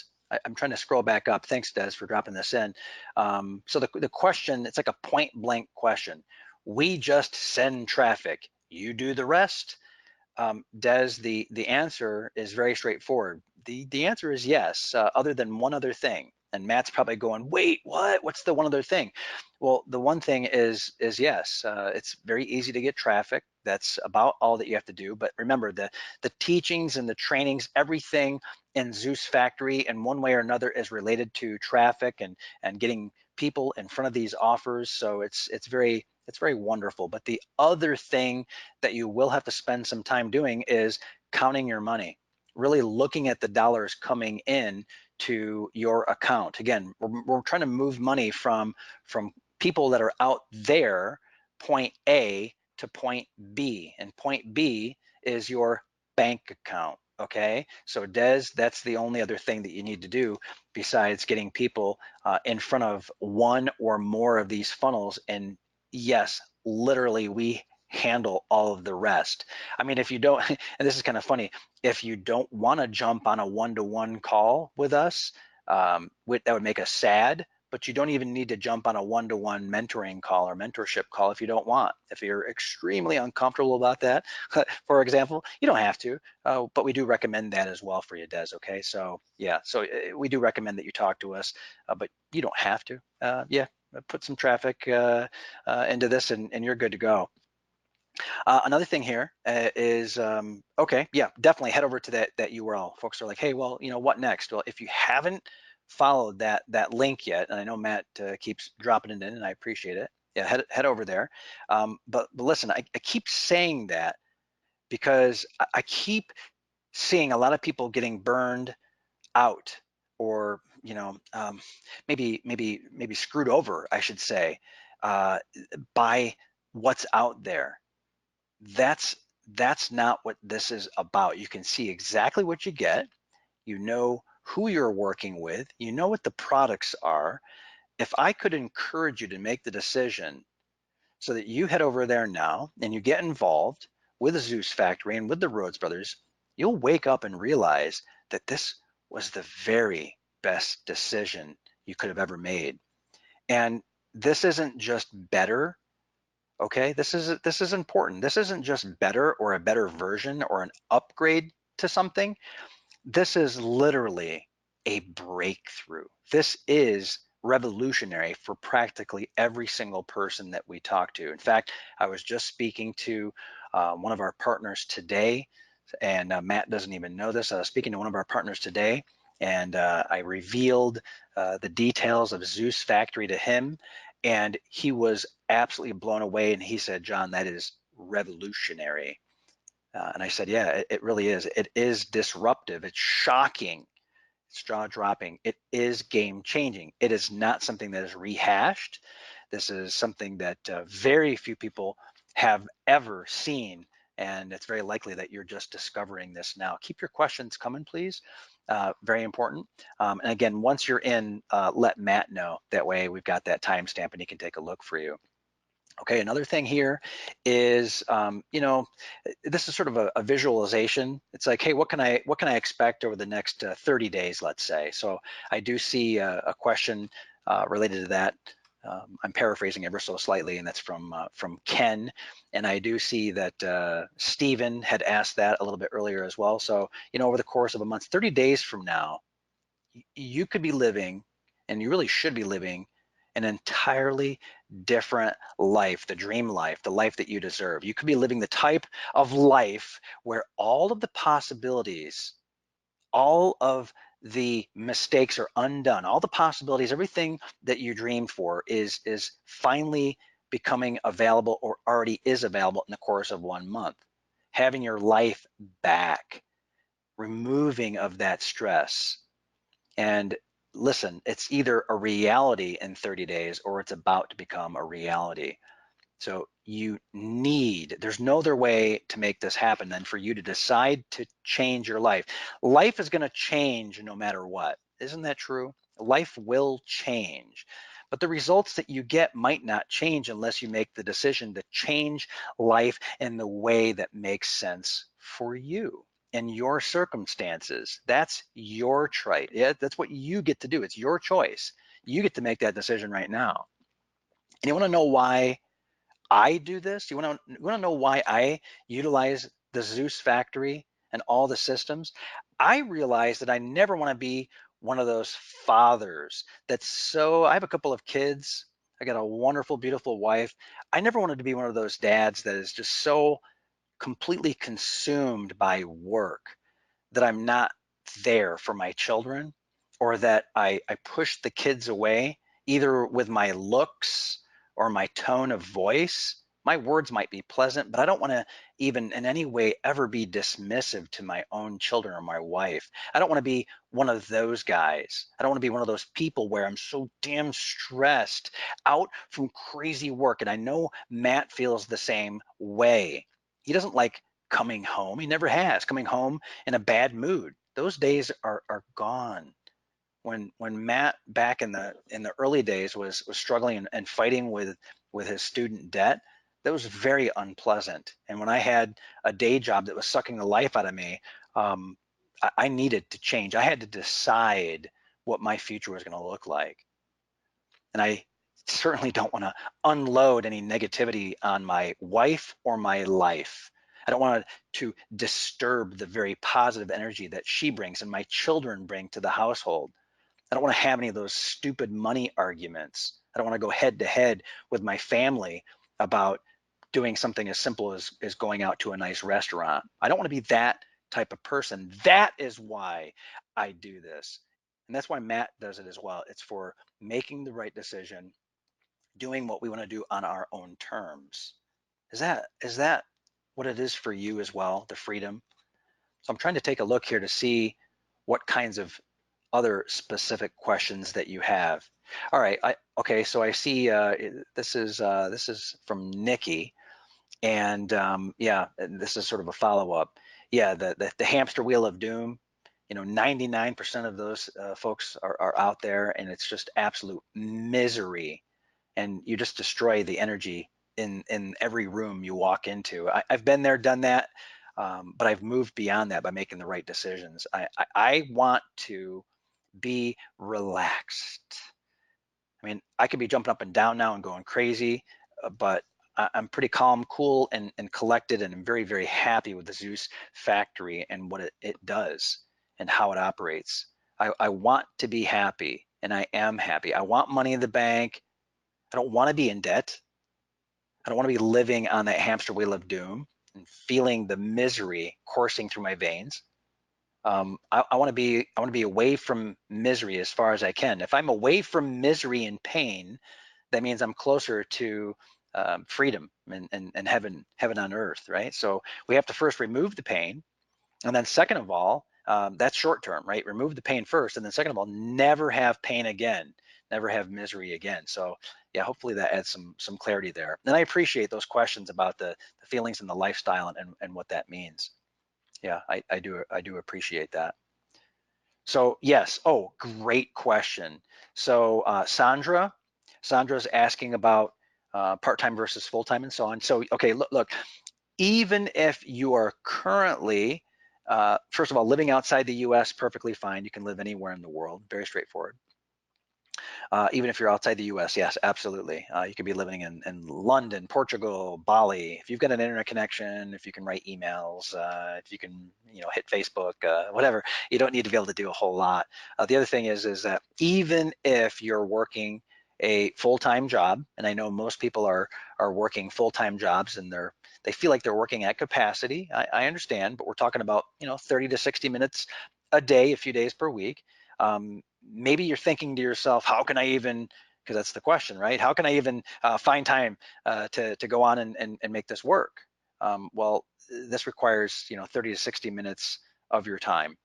I'm trying to scroll back up. Thanks, Des, for dropping this in. So the question, it's like a point blank question. We just send traffic. You do the rest. Des, the answer is very straightforward. The answer is yes, other than one other thing. And Matt's probably going, wait, what? What's the one other thing? Well, the one thing is yes. It's very easy to get traffic. That's about all that you have to do. But remember, the teachings and the trainings, everything in Zeus Factory in one way or another is related to traffic and getting people in front of these offers. So it's very wonderful. But the other thing that you will have to spend some time doing is counting your money, really looking at the dollars coming in to your account. Again, we're trying to move money from people that are out there, point A to point B, and point B is your bank account. Okay, so Des, that's the only other thing that you need to do besides getting people in front of one or more of these funnels. And yes, literally, we handle all of the rest. I mean, if you don't, and this is kind of funny, if you don't want to jump on a one-to-one call with us, that would make us sad, but you don't even need to jump on a one-to-one mentoring call or mentorship call if you don't want. If you're extremely uncomfortable about that, for example, you don't have to, but we do recommend that as well for you, Des, okay? So yeah, so we do recommend that you talk to us, but you don't have to. Yeah, put some traffic into this and you're good to go. Another thing here is, okay, yeah, definitely head over to that URL. Folks are like, hey, well, what next? Well, if you haven't followed that link yet, and I know Matt keeps dropping it in, and I appreciate it. Yeah, head over there. But listen, I keep saying that because I keep seeing a lot of people getting burned out, or maybe screwed over, I should say, by what's out there. That's not what this is about. You can see exactly what you get. You know who you're working with. You know what the products are. If I could encourage you to make the decision so that you head over there now and you get involved with the Zeus Factory and with the Rhodes Brothers, you'll wake up and realize that this was the very best decision you could have ever made. And this isn't just better. Okay, this is important. This isn't just better or a better version or an upgrade to something. This is literally a breakthrough. This is revolutionary for practically every single person that we talk to. In fact, I was just speaking to one of our partners today, and Matt doesn't even know this. I was speaking to one of our partners today, and I revealed the details of Zeus Factory to him, and he was absolutely blown away. And he said, John, that is revolutionary. And I said, yeah, it really is. It is disruptive. It's shocking. It's jaw-dropping. It is game-changing. It is not something that is rehashed. This is something that very few people have ever seen, and it's very likely that you're just discovering this now. Keep your questions coming, please. Very important. And again, once you're in, let Matt know. That way we've got that timestamp and he can take a look for you. Okay, another thing here is, this is sort of a visualization. It's like, hey, what can I expect over the next 30 days, let's say. So I do see a question related to that. I'm paraphrasing ever so slightly, and that's from Ken. And I do see that Stephen had asked that a little bit earlier as well. So, over the course of a month, 30 days from now, you could be living, and you really should be living, an entirely different life, the dream life, the life that you deserve. You could be living the type of life where all of the possibilities, all of the mistakes are undone, all the possibilities, everything that you dreamed for is finally becoming available, or already is available in the course of 1 month. Having your life back, removing of that stress. And listen, it's either a reality in 30 days or it's about to become a reality. So there's no other way to make this happen than for you to decide to change your life. Life is going to change no matter what. Isn't that true? Life will change. But the results that you get might not change unless you make the decision to change life in the way that makes sense for you and your circumstances. That's your choice. Yeah, that's what you get to do. It's your choice. You get to make that decision right now. And you want to know why I do this? You want to know why I utilize the Zeus factory and all the systems? I realize that I never want to be one of those fathers I have a couple of kids. I got a wonderful, beautiful wife. I never wanted to be one of those dads that is just so completely consumed by work that I'm not there for my children, or that I push the kids away either with my looks or my tone of voice. My words might be pleasant, but I don't want to even in any way ever be dismissive to my own children or my wife. I don't want to be one of those guys. I don't want to be one of those people where I'm so damn stressed out from crazy work. And I know Matt feels the same way. He doesn't like coming home. He never has coming home in a bad mood. Those days are gone. When Matt back in the early days was struggling and fighting with his student debt, that was very unpleasant. And when I had a day job that was sucking the life out of me, I needed to change. I had to decide what my future was going to look like. And I certainly don't want to unload any negativity on my wife or my life. I don't want to disturb the very positive energy that she brings and my children bring to the household. I don't want to have any of those stupid money arguments. I don't want to go head to head with my family about doing something as simple as going out to a nice restaurant. I don't want to be that type of person. That is why I do this. And that's why Matt does it as well. It's for making the right decision, doing what we want to do on our own terms. Is that what it is for you as well, the freedom? So I'm trying to take a look here to see what kinds of other specific questions that you have. All right, okay, so I see this is from Nikki, and yeah, this is sort of a follow-up. Yeah, the hamster wheel of doom. 99% of those folks are out there, and it's just absolute misery, and you just destroy the energy in every room you walk into. I've been there, done that, but I've moved beyond that by making the right decisions. I want to be relaxed. I mean, I could be jumping up and down now and going crazy, but I'm pretty calm, cool, and collected, and I'm very, very happy with the Zeus factory and what it does and how it operates. I want to be happy, and I am happy. I want money in the bank. I don't want to be in debt. I don't want to be living on that hamster wheel of doom and feeling the misery coursing through my veins. I want to be away from misery as far as I can. If I'm away from misery and pain, that means I'm closer to freedom and heaven on earth, right? So we have to first remove the pain, and then second of all, that's short term, right? Remove the pain first, and then second of all, never have pain again, never have misery again. So yeah, hopefully that adds some clarity there. And I appreciate those questions about the feelings and the lifestyle and what that means. Yeah, I do appreciate that. So yes, oh, great question. So Sandra's asking about part-time versus full-time and so on. So, okay, look, even if you are currently, first of all, living outside the US, perfectly fine. You can live anywhere in the world, very straightforward. Even if you're outside the US, yes, absolutely. You could be living in London, Portugal, Bali. If you've got an internet connection, if you can write emails, if you can, hit Facebook, whatever, you don't need to be able to do a whole lot. The other thing is that even if you're working a full-time job, and I know most people are working full-time jobs and they feel like they're working at capacity. I understand, but we're talking about 30 to 60 minutes a day, a few days per week. Maybe you're thinking to yourself, how can I even, because that's the question, right? How can I even find time to go on and make this work? Well, this requires 30 to 60 minutes of your time,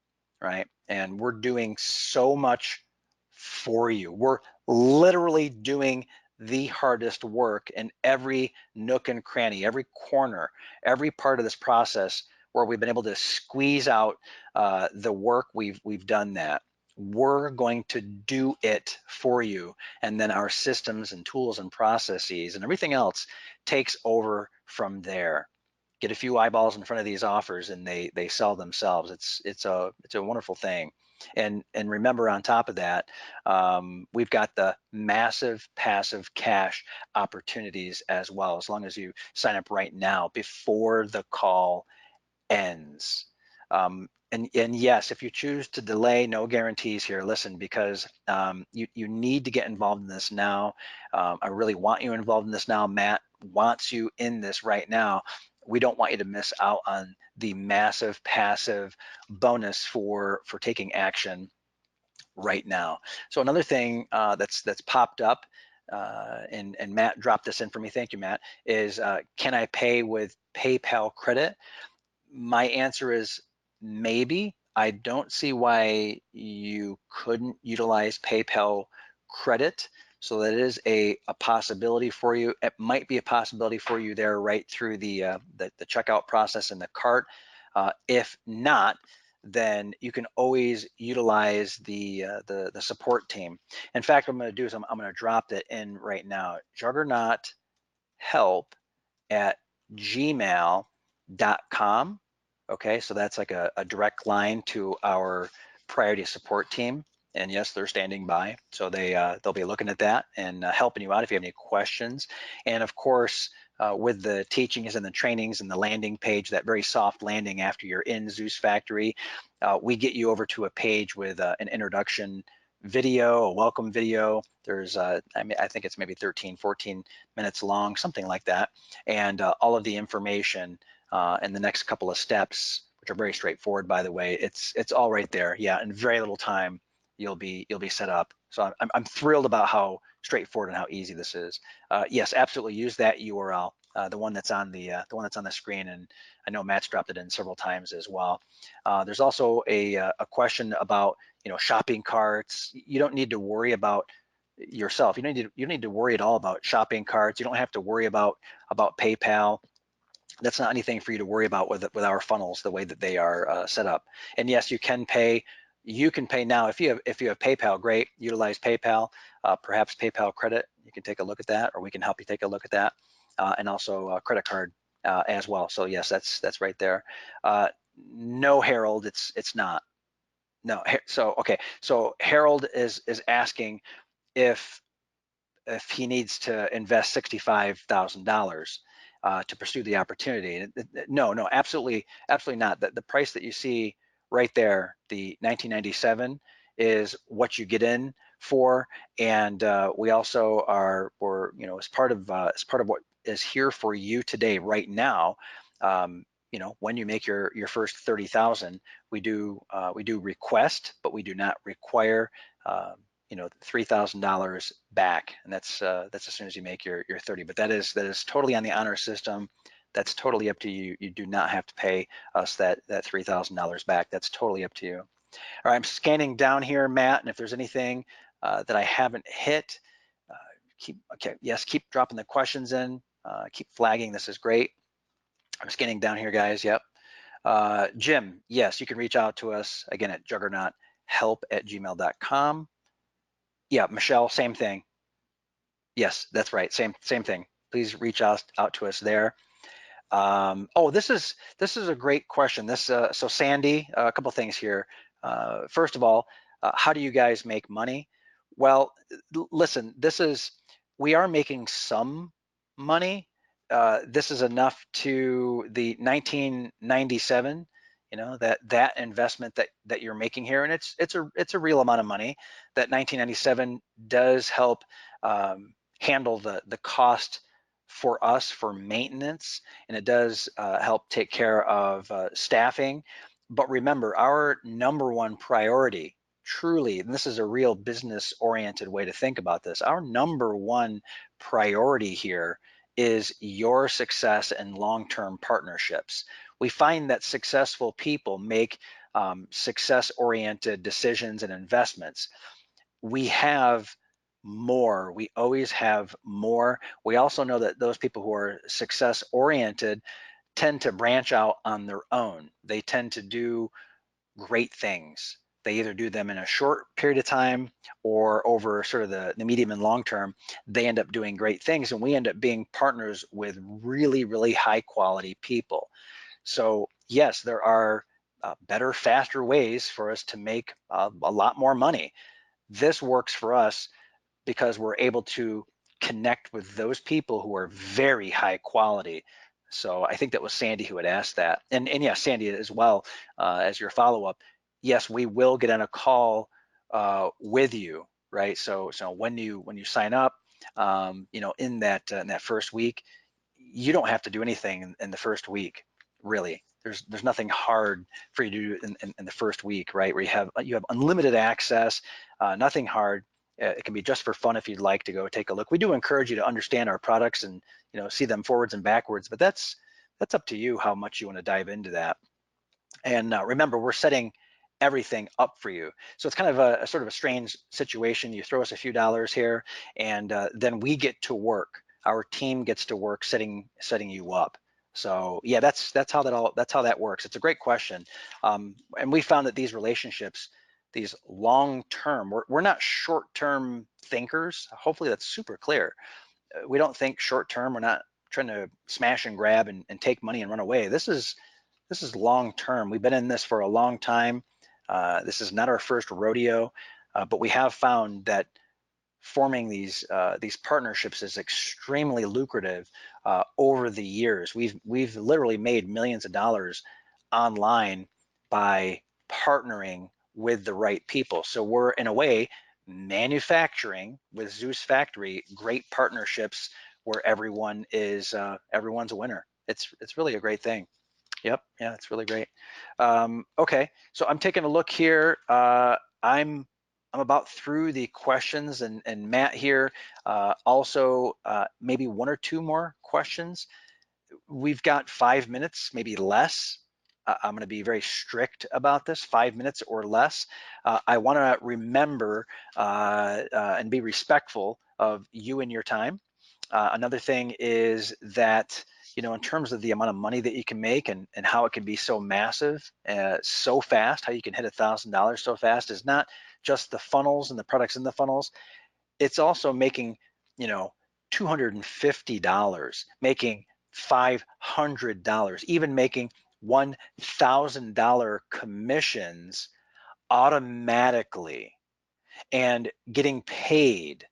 right? And we're doing so much for you. We're literally doing the hardest work in every nook and cranny, every corner, every part of this process where we've been able to squeeze out the work. We've done that. We're going to do it for you, and then our systems and tools and processes and everything else takes over from there. Get a few eyeballs in front of these offers and they sell themselves. It's a wonderful thing. And remember, on top of that, we've got the massive passive cash opportunities as well, as long as you sign up right now before the call ends. And yes, if you choose to delay, no guarantees here. Listen, because you need to get involved in this now. I really want you involved in this now. Matt wants you in this right now. We don't want you to miss out on the massive passive bonus for taking action right now. So another thing that's popped up, and Matt dropped this in for me. Thank you, Matt. Is can I pay with PayPal credit? My answer is maybe. I don't see why you couldn't utilize PayPal credit. So that is a possibility for you. It might be a possibility for you there right through the checkout process in the cart. If not, then you can always utilize the support team. In fact, what I'm going to do is I'm going to drop that in right now. JuggernautHelp@gmail.com. Okay, so that's like a direct line to our priority support team. And yes, they're standing by, so they'll be looking at that and helping you out if you have any questions. And of course, with the teachings and the trainings and the landing page, that very soft landing after you're in Zeus Factory, we get you over to a page with an introduction video, a welcome video. There's, I think it's maybe 13, 14 minutes long, something like that. And all of the information and the next couple of steps, which are very straightforward, by the way, it's all right there. Yeah, in very little time, you'll be set up. So I'm thrilled about how straightforward and how easy this is. Yes, absolutely use that URL, the one that's on the screen, and I know Matt's dropped it in several times as well. There's also a question about shopping carts. You don't need to worry about yourself. You don't need to worry at all about shopping carts. You don't have to worry about PayPal. That's not anything for you to worry about with our funnels, the way that they are set up. And yes, you can pay. You can pay now if you have PayPal. Great, utilize PayPal. Perhaps PayPal credit. You can take a look at that, or we can help you take a look at that, and also credit card as well. So yes, that's right there. No, Harold, it's not. No. So okay. So Harold is asking if he needs to invest $65,000 to pursue the opportunity. No, absolutely not. The price that you see right there, the 1997, is what you get in for, and we also we're as part of what is here for you today, right now. When you make your first 30,000, we do request, but we do not require $3,000 back, and that's as soon as you make your 30. But that is totally on the honor system. That's totally up to you. You do not have to pay us that $3,000 back. That's totally up to you. All right, I'm scanning down here, Matt, and if there's anything that I haven't hit, keep dropping the questions in. Keep flagging. This is great. I'm scanning down here, guys. Yep. Jim, yes, you can reach out to us again at juggernauthealp@gmail.com. Yeah, Michelle, same thing. Yes, that's right. Same thing. please reach out to us there. Oh, this is a great question. So Sandy, a couple things here. First of all, how do you guys make money? Well, listen, we are making some money. This is enough to the 1997, that investment that you're making here, and it's a real amount of money. That 1997 does help handle the cost for us for maintenance, and it does help take care of staffing. But remember, our number one priority, truly, and this is a real business oriented way to think about this, our number one priority here is your success and long-term partnerships. We find that successful people make success-oriented decisions and investments. We have more. We always have more. We also know that those people who are success-oriented tend to branch out on their own. They tend to do great things. They either do them in a short period of time or over sort of the medium and long term. They end up doing great things, and we end up being partners with really, really high quality people. So yes, there are better, faster ways for us to make a lot more money. This works for us because we're able to connect with those people who are very high quality. So I think that was Sandy who had asked that. And yeah, Sandy as well, as your follow-up, yes, we will get on a call with you, right? So when you sign up, in that first week, you don't have to do anything in the first week, really. There's nothing hard for you to do in the first week, right? Where you have unlimited access, nothing hard. It can be just for fun if you'd like to go take a look. We do encourage you to understand our products and see them forwards and backwards, but that's up to you how much you want to dive into that. And remember, we're setting everything up for you. So it's kind of a sort of a strange situation. You throw us a few dollars here, and then we get to work. Our team gets to work setting you up. So yeah, that's how that works. It's a great question, and we found that these relationships, these long-term, we're not short-term thinkers. Hopefully that's super clear. We don't think short-term. We're not trying to smash and grab and take money and run away. This is long-term. We've been in this for a long time. This is not our first rodeo, but we have found that forming these partnerships is extremely lucrative over the years. We've literally made millions of dollars online by partnering with the right people. So we're in a way manufacturing with Zeus Factory great partnerships where everyone's a winner. It's really a great thing. Yep, yeah, it's really great. Okay, so I'm taking a look here. I'm about through the questions, and Matt here also maybe one or two more questions. We've got 5 minutes, maybe less. I'm going to be very strict about this, 5 minutes or less. I want to remember and be respectful of you and your time. Another thing is that, in terms of the amount of money that you can make and how it can be so massive, so fast, how you can hit $1,000 so fast is not just the funnels and the products in the funnels. It's also making, $250, making $500, even making $1,000 commissions automatically, and getting paid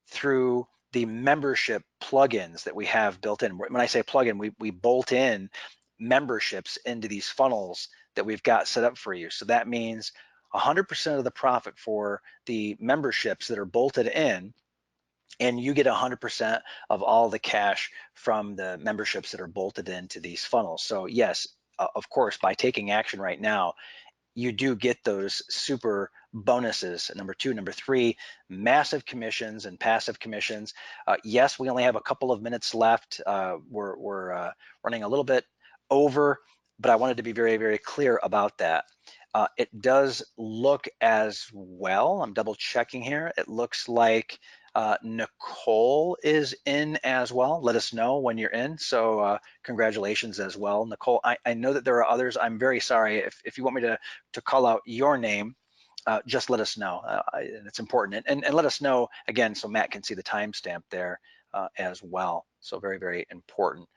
through the membership plugins that we have built in. When I say plugin, we bolt in memberships into these funnels that we've got set up for you. So that means 100% of the profit for the memberships that are bolted in, and you get 100% of all the cash from the memberships that are bolted into these funnels. So yes, of course, by taking action right now, you do get those super bonuses. Number two, number three, massive commissions and passive commissions. Yes, we only have a couple of minutes left. We're running a little bit over, but I wanted to be very, very clear about that. It does look as well. I'm double checking here. It looks like Nicole is in as well. Let us know when you're in. So congratulations as well, Nicole. I know that there are others. I'm very sorry. If you want me to call out your name, just let us know. It's important. And let us know, again, so Matt can see the timestamp there. as well. So very, very important.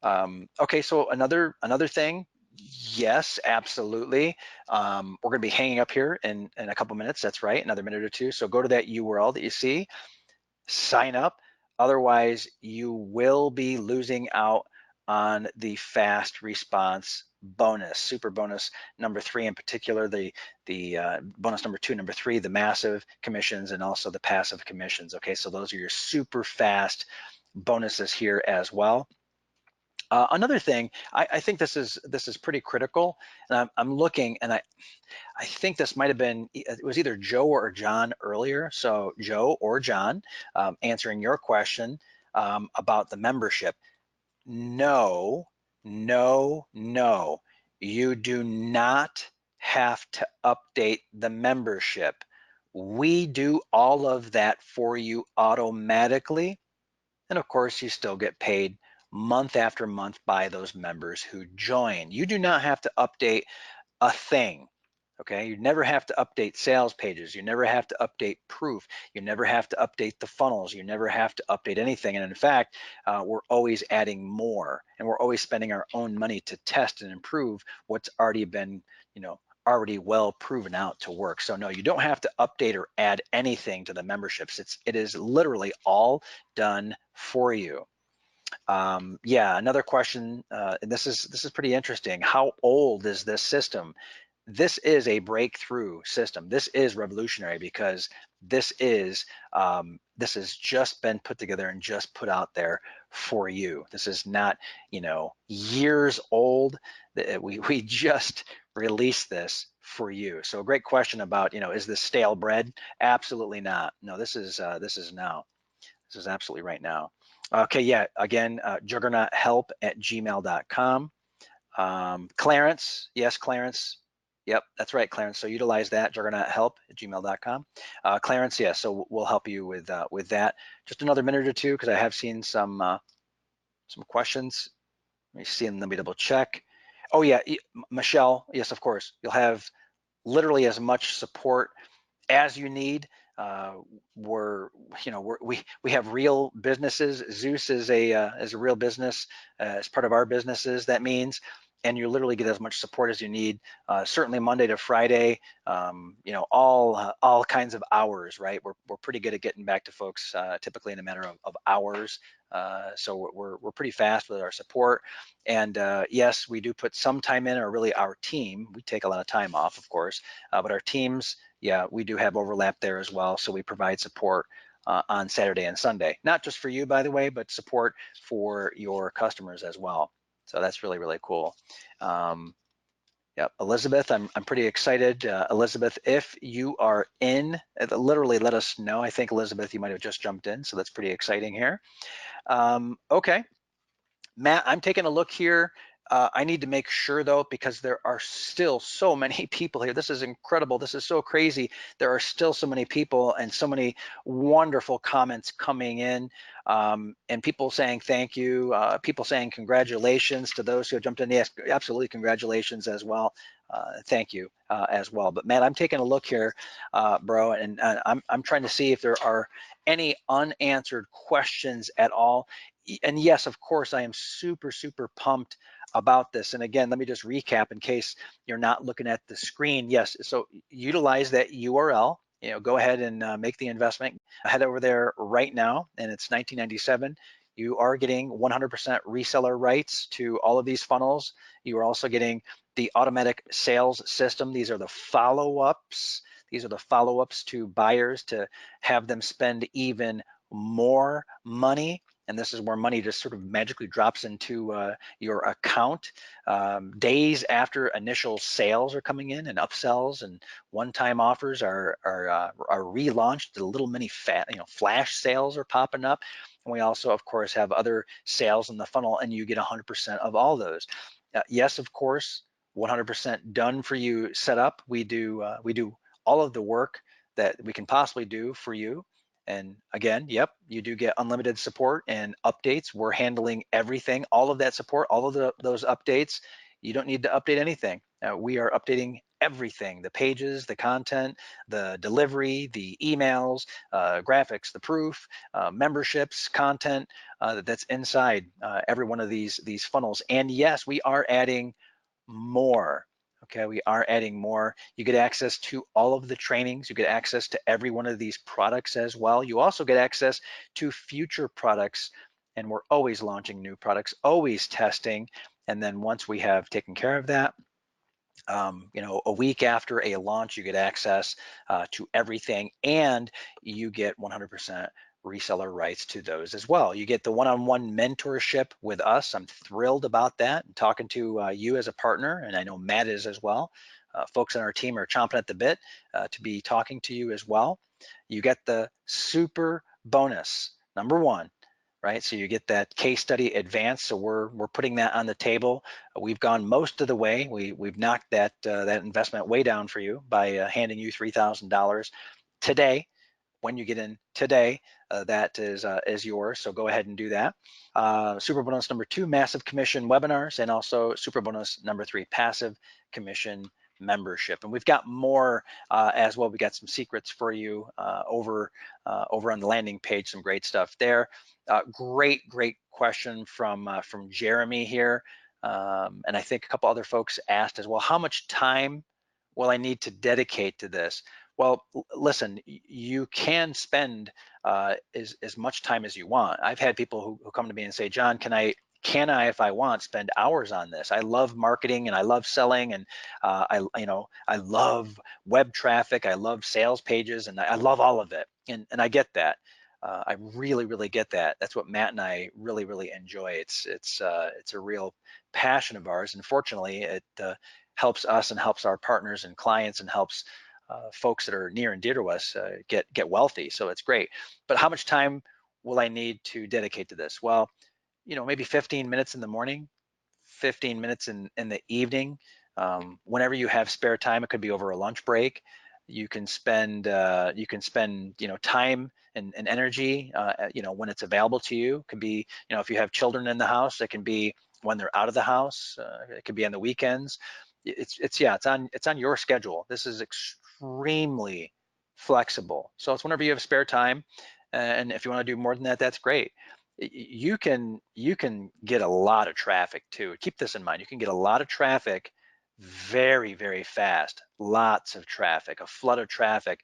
Okay, so another thing, yes, absolutely. We're going to be hanging up here in a couple minutes. That's right, another minute or two. So go to that URL that you see, sign up. Otherwise, you will be losing out on the fast response bonus, super bonus number 3 in particular, the bonus number 2, number 3, the massive commissions, and also the passive commissions. Okay, so those are your super fast bonuses here as well. Another thing, I think this is pretty critical, and I'm looking, and I think this might have been, it was either Joe or John earlier. So Joe or John, answering your question about the membership. No, no, no, you do not have to update the membership. We do all of that for you automatically. And of course, you still get paid month after month by those members who join. You do not have to update a thing. Okay, you never have to update sales pages. You never have to update proof. You never have to update the funnels. You never have to update anything. And in fact, we're always adding more, and we're always spending our own money to test and improve what's already been, already well proven out to work. So no, you don't have to update or add anything to the memberships. It is literally all done for you. Yeah, another question, and this is pretty interesting. How old is this system? This is a breakthrough system. This is revolutionary because this has just been put together and just put out there for you. This is not, years old. We just released this for you. So a great question about, is this stale bread? Absolutely not. No, this is now. This is absolutely right now. Okay, yeah, again, juggernauthelp@gmail.com. Clarence, yes, Clarence. Yep, that's right, Clarence. So utilize that, juggernauthelp@gmail.com. Clarence, yes, so we'll help you with that. Just another minute or two, because I have seen some questions. Let me see, and let me double check. Oh yeah, Michelle, yes, of course. You'll have literally as much support as you need. We have real businesses. Zeus is a real business as part of our businesses. That means, and you literally get as much support as you need. Certainly Monday to Friday, all kinds of hours, right? We're pretty good at getting back to folks typically in a matter of hours. So we're pretty fast with our support. And yes, we do put some time in, or really our team. We take a lot of time off, of course, but our teams, yeah, we do have overlap there as well. So we provide support on Saturday and Sunday, not just for you, by the way, but support for your customers as well. So that's really, really cool. Yep, Elizabeth, I'm pretty excited. Elizabeth, if you are in, literally let us know. I think, Elizabeth, you might have just jumped in, so that's pretty exciting here. Okay, Matt, I'm taking a look here. I need to make sure though, because there are still so many people here. This is incredible. This is so crazy. There are still so many people and so many wonderful comments coming in, and people saying thank you, people saying congratulations to those who have jumped in. Yes, absolutely, congratulations as well. Thank you as well. But Matt, I'm taking a look here, bro, and I'm trying to see if there are any unanswered questions at all. And yes, of course, I am super, super pumped about this. And again, let me just recap in case you're not looking at the screen. Yes, so utilize that URL. Go ahead and make the investment. Head over there right now, and it's $19.97. You are getting 100% reseller rights to all of these funnels. You are also getting the automatic sales system. These are the follow-ups. These are the follow-ups to buyers to have them spend even more money. And this is where money just sort of magically drops into your account days after initial sales are coming in, and upsells and one-time offers are relaunched. The little mini flash sales are popping up, and we also, of course, have other sales in the funnel, and you get 100% of all those. Yes, of course, 100% done for you set up. We do all of the work that we can possibly do for you. And again, yep, you do get unlimited support and updates. We're handling everything, all of that support, all of those updates. You don't need to update anything. We are updating everything, the pages, the content, the delivery, the emails, graphics, the proof, memberships, content that's inside every one of these funnels. And yes, we are adding more. Okay, we are adding more. You get access to all of the trainings. You get access to every one of these products as well. You also get access to future products, and we're always launching new products, always testing. And then once we have taken care of that, a week after a launch, you get access to everything, and you get 100% reseller rights to those as well. You get the one-on-one mentorship with us. I'm thrilled about that. And talking to you as a partner, and I know Matt is as well. Folks on our team are chomping at the bit to be talking to you as well. You get the super bonus, number one, right? So you get that case study advance. So we're putting that on the table. We've gone most of the way. We've knocked that investment way down for you by handing you $3,000 today. When you get in today, that is yours. So go ahead and do that. Super bonus number 2, massive commission webinars, and also super bonus number 3, passive commission membership. And we've got more as well. We got some secrets for you over on the landing page. Some great stuff there. Great question from Jeremy here, and I think a couple other folks asked as well. How much time will I need to dedicate to this? Well, listen, you can spend as much time as you want. I've had people who come to me and say, John, can I, if I want, spend hours on this? I love marketing and I love selling, and I love web traffic. I love sales pages, and I love all of it. And I get that. I really get that. That's what Matt and I really enjoy. It's a real passion of ours, and fortunately, it helps us and helps our partners and clients and helps folks that are near and dear to us get wealthy. So it's great. But how much time will I need to dedicate to this? Well, maybe 15 minutes in the morning, 15 minutes in the evening. Whenever you have spare time, it could be over a lunch break. You can spend time and energy when it's available to you. It could be, if you have children in the house, it can be when they're out of the house. It could be on the weekends. It's on your schedule. This is extremely flexible. So it's whenever you have spare time, and if you want to do more than that, that's great. You can get a lot of traffic too. Keep this in mind. You can get a lot of traffic very fast. Lots of traffic, a flood of traffic,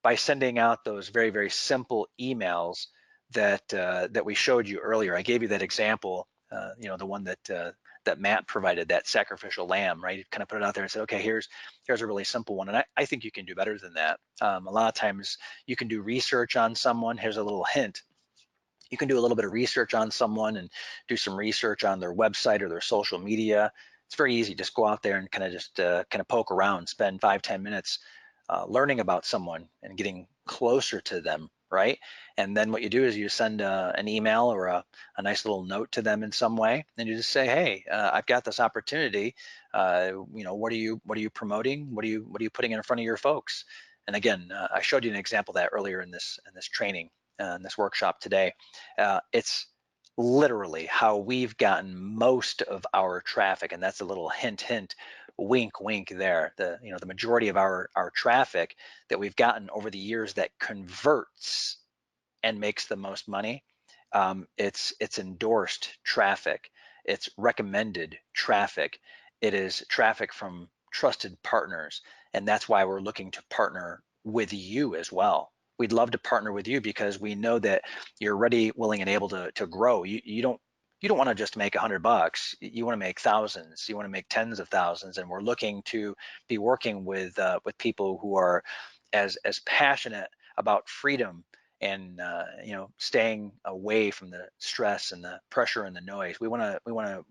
by sending out those very simple emails that we showed you earlier. I gave you that example, the one that Matt provided, that sacrificial lamb, right? He kind of put it out there and said, okay, here's a really simple one. And I think you can do better than that. A lot of times you can do research on someone. Here's a little hint. You can do a little bit of research on someone and do some research on their website or their social media. It's very easy. Just go out there and kind of poke around, spend 5-10 minutes learning about someone and getting closer to them, right? And then what you do is you send an email or a nice little note to them in some way, and you just say, hey, I've got this opportunity. What are you promoting? What are you putting in front of your folks? And again, I showed you an example of that earlier in this training, in this workshop today. It's literally how we've gotten most of our traffic, and that's a little hint, wink there. The majority of our traffic that we've gotten over the years that converts and makes the most money, it's endorsed traffic, it's recommended traffic, it is traffic from trusted partners, and that's why we're looking to partner with you as well. We'd love to partner with you because we know that you're ready, willing, and able to grow. You don't want to just make $100. You want to make thousands. You want to make tens of thousands. And we're looking to be working with people who are as passionate about freedom and staying away from the stress and the pressure and the noise. We want to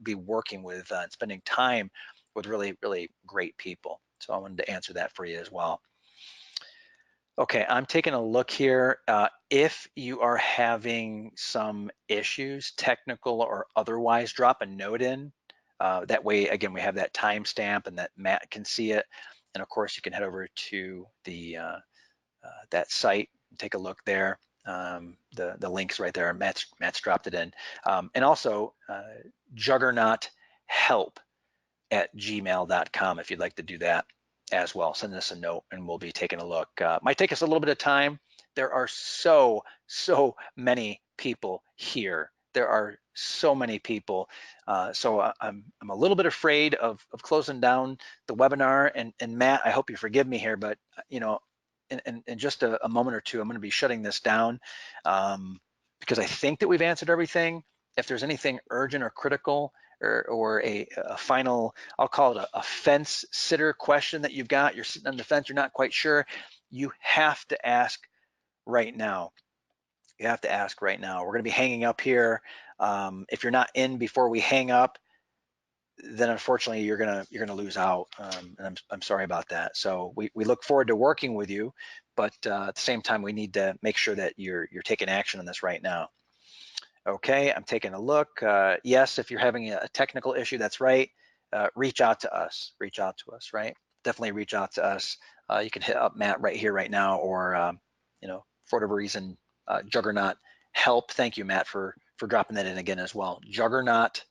be working with and spending time with really great people. So I wanted to answer that for you as well. Okay, I'm taking a look here. If you are having some issues, technical or otherwise, drop a note in. That way, again, we have that timestamp and that Matt can see it. And of course, you can head over to the that site and take a look there. The link's right there. Matt's dropped it in. And also, juggernauthealth@gmail.com if you'd like to do that. as well. Send us a note and we'll be taking a look. Might take us a little bit of time. There are so many people here. There are so many people. So I'm a little bit afraid of closing down the webinar. And Matt, I hope you forgive me here, but in just a moment or two, I'm going to be shutting this down because I think that we've answered everything. If there's anything urgent or critical, or a final, I'll call it a fence sitter question that you've got, you're sitting on the fence, you're not quite sure, you have to ask right now. You have to ask right now. We're going to be hanging up here. If you're not in before we hang up, then unfortunately you're gonna lose out, and I'm sorry about that. So we look forward to working with you, but at the same time we need to make sure that you're taking action on this right now. Okay, I'm taking a look. Yes, if you're having a technical issue, that's right. Reach out to us. Reach out to us, right? Definitely reach out to us. You can hit up Matt right here, right now, or for whatever reason, Juggernaut help. Thank you, Matt, for dropping that in again as well. Juggernaut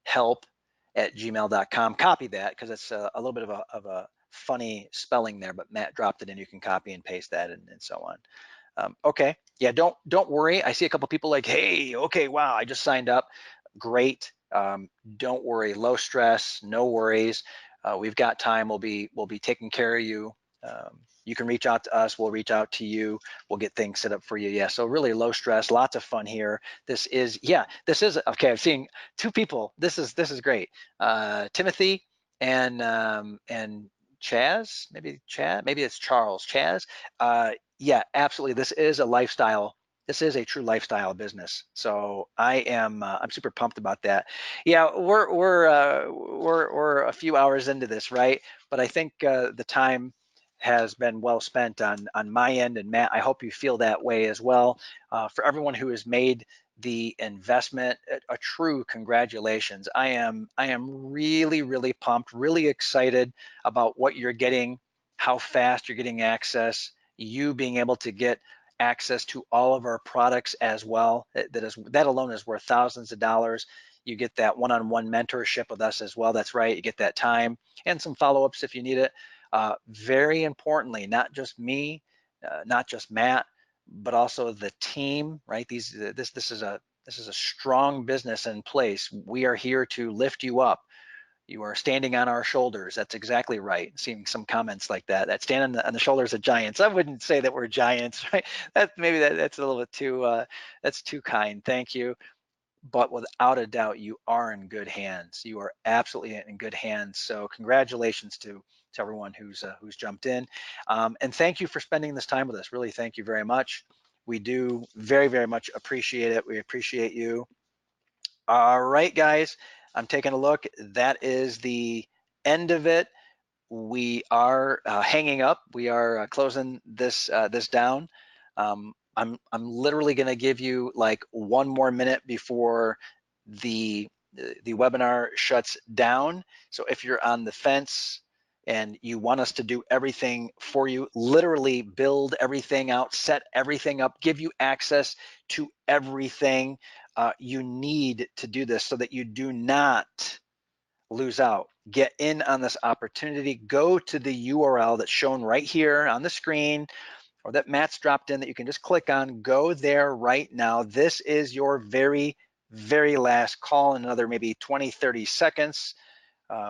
help at gmail.com. Copy that because it's a little bit of a funny spelling there, but Matt dropped it in. You can copy and paste that and so on. Okay, yeah, don't worry. I see a couple people like, hey, okay, wow, I just signed up. Great. Don't worry, low stress, no worries. We've got time. We'll be taking care of you. You can reach out to us. We'll reach out to you. We'll get things set up for you. Yeah, so really low stress, lots of fun here. This is okay. I'm seeing two people. This is great. Timothy and Chaz, maybe it's Charles. Chaz. Yeah, absolutely. This is a lifestyle. This is a true lifestyle business. So I'm super pumped about that. Yeah, we're a few hours into this, right? But I think the time has been well spent on my end, and Matt, I hope you feel that way as well. For everyone who has made the investment, a true congratulations. I am really pumped, really excited about what you're getting, how fast you're getting access, you being able to get access to all of our products as well. That alone is worth thousands of dollars. You get that one-on-one mentorship with us as well. That's right. You get that time and some follow-ups if you need it. Very importantly, not just me, not just Matt, but also the team. Right? This is a strong business in place. We are here to lift you up. You are standing on our shoulders. That's exactly right. Seeing some comments like that. That stand on the shoulders of giants. I wouldn't say that we're giants, right? That's a little bit too. That's too kind. Thank you. But without a doubt, you are in good hands. You are absolutely in good hands. So congratulations to everyone who's jumped in, and thank you for spending this time with us. Really, thank you very much. We do very much appreciate it. We appreciate you. All right, guys, I'm taking a look. That is the end of it. We are hanging up. We are closing this down. I'm literally going to give you like one more minute before the webinar shuts down. So if you're on the fence and you want us to do everything for you, literally build everything out, set everything up, give you access to everything, you need to do this so that you do not lose out. Get in on this opportunity. Go to the URL that's shown right here on the screen, or that Matt's dropped in that you can just click on. Go there right now. This is your very last call in another maybe 20, 30 seconds.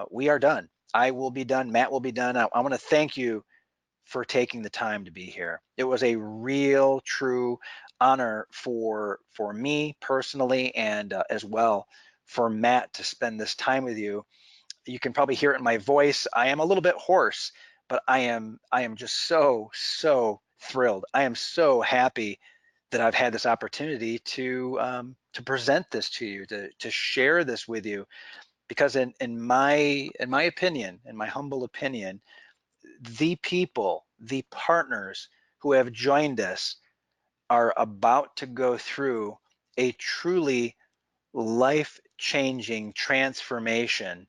We are done. I will be done. Matt will be done. I want to thank you for taking the time to be here. It was a real, true honor for me personally, and as well for Matt to spend this time with you. You can probably hear it in my voice. I am a little bit hoarse, but I am just so thrilled. I am so happy that I've had this opportunity to present this to you, to share this with you, because in my opinion, in my humble opinion, the people, the partners who have joined us are about to go through a truly life-changing transformation,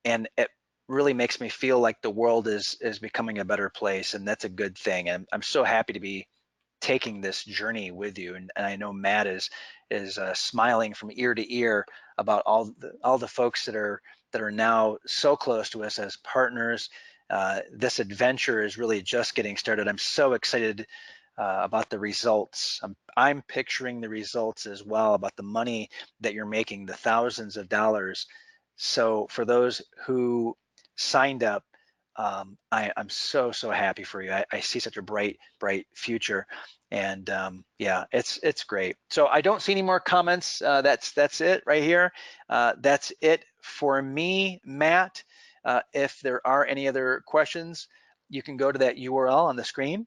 and it really makes me feel like the world is becoming a better place, and that's a good thing. And I'm so happy to be taking this journey with you, and I know Matt is smiling from ear to ear about all the folks that are now so close to us as partners, this adventure is really just getting started. I'm so excited about the results. I'm picturing the results as well, about the money that you're making, the thousands of dollars. So for those who signed up, I'm so happy for you. I see such a bright future, and yeah, it's great. So I don't see any more comments. That's it right here. That's it for me, Matt. If there are any other questions, you can go to that URL on the screen.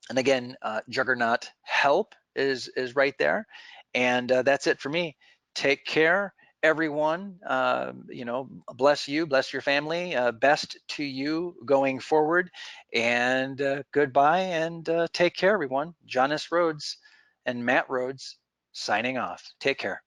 And again, Juggernaut Help is right there. And that's it for me. Take care, everyone. You know, bless you, bless your family. Best to you going forward. And goodbye, and take care, everyone. John S. Rhodes and Matt Rhodes signing off. Take care.